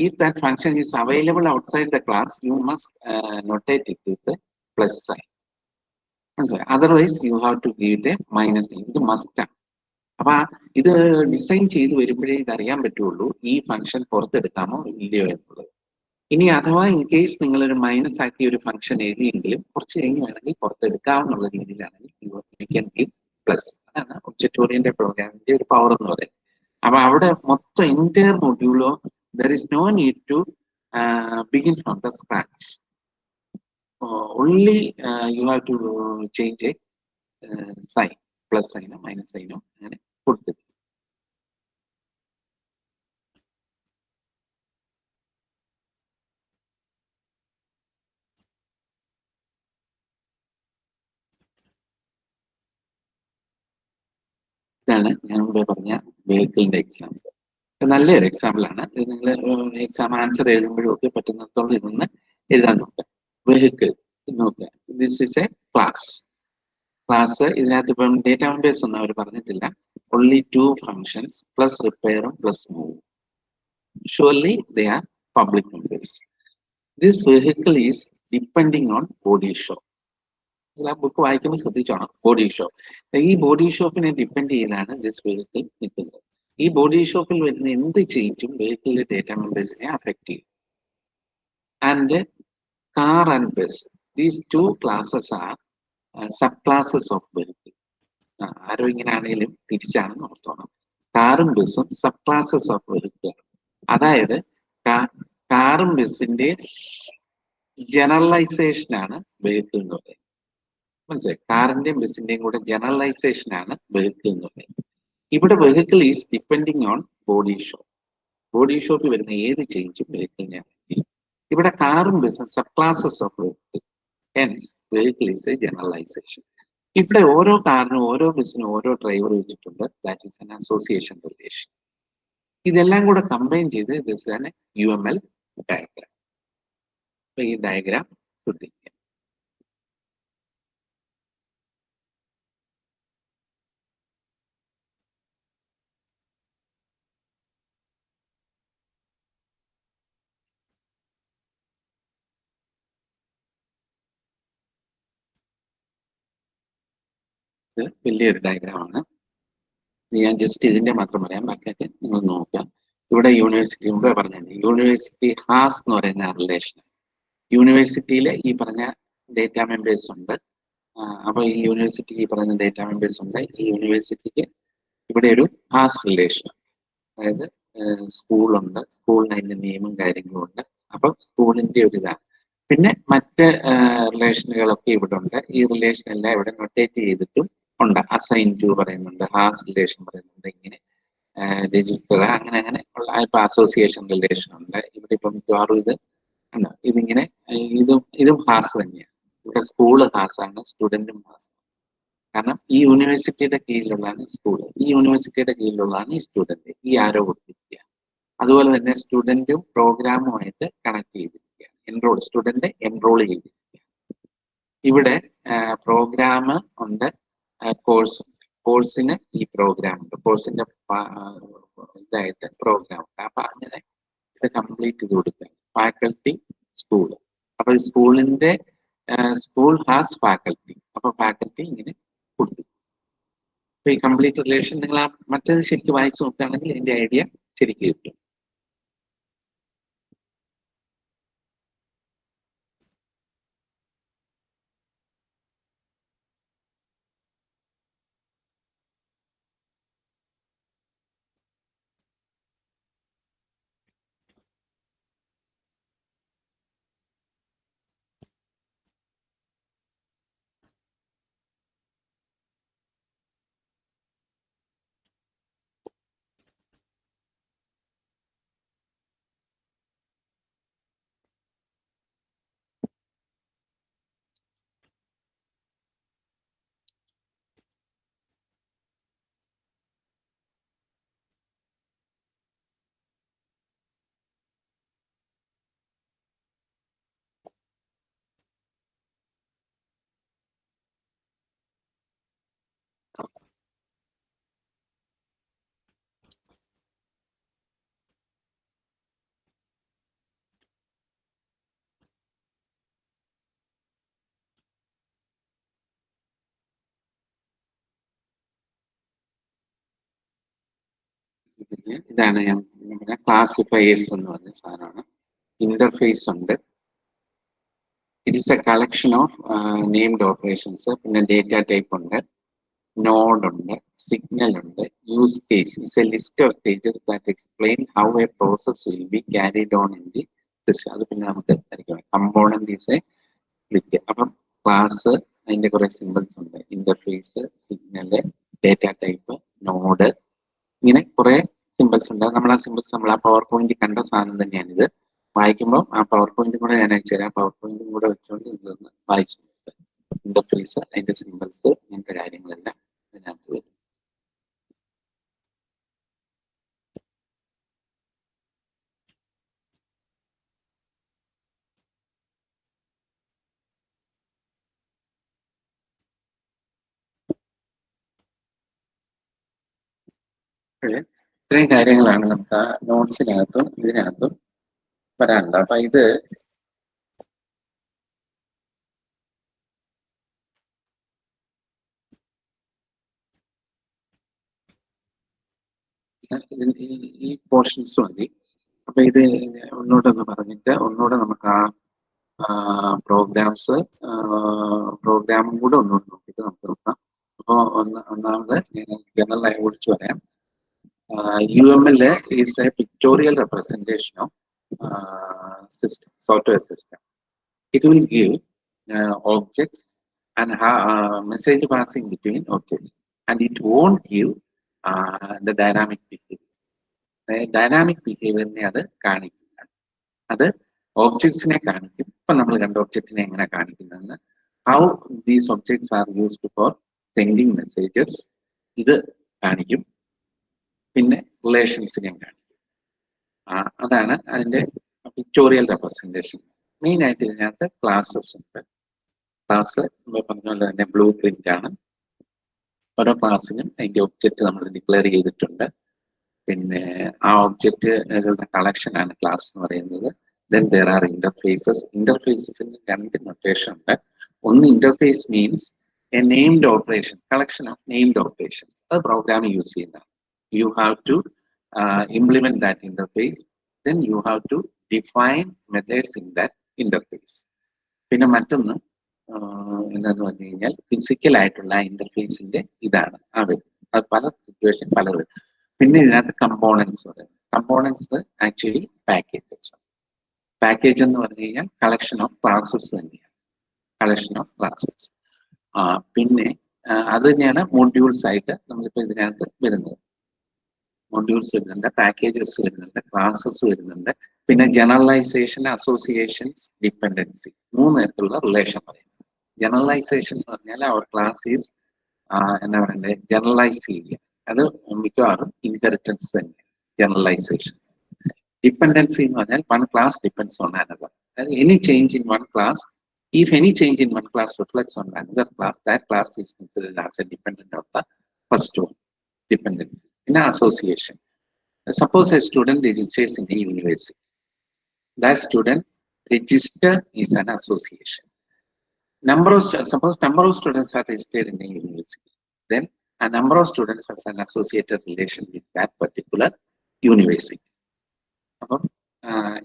[SPEAKER 1] if that function is available outside the class, you must notate it with a plus sign. Otherwise, you have to give it a minus sign. ഇത് must ആണ്. അപ്പൊ ഇത് design ചെയ്ത് വരുമ്പോഴേ ഇത് അറിയാൻ പറ്റുള്ളൂ ഈ ഫംഗ്ഷൻ പുറത്തെടുക്കാമോ ഇല്ലയോ എന്നുള്ളത്. ഇനി അഥവാ ഇൻ കേസ് നിങ്ങളൊരു മൈനസ് ആക്കിയ ഒരു ഫംഗ്ഷൻ എഴുതിയെങ്കിലും കുറച്ച് കഴിഞ്ഞ് വേണമെങ്കിൽ പുറത്തെടുക്കാവുന്ന രീതിയിലാണെങ്കിൽ യു ക്യാൻ ഗിവ് പ്ലസ്. അതാണ് ഒബ്ജക്റ്റ് ഓറിയന്റഡ് പ്രോഗ്രാമിന്റെ ഒരു പവർ എന്ന് പറയുന്നത്. അപ്പൊ അവിടെ മൊത്തം ഇന്റയർ മൊഡ്യൂളോ there is no need to begin from the scratch. Only you have to change a sign, plus sign or minus sign and put it. ഇതാണ് ഞാൻ ഇവിടെ പറഞ്ഞ വെഹിക്കിളിന്റെ എക്സാമ്പിൾ. നല്ലൊരു എക്സാമ്പിൾ ആണ് ഇത്. നിങ്ങൾ എക്സാം ആൻസർ എഴുതുമ്പോഴും ഒക്കെ പറ്റുന്നിടത്തോളം ഇതൊന്ന് എഴുതാൻ നോക്കുക. വെഹിക്കിൾ നോക്കുക, ദിസ് ഇസ് എ ക്ലാസ്. ഇതിനകത്ത് ഇപ്പം ഡേറ്റ മെമ്പേഴ്സ് ഒന്നും അവർ പറഞ്ഞിട്ടില്ല. only 2 functions plus repair plus move. Surely they are public members. This vehicle is depending on body shop. Book വായിക്കുമ്പോൾ ശ്രദ്ധിച്ചോണം, ബോഡി ഷോപ്പ്. ഈ ബോഡി ഷോപ്പിനെ ഡിപ്പെൻഡ് ചെയ്താണ് ദിസ് വെഹിക്കിൾ നിൽക്കുന്നത്. ഈ ബോഡി ഷോപ്പിൽ വരുന്ന എന്ത് ചേഞ്ചും വെഹിക്കിളിലെ ഡേറ്റ മെമ്പേഴ്സിനെ അഫക്ട് ചെയ്യും. And car and bus, these 2 classes are sub classes of vehicle. ആരോ ഇങ്ങനെ ആണെങ്കിലും തിരിച്ചാണെന്ന് ഓർത്തോണം. കാറും ബസ്സും സബ് ക്ലാസസ് ഓഫ് വെഹിക്കിൾ. അതായത് കാറും ബസ്സിന്റെ ജനറലൈസേഷൻ ആണ് വെഹിക്കിൾ എന്ന് പറയുന്നത്. മനസ്സിലായി? കാറിന്റെയും ബസ്സിന്റെയും കൂടെ ജനറലൈസേഷൻ ആണ് വെഹിക്കിൾ എന്ന് പറയുന്നത്. ഇവിടെ vehicle is depending on body shop. Body ഷോപ്പിൽ വരുന്ന ഏത് ചേഞ്ചും വെഹിക്കിളിനെ അഫക്ട് ചെയ്യും. ഇവിടെ കാറും ബസ്സും sub classes of vehicle, hence vehicle is a generalization. ഇവിടെ ഓരോ കാറിനും ഓരോ ബസ്സിനും ഓരോ ഡ്രൈവർ വെച്ചിട്ടുണ്ട്. That is an association relation. ഇതെല്ലാം കൂടെ കമ്പൈൻ ചെയ്ത് ദിസ് ആൻ UML ഡയഗ്രാം. അപ്പൊ ഈ ഡയഗ്രാം ശ്രദ്ധിക്കുക. വലിയൊരു ഡയഗ്രാമാണ്. ഞാൻ ജസ്റ്റ് ഇതിന്റെ മാത്രം പറയാം, ബാക്കിയൊക്കെ നിങ്ങൾ നോക്കാം. ഇവിടെ യൂണിവേഴ്സിറ്റി മുമ്പേ പറഞ്ഞിട്ടുണ്ട്, യൂണിവേഴ്സിറ്റി ഹാസ് എന്ന് പറയുന്ന റിലേഷൻ. യൂണിവേഴ്സിറ്റിയിൽ ഈ പറഞ്ഞ ഡേറ്റ മെമ്പേഴ്സ് ഉണ്ട്. അപ്പൊ ഈ യൂണിവേഴ്സിറ്റിക്ക് ഈ പറയുന്ന ഡേറ്റ മെമ്പേഴ്സ് ഉണ്ട്. ഈ യൂണിവേഴ്സിറ്റിക്ക് ഇവിടെ ഒരു ഹാസ് റിലേഷൻ, അതായത് സ്കൂളുണ്ട്, സ്കൂളിന് അതിന്റെ നിയമം കാര്യങ്ങളും ഉണ്ട്. അപ്പൊ സ്കൂളിന്റെ ഒരു ഇതാണ്. പിന്നെ മറ്റ് റിലേഷനുകളൊക്കെ ഇവിടെ ഉണ്ട്. ഈ റിലേഷൻ എല്ലാം ഇവിടെ നൊട്ടേറ്റ് ചെയ്തിട്ടും ഉണ്ട്. അസൈൻ ടു പറയുന്നുണ്ട്, ഹാസ് റിലേഷൻ പറയുന്നുണ്ട്, ഇങ്ങനെ രജിസ്റ്റർ അങ്ങനെ അങ്ങനെ ഉള്ള ഇപ്പൊ അസോസിയേഷൻ റിലേഷൻ ഉണ്ട്. ഇവിടെ ഇപ്പൊ മിക്കവാറും ഇത് ഉണ്ട്. ഇതിങ്ങനെ ഇതും ഹാസ് തന്നെയാണ്. ഇവിടെ സ്കൂള് ഹാസാണ്, സ്റ്റുഡന്റും ഹാസ്. കാരണം ഈ യൂണിവേഴ്സിറ്റിയുടെ കീഴിലുള്ളതാണ് സ്കൂൾ, ഈ യൂണിവേഴ്സിറ്റിയുടെ കീഴിലുള്ളതാണ് ഈ സ്റ്റുഡന്റ്. ഈ ആരോ കൊടുത്തിരിക്കുക. അതുപോലെ തന്നെ സ്റ്റുഡന്റും പ്രോഗ്രാമുമായിട്ട് കണക്ട് ചെയ്തിരിക്കുകയാണ്. സ്റ്റുഡന്റ് എൻറോൾ ചെയ്തിരിക്കുക. ഇവിടെ പ്രോഗ്രാം ഉണ്ട്, കോഴ്സ് ഉണ്ട്. കോഴ്സിന് ഈ പ്രോഗ്രാം ഉണ്ട്, കോഴ്സിന്റെ ഇതായിട്ട് പ്രോഗ്രാം ഉണ്ട്. അപ്പൊ അങ്ങനെ ഇത് കംപ്ലീറ്റ് ചെയ്ത് കൊടുക്കുക. Faculty, school. അപ്പൊ സ്കൂളിന്റെ സ്കൂൾ ഹാസ് ഫാക്കൽറ്റി. അപ്പൊ ഫാക്കൽറ്റി ഇങ്ങനെ കൊടുത്തു. അപ്പൊ ഈ കംപ്ലീറ്റ് റിലേഷൻ നിങ്ങൾ ആ മറ്റേത് ശരിക്കും വായിച്ചു നോക്കുകയാണെങ്കിൽ ഇതിന്റെ ഐഡിയ ശരിക്കും കിട്ടും. ഇതാണ് ഞാൻ ക്ലാസിഫയേഴ്സ് എന്ന് പറഞ്ഞ സാധനമാണ്. ഇന്റർഫേസ് ഉണ്ട്. It is A collection of named operations. പിന്നെ ഡേറ്റ ടൈപ്പ് ഉണ്ട്, നോഡ് ഉണ്ട്, സിഗ്നൽ ഉണ്ട്, use case. It's A list of pages that explain how A process will be carried on in the system. അത് പിന്നെ നമുക്ക് component is A list. അപ്പം class, അതിന്റെ കുറെ സിമ്പിൾസ് ഉണ്ട്. Interface, signal, data type, node, ഇങ്ങനെ കുറെ സിമ്പിൾസ് ഉണ്ട്. നമ്മൾ ആ സിമ്പിൾസ് നമ്മൾ ആ പവർ പോയിന്റ് കണ്ട സാധനം തന്നെയാണ് ഇത്. വായിക്കുമ്പോൾ ആ പവർ പോയിന്റും കൂടെ ഞാൻ അയച്ചു തരാം. പവർ പോയിന്റും കൂടെ വെച്ചുകൊണ്ട് ഇതൊന്ന് വായിച്ചു. ഇന്റർഫേസ്, അതിന്റെ സിമ്പിൾസ്, ഇങ്ങനത്തെ കാര്യങ്ങളെല്ലാം ഇതിനകത്ത് വരും. ഇത്രയും കാര്യങ്ങളാണ് നമുക്ക് ആ നോട്ട്സിനകത്തും ഇതിനകത്തും വരാനുണ്ട്. അപ്പൊ ഇത് ഈ പോർഷൻസ് മതി. അപ്പൊ ഇത് ഒന്നുകൂടെ പറഞ്ഞിട്ട് ഒന്നുകൂടെ നമുക്ക് ആ പ്രോഗ്രാമും കൂടെ ഒന്നുകൂടെ നോക്കിയിട്ട് നമുക്ക് നോക്കാം. അപ്പോൾ ഒന്നാമത് ജനറലായി ഓടിച്ചു പറയാം. UML is a pictorial representation of software system. It will give objects and message passing between objects, and it won't give the dynamic behavior. Dynamic behavior ne adu kanikkunna. Adu objects ne kanikkum. Ipo nammal kanda object ne engane kanikkunnu. How these objects are used for sending messages. Idu kanikkum. പിന്നെ റിലേഷൻസിനെയും കാണിക്കും. അതാണ് അതിന്റെ pictorial representation. Main ആയിട്ട് ഇതിനകത്ത് classes ഉണ്ട്. Class നമ്മൾ പറഞ്ഞ പോലെ തന്നെ ബ്ലൂ പ്രിന്റ് ആണ്. ഓരോ ക്ലാസ്സിനും അതിന്റെ ഒബ്ജക്റ്റ് നമ്മൾ ഡിക്ലെയർ ചെയ്തിട്ടുണ്ട്. പിന്നെ ആ ഒബ്ജക്റ്റുകളുടെ കളക്ഷൻ ആണ് ക്ലാസ് എന്ന് പറയുന്നത്. Then there are interfaces. ഇന്റർഫേസസിന് രണ്ട് നൊട്ടേഷൻ ഉണ്ട്. ഒന്ന് interface means a named operation, collection of named operations. അത് പ്രോഗ്രാമിൽ യൂസ് ചെയ്യുന്നതാണ്. You have to implement that interface. Then you have to define methods in that interface. പിന്നെ മറ്റൊന്ന് എന്താന്ന് പറഞ്ഞു കഴിഞ്ഞാൽ ഫിസിക്കൽ ആയിട്ടുള്ള ഇന്റർഫേസിന്റെ ഇതാണ് അത് പല സിറ്റുവേഷൻ പലത്. പിന്നെ ഇതിനകത്ത് കമ്പോണൻസ് പറയുന്നത്. Components actually packages. പാക്കേജ് എന്ന് പറഞ്ഞു കഴിഞ്ഞാൽ കളക്ഷൻ ഓഫ് ക്ലാസ്സസ് തന്നെയാണ്. Collection of classes. പിന്നെ അത് തന്നെയാണ് മോഡ്യൂൾസ് ആയിട്ട് നമ്മളിപ്പോൾ ഇതിനകത്ത് വരുന്നത്. മോഡ്യൂൾസ് വരുന്നുണ്ട്, പാക്കേജസ് വരുന്നുണ്ട്, ക്ലാസ്സസ് വരുന്നുണ്ട്. പിന്നെ ജനറലൈസേഷൻ, അസോസിയേഷൻസ്, ഡിപ്പെൻഡൻസി, മൂന്ന് തരത്തിലുള്ള റിലേഷൻ പറയുന്നത്. ജനറലൈസേഷൻ എന്ന് പറഞ്ഞാൽ അവർ ക്ലാസ് ഈസ് എന്താ പറയണ്ടേ, ജനറലൈസ് ചെയ്യുക. അത് മിക്കവാറും ഇൻഹെറിറ്റൻസ് തന്നെ ജനറലൈസേഷൻ. ഡിപ്പെൻഡൻസി എന്ന് പറഞ്ഞാൽ one class depends on another. അതായത് any change in one class, if any change in one class reflects on another class, that class is considered as a dependent of the first one. Dependency. In association, suppose a student registers in a university. That student register is an association. Suppose number of students are registered in a university, then a number of students has an associated relation with that particular university. അപ്പം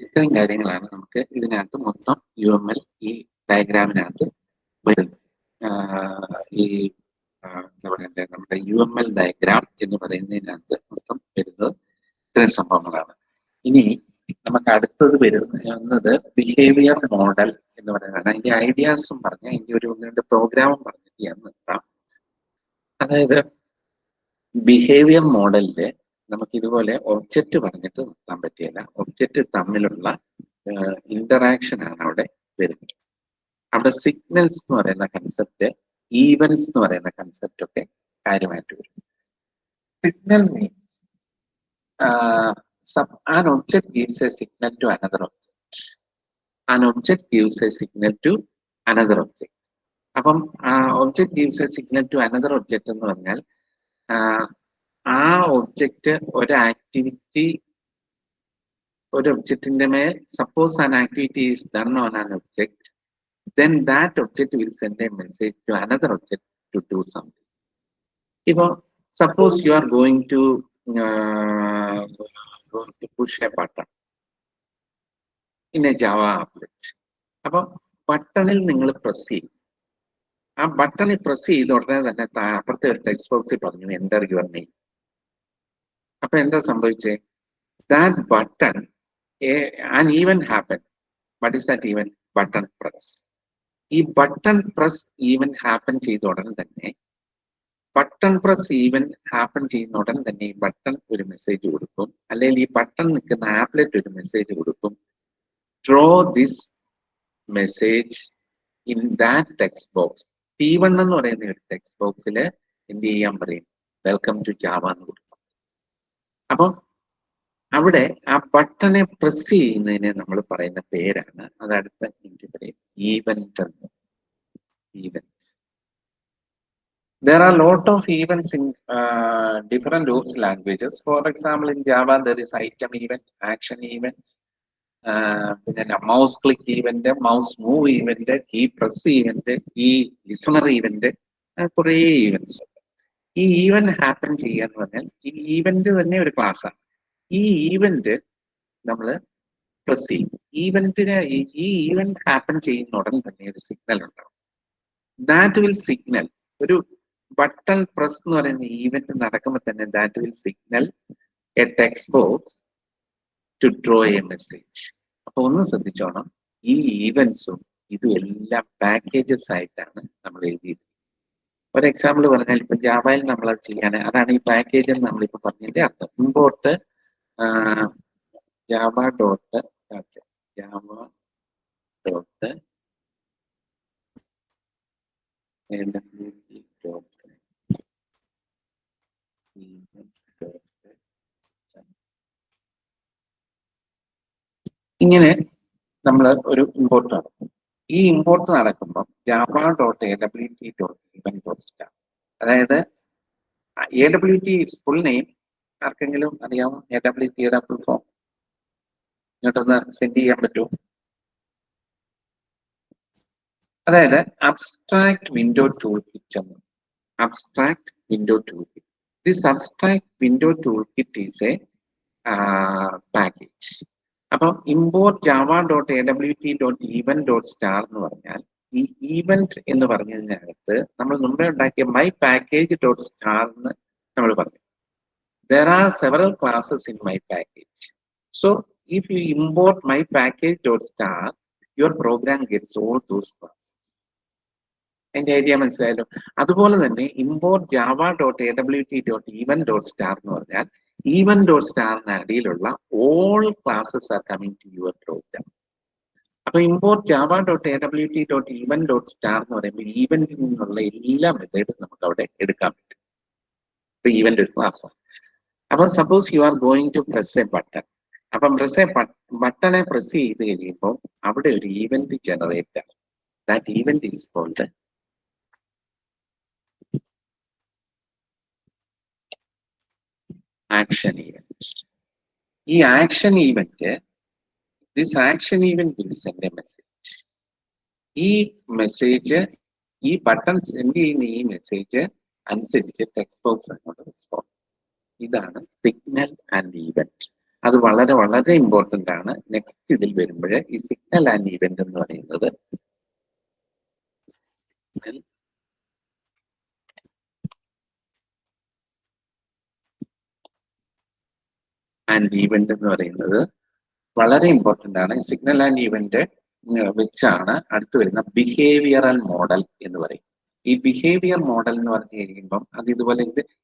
[SPEAKER 1] ഇത്രയും കാര്യങ്ങളാണ് നമുക്ക് ഇതിനകത്ത് മൊത്തം UML ഈ ഡയഗ്രാമിനകത്ത് വരുന്നത്. ഈ എന്താ പറയണ്ടേ, നമ്മുടെ UML ഡയഗ്രാം എന്ന് പറയുന്നതിനകത്ത് മൊത്തം വരുന്നത് ഇത്രയും സംഭവങ്ങളാണ്. ഇനി നമുക്ക് അടുത്തത് വരുന്നത് ബിഹേവിയർ മോഡൽ എന്ന് പറയുന്നതാണ്. അതിന്റെ ഐഡിയാസും പറഞ്ഞ് അതിന്റെ ഒരു ഒന്ന് രണ്ട് പ്രോഗ്രാമും പറഞ്ഞിട്ട് ഞാൻ നിർത്താം. അതായത് ബിഹേവിയർ മോഡലില് നമുക്ക് ഇതുപോലെ ഒബ്ജക്റ്റ് പറഞ്ഞിട്ട് നിർത്താൻ പറ്റിയല്ല. ഒബ്ജക്റ്റ് തമ്മിലുള്ള ഇന്ററാക്ഷൻ ആണ് അവിടെ വരുന്നത്. അവിടെ സിഗ്നൽസ് എന്ന് പറയുന്ന കൺസെപ്റ്റ്, ഈവൻസ് എന്ന് പറയുന്ന കൺസെപ്റ്റ് ഒക്കെ കാര്യമായിട്ട് വരും. Signal means an object gives a signal to another object. An object gives a signal to another object. അപ്പം object gives a signal to another object എന്ന് പറഞ്ഞാൽ ആ ഒബ്ജക്റ്റ് ഒരു ആക്ടിവിറ്റി, ഒരു ഒബ്ജക്റ്റിന്റെ മേൽ suppose an activity is done on an object, then that object will send a message to another object to do something. If suppose you are going to push a button in a Java application. അപ്പോൾ ബട്ടണിൽ നിങ്ങൾ press ചെയ്യും. ആ ബട്ടണിൽ press ചെയ്ത ഉടനെ തന്നെ അപ്പുറത്തെ ഒരു ടെക്സ്റ്റ് ബോക്സിൽ പറഞ്ഞു എൻ്റർ യുവർ നെയിം. അപ്പൊ എന്താ സംഭവിച്ചേ? That button an event happened. What is that event? Button press. ഈ ബട്ടൺ പ്രസ് ഈവന്റ് ഹാപ്പൻ ചെയ്ത ഉടനെ തന്നെ ഈ ബട്ടൺ ഒരു മെസ്സേജ് കൊടുക്കും, അല്ലെങ്കിൽ ഈ ബട്ടൺ നിൽക്കുന്ന ആപ്ലെറ്റ് ഒരു മെസ്സേജ് കൊടുക്കും. Draw this message in that text box. T1 എന്ന് പറയുന്ന ഒരു ടെക്സ്റ്റ് ബോക്സിൽ എന്ത് ചെയ്യാൻ പറയും? വെൽക്കം ടു ജാവ എന്ന് കൊടുക്കും. അപ്പം അവിടെ ആ ബട്ടനെ പ്രസ് ചെയ്യുന്നതിനെ നമ്മൾ പറയുന്ന പേരാണ്, അതടുത്ത എനിക്ക് പറയും ഈവന്റ് എന്ന്. Event. There are a lot of events in different languages. For example, in Java there is item event, action event, പിന്നെ mouse click event, mouse move event, key press event, key listener event, കുറേ events. ഈ event happen ചെയ്യാന്ന് പറഞ്ഞാൽ ഈ event തന്നെ ഒരു ക്ലാസ്സാണ്. ഈ ഈവന്റ് നമ്മൾ പ്രസ് ചെയ്യും. ഈ ഈവന്റ് ഹാപ്പൻ ചെയ്യുന്ന ഉടൻ തന്നെ ഒരു സിഗ്നൽ ഉണ്ടാവും. ദാറ്റ് വിൽ സിഗ്നൽ, ഒരു ബട്ടൺ പ്രസ് എന്ന് പറയുന്ന ഈവന്റ് നടക്കുമ്പോൾ തന്നെ that will signal a text box to draw a message. അപ്പൊ ഒന്ന് ശ്രദ്ധിച്ചോണം, ഈ ഈവന്റ്സും ഇതും എല്ലാം പാക്കേജസ് ആയിട്ടാണ് നമ്മൾ എഴുതിയത്. ഒരു എക്സാമ്പിൾ പറഞ്ഞാൽ ഇപ്പൊ ജാവയിൽ നമ്മൾ അത് ചെയ്യാൻ, അതാണ് ഈ പാക്കേജ് എന്ന് നമ്മളിപ്പോ പറഞ്ഞതിന്റെ അർത്ഥം. ഇമ്പോർട്ട് ജാവ ഡോട്ട് ഇങ്ങനെ നമ്മൾ ഒരു ഇമ്പോർട്ട് നടക്കും. ഈ ഇമ്പോർട്ട് നടക്കുമ്പോൾ Java dot AWT dot event dot star, അതായത് AWT ഫുൾ നെയിം ആർക്കെങ്കിലും അറിയാമോ? AWT യുടെ ഫുൾ ഫോം ഇങ്ങോട്ടൊന്ന് സെൻഡ് ചെയ്യാൻ പറ്റുമോ? അതായത് അബ്സ്ട്രാക്ട് വിൻഡോ ടൂൾ കിറ്റ് എന്ന്. Abstract window tool kit. This abstract window tool kit is a package. അപ്പം import Java dot AWT dot event dot star എന്ന് പറഞ്ഞാൽ ഈ ഈവന്റ് എന്ന് പറഞ്ഞതിനകത്ത് നമ്മൾ മുമ്പേ ഉണ്ടാക്കിയ മൈ പാക്കേജ് ഡോട്ട് സ്റ്റാർ എന്ന് നമ്മൾ പറഞ്ഞു. There are several classes in my package. So if you import my package dot star, your program gets all those classes. എന്റെ ഐഡിയ മനസ്സിലായല്ലോ. അതുപോലെ തന്നെ import Java dot AWT dot event dot star എന്ന് പറഞ്ഞാൽ event dot സ്റ്റാറിന് അടിയിലുള്ള all classes are coming to your program. അപ്പൊ import Java dot AWT dot event dot star എന്ന് പറയുമ്പോൾ ഈവന്റിൽ നിന്നുള്ള എല്ലാ മെത്തേഡും നമുക്ക് അവിടെ എടുക്കാൻ പറ്റും. ഇപ്പൊ ഈവന്റ് ഒരു ക്ലാസ്സാണ്. അപ്പം suppose you are going to press a button. അപ്പം ബട്ടണെ പ്രസ് ചെയ്ത് കഴിയുമ്പോൾ അവിടെ ഒരു ഈവന്റ് ജനറേറ്റ് ആണ്. That event is called action event. ഈ action event, this action event will send a message. ഈ മെസ്സേജ്, ഈ ബട്ടൺ സെൻഡ് ചെയ്യുന്ന ഈ മെസ്സേജ് അനുസരിച്ച് ടെക്സ്റ്റ് ബോക്സ് അങ്ങോട്ട് റെസ്പോണ്ട്. ഇതാണ് സിഗ്നൽ ആൻഡ് ഈവന്റ്. അത് വളരെ വളരെ ഇമ്പോർട്ടന്റ് ആണ്. നെക്സ്റ്റ് ഇതിൽ വരുമ്പോൾ ഈ സിഗ്നൽ ആൻഡ് ഈവന്റ് എന്ന് പറയുന്നത് വളരെ ഇമ്പോർട്ടന്റ് ആണ്. സിഗ്നൽ ആൻഡ് ഈവന്റ് വെച്ചാണ് അടുത്ത് വരുന്ന ബിഹേവിയറൽ മോഡൽ എന്ന് പറയും. ഈ ബിഹേവിയർ മോഡൽ എന്ന് പറഞ്ഞു കഴിയുമ്പം അത് ഇതുപോലെ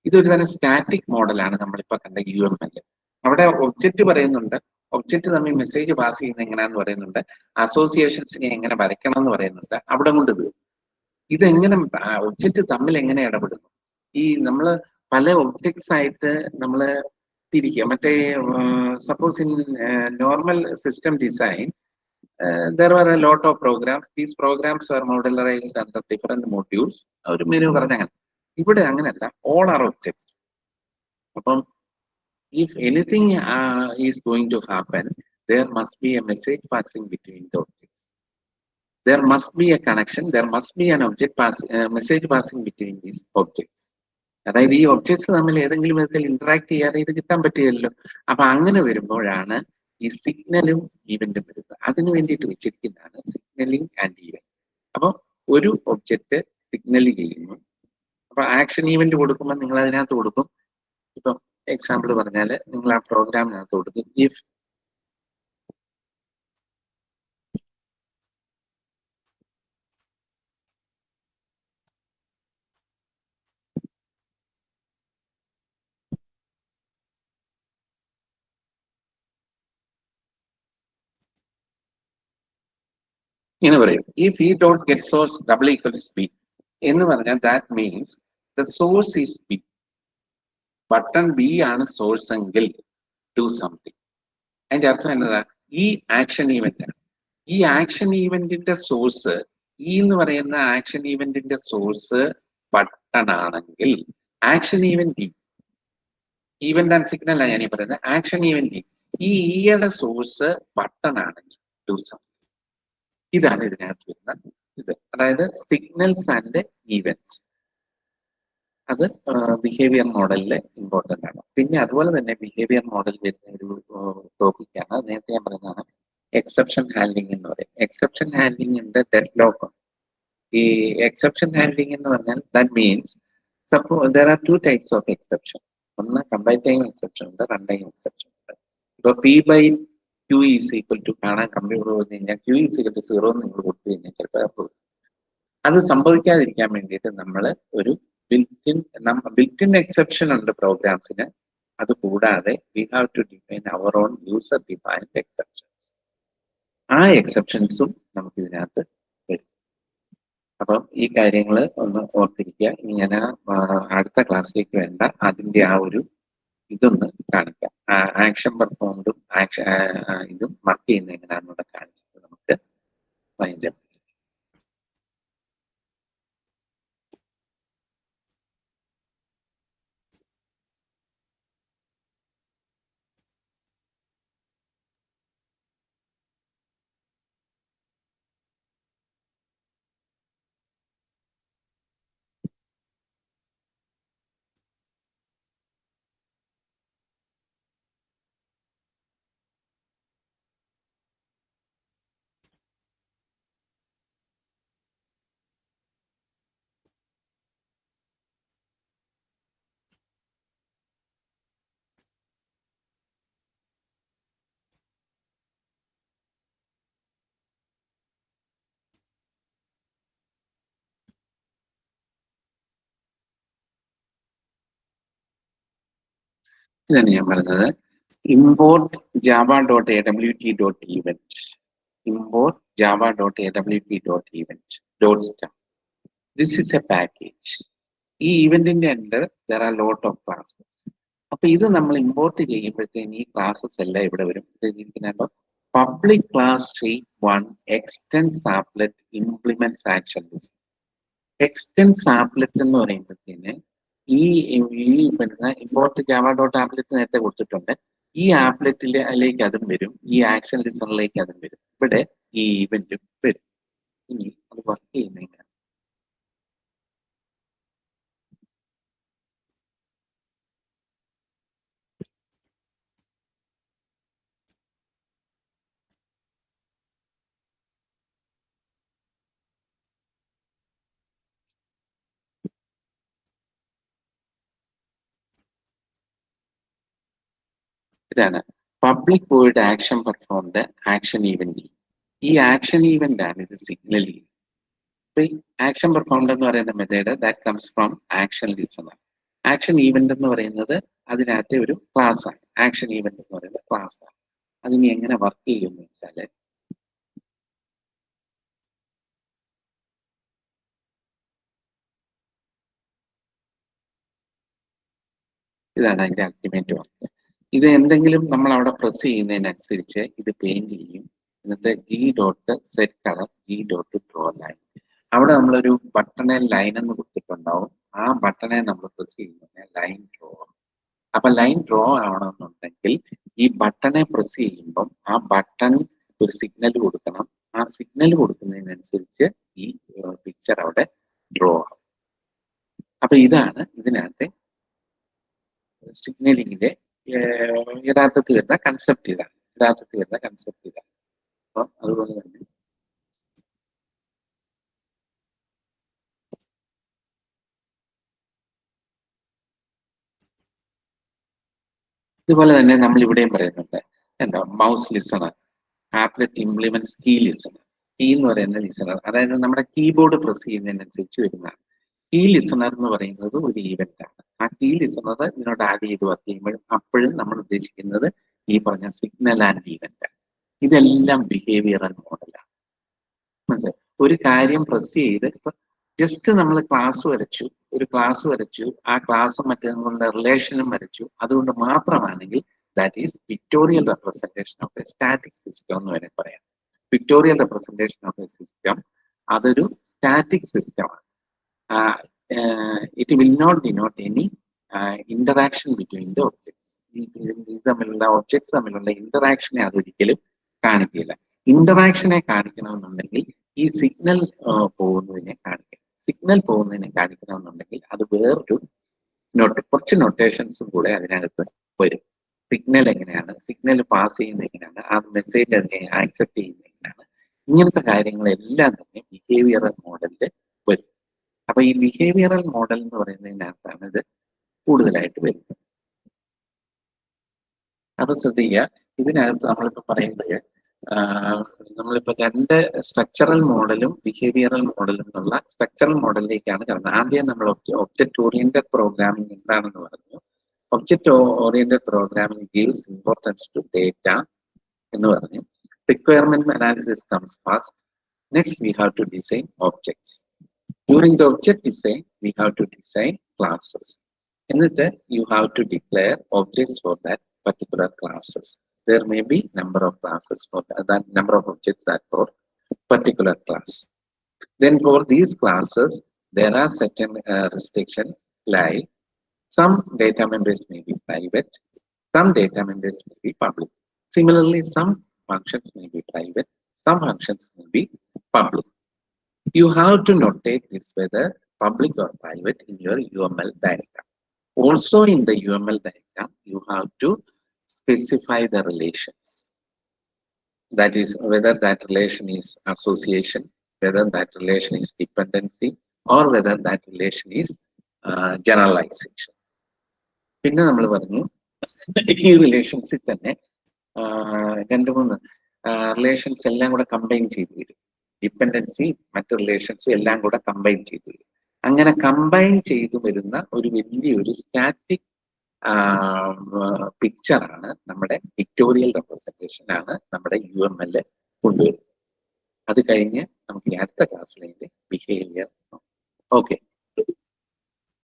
[SPEAKER 1] ഇതൊരു തരം സ്റ്റാറ്റിക് മോഡലാണ്. നമ്മളിപ്പോ കണ്ട UML. അവിടെ ഒബ്ജക്റ്റ് പറയുന്നുണ്ട്, ഒബ്ജക്റ്റ് തമ്മിൽ മെസ്സേജ് പാസ് ചെയ്യുന്ന എങ്ങനെയാന്ന് പറയുന്നുണ്ട്, അസോസിയേഷൻസിനെ എങ്ങനെ വരയ്ക്കണം എന്ന് പറയുന്നുണ്ട്. അവിടെ കൊണ്ട് ഇതെങ്ങനെ ഒബ്ജക്റ്റ് തമ്മിൽ എങ്ങനെ ഇടപെടുന്നു, ഈ നമ്മള് പല ഒബ്ജക്ട്സ് ആയിട്ട് നമ്മള് തിരിക്കുക. മറ്റേ suppose in normal system design there were a lot of programs. These programs were modularized under different modules. ഒരു മെനു പറഞ്ഞ അങ്ങനെ. ഇവിടെ അങ്ങനെയല്ല, all are objects. അപ്പം if anything is going to happen, there must be a message passing between the objects. There must be a connection. There must be an object message passing between these objects. അതായത് ഈ objects തമ്മിൽ ഏതെങ്കിലും വിധത്തിൽ interact ചെയ്യാതെ ഇത് കിട്ടാൻ പറ്റുകയല്ലോ. അപ്പൊ അങ്ങനെ വരുമ്പോഴാണ് ഈ സിഗ്നലും ഈവന്റും വരുന്നത്. അതിനു വേണ്ടിയിട്ട് വെച്ചിരിക്കുന്നതാണ് സിഗ്നലിംഗ് ആൻഡ് ഈവന്റ്. അപ്പൊ ഒരു ഒബ്ജക്റ്റ് സിഗ്നൽ ചെയ്യുന്നു, അപ്പൊ ആക്ഷൻ ഈവന്റ് കൊടുക്കുമ്പോൾ നിങ്ങൾ അതിനകത്ത് കൊടുക്കും. ഇപ്പം എക്സാമ്പിൾ പറഞ്ഞാൽ നിങ്ങൾ ആ പ്രോഗ്രാമിനകത്ത് കൊടുക്കും ഇഫ് ഇങ്ങനെ പറയും if he dot get source double equals B എന്ന് പറഞ്ഞാൽ that means the source is B, button B ആണ് സോഴ്സ് എങ്കിൽ ഡു സംതിങ്. അതിന്റെ അർത്ഥം എന്നതാ, ഈ ആക്ഷൻ ഈവന്റ് ആണ്. ഈ ആക്ഷൻ ഈവന്റിന്റെ സോഴ്സ് ഈ എന്ന് പറയുന്ന ആക്ഷൻ ഈവന്റിന്റെ സോഴ്സ് ബട്ടൺ ആണെങ്കിൽ action event event and signal ആണ് ഞാൻ ഈ പറയുന്നത്. ആക്ഷൻ ഈവന്റ് ഈ ഈയുടെ സോഴ്സ് ബട്ടൺ ആണെങ്കിൽ ഡു സംതിങ്. ഇതാണ് ഇതിനകത്ത് വരുന്ന ഇത്. അതായത് സിഗ്നൽസ് ആൻഡ് ഈവന്റ്സ്. അത് ബിഹേവിയർ മോഡലിലെ ഇമ്പോർട്ടൻ്റ് ആണ്. പിന്നെ അതുപോലെ തന്നെ ബിഹേവിയർ മോഡൽ വരുന്ന ഒരു ടോപ്പിക്കാണ് നേരത്തെ ഞാൻ പറയുന്നതാണ് എക്സെപ്ഷൻ ഹാൻഡ്ലിംഗ് എന്ന് പറയും. എക്സെപ്ഷൻ ഹാൻഡ്ലിംഗിന്റെ ഡെഡ് ലോക്ക്. ഈ എക്സെപ്ഷൻ ഹാൻഡ്ലിംഗ് എന്ന് പറഞ്ഞാൽ that means suppose there are two types of exception. ഒന്ന് കമ്പൈൻ ടൈം എക്സെപ്ഷൻ ഉണ്ട്, റൺ ടൈം എക്സെപ്ഷൻ ഉണ്ട്. ഇപ്പൊ P by Q is equal to കാണാൻ കമ്പ്യൂട്ടർ വന്നു കഴിഞ്ഞാൽ ക്യൂ ഈസ് ഈക്വൽ ടു 0 നിങ്ങൾ കൊടുത്തു കഴിഞ്ഞാൽ ചിലപ്പോൾ അത് സംഭവിക്കാതിരിക്കാൻ വേണ്ടിയിട്ട് നമ്മൾ ഒരു ബിൽറ്റ്-ഇൻ എക്സെപ്ഷൻ ഉണ്ട് പ്രോഗ്രാംസിന്. അത് കൂടാതെ we have to define our own user defined exceptions. ആ എക്സെപ്ഷൻസും നമുക്ക് ഇതിനകത്ത് വരും. അപ്പം ഈ കാര്യങ്ങൾ ഒന്ന് ഓർത്തിരിക്കുക. ഇനി ഞാൻ അടുത്ത ക്ലാസ്സിലേക്ക് വേണ്ട അതിന്റെ ആ ഒരു ഇതൊന്ന് കാണിക്കാം. ആക്ഷൻ പെർഫോംഡും ഇതും വർക്ക് ചെയ്യുന്ന എങ്ങനെയാണെന്നൂടെ കാണിച്ചിട്ട് നമുക്ക് വൈൻഡ് അപ്പ്. ഇതാണ് ഞാൻ പറഞ്ഞത്. import java.awt.event. import java.awt.event. .star. This is a package. ഈ ഇവന്റിന്റെ under there are lot of classes. അപ്പൊ ഇത് നമ്മൾ ഇമ്പോർട്ട് ചെയ്യുമ്പോഴത്തേന് ഈ ക്ലാസ്സസ് എല്ലാം ഇവിടെ വരും. Public class shape1 extends applet implements action list. extends applet എന്ന് പറയുമ്പോഴത്തേന് ഈ പിന്നെ ഇമ്പോർട്ട് java.applet നേരത്തെ കൊടുത്തിട്ടുണ്ട്. ഈ ആപ്ലെറ്റിലേക്ക് അതും വരും, ഈ ആക്ഷൻ ലിസണിലേക്ക് അതും വരും, ഇവിടെ ഈ ഇവന്റും വരും. ഇനി അത് വർക്ക് ചെയ്യുന്നതിന് ഇതാണ് public void action performed action event. ഈ ആക്ഷൻ ഈവന്റ് ആണ് ഇത് സിഗ്നൽ ചെയ്യുന്നത്. അപ്പൊ ഈ ആക്ഷൻ പെർഫോംഡ് എന്ന് പറയുന്ന method that comes from action listener. Action event എന്ന് പറയുന്നത് അതിനകത്തെ ഒരു ക്ലാസ് ആണ്. ആക്ഷൻ ഈവന്റ് എന്ന് പറയുന്നത് ക്ലാസ് ആണ്. അതിന് എങ്ങനെ വർക്ക് ചെയ്യുമെന്ന് വെച്ചാല് ഇതാണ് അതിന്റെ അൾട്ടിമേറ്റ് വർക്ക്. ഇത് എന്തെങ്കിലും നമ്മൾ അവിടെ പ്രസ് ചെയ്യുന്നതിനനുസരിച്ച് ഇത് പെയിന്റ് ചെയ്യും. എന്നിട്ട് g.set_color g.draw line. അവിടെ നമ്മളൊരു ബട്ടണെ ലൈൻ എന്ന് കൊടുത്തിട്ടുണ്ടാവും. ആ ബട്ടണെ നമ്മൾ പ്രസ് ചെയ്യുന്ന ലൈൻ ഡ്രോ. അപ്പൊ ലൈൻ ഡ്രോ ആവണമെന്നുണ്ടെങ്കിൽ ഈ ബട്ടണെ പ്രസ് ചെയ്യുമ്പം ആ ബട്ടൺ ഒരു സിഗ്നൽ കൊടുക്കണം. ആ സിഗ്നൽ കൊടുക്കുന്നതിനനുസരിച്ച് ഈ പിക്ചർ അവിടെ ഡ്രോ ആവും. അപ്പൊ ഇതാണ് ഇതിനകത്തെ സിഗ്നലിങ്ങിന്റെ യഥാർത്ഥത്തിൽ വരുന്ന കൺസെപ്റ്റ് ഇതാണ്. അപ്പം അതുപോലെ തന്നെ ഇതുപോലെ തന്നെ നമ്മൾ ഇവിടെയും പറയുന്നുണ്ട് എന്താ, mouse listener, applet implements key listener. Key എന്ന് പറയുന്ന ലിസണർ, അതായത് നമ്മുടെ കീബോർഡ് പ്രസ് ചെയ്യുന്നതിനനുസരിച്ച് വരുന്നതാണ്. കീ ലിസണർ എന്ന് പറയുന്നത് ഒരു ഈവന്റ് ആണ്. ആ കീ ലിസണർ ഇതിനോട് ആഡ് ചെയ്ത് വർക്ക് ചെയ്യുമ്പോഴും അപ്പോഴും നമ്മൾ ഉദ്ദേശിക്കുന്നത് ഈ പറഞ്ഞ സിഗ്നൽ ആൻഡ് ഈവന്റ് ആണ്. ഇതെല്ലാം ബിഹേവിയറൽ മോഡലാണ്. മനസ്സിലായി? ഒരു കാര്യം പ്രസ് ചെയ്ത് ഇപ്പൊ ജസ്റ്റ് നമ്മൾ ഒരു ക്ലാസ് വരച്ചു, ആ ക്ലാസ് മറ്റേ റിലേഷനും വരച്ചു, അതുകൊണ്ട് മാത്രമാണെങ്കിൽ that is pictorial representation of a static system എന്ന് വേണമെങ്കിൽ പറയാം. Pictorial representation of a system അതൊരു സ്റ്റാറ്റിക് സിസ്റ്റമാണ്. It will not denote any interaction between the objects. Objects തമ്മിലുള്ള ഇന്ററാക്ഷനെ അതൊരിക്കലും കാണിക്കില്ല. ഇന്ററാക്ഷനെ കാണിക്കണമെന്നുണ്ടെങ്കിൽ ഈ സിഗ്നൽ പോകുന്നതിനെ കാണിക്കണമെന്നുണ്ടെങ്കിൽ അത് വേറൊരു കുറച്ച് നൊട്ടേഷൻസും കൂടെ അതിനകത്ത് വരും. സിഗ്നൽ എങ്ങനെയാണ്, സിഗ്നൽ പാസ് ചെയ്യുന്നത് എങ്ങനെയാണ്, ആ മെസ്സേജ് അതിനെ ആക്സെപ്റ്റ് ചെയ്യുന്നത് എങ്ങനെയാണ്, ഇങ്ങനത്തെ കാര്യങ്ങളെല്ലാം തന്നെ ബിഹേവിയറൽ മോഡലിൽ വരും. അപ്പൊ ഈ ബിഹേവിയറൽ മോഡൽ എന്ന് പറയുന്നതിനകത്താണ് ഇത് കൂടുതലായിട്ട് വരുന്നത്. അപ്പൊ ശ്രദ്ധിക്കുക, ഇതിനകത്ത് നമ്മളിപ്പോ പറയുന്നത് നമ്മളിപ്പോ രണ്ട് സ്ട്രക്ചറൽ മോഡലും ബിഹേവിയറൽ മോഡലും എന്നുള്ള സ്ട്രക്ചറൽ മോഡലിലേക്കാണ് കടന്നത്. ആദ്യം നമ്മൾ ഒബ്ജക്റ്റ് ഓറിയന്റഡ് പ്രോഗ്രാമിംഗ് എന്താണെന്ന് പറഞ്ഞു. Object oriented programming gives importance to data എന്ന് പറഞ്ഞു. Requirement analysis comes first. Next we have to design objects. During the object design, we have to design classes. എന്നിട്ട് you have to declare objects for that particular classes. There may be number of classes for that number of objects that for particular class. Then for these classes, there are certain restrictions, like some data members may be private, some data members may be public. Similarly, some functions may be private, some functions may be public. You have to notate this whether public or private in your UML diagram. Also in the UML diagram, you have to specify the relations. That is, whether that relation is association, whether that relation is dependency, or whether that relation is generalization. പിന്നെ നമ്മൾ പറഞ്ഞു ഈ റിലേഷൻസിൽ തന്നെ രണ്ട് മൂന്ന് relations എല്ലാം കൂടെ combine ചെയ്ത് വരും. ഡിപ്പെൻഡൻസി മറ്റ് റിലേഷൻസും എല്ലാം കൂടെ കമ്പൈൻ ചെയ്ത് വരും. അങ്ങനെ കമ്പൈൻ ചെയ്തു വരുന്ന ഒരു വലിയൊരു സ്റ്റാറ്റിക് പിക്ചറാണ് നമ്മുടെ പിക്ടോറിയൽ റെപ്രസെന്റേഷൻ ആണ് നമ്മുടെ UML കൊണ്ടുവരുന്നത്. അത് കഴിഞ്ഞ് നമുക്ക് അടുത്ത ക്ലാസ്സിലെ ബിഹേവിയർ. ഓക്കെ.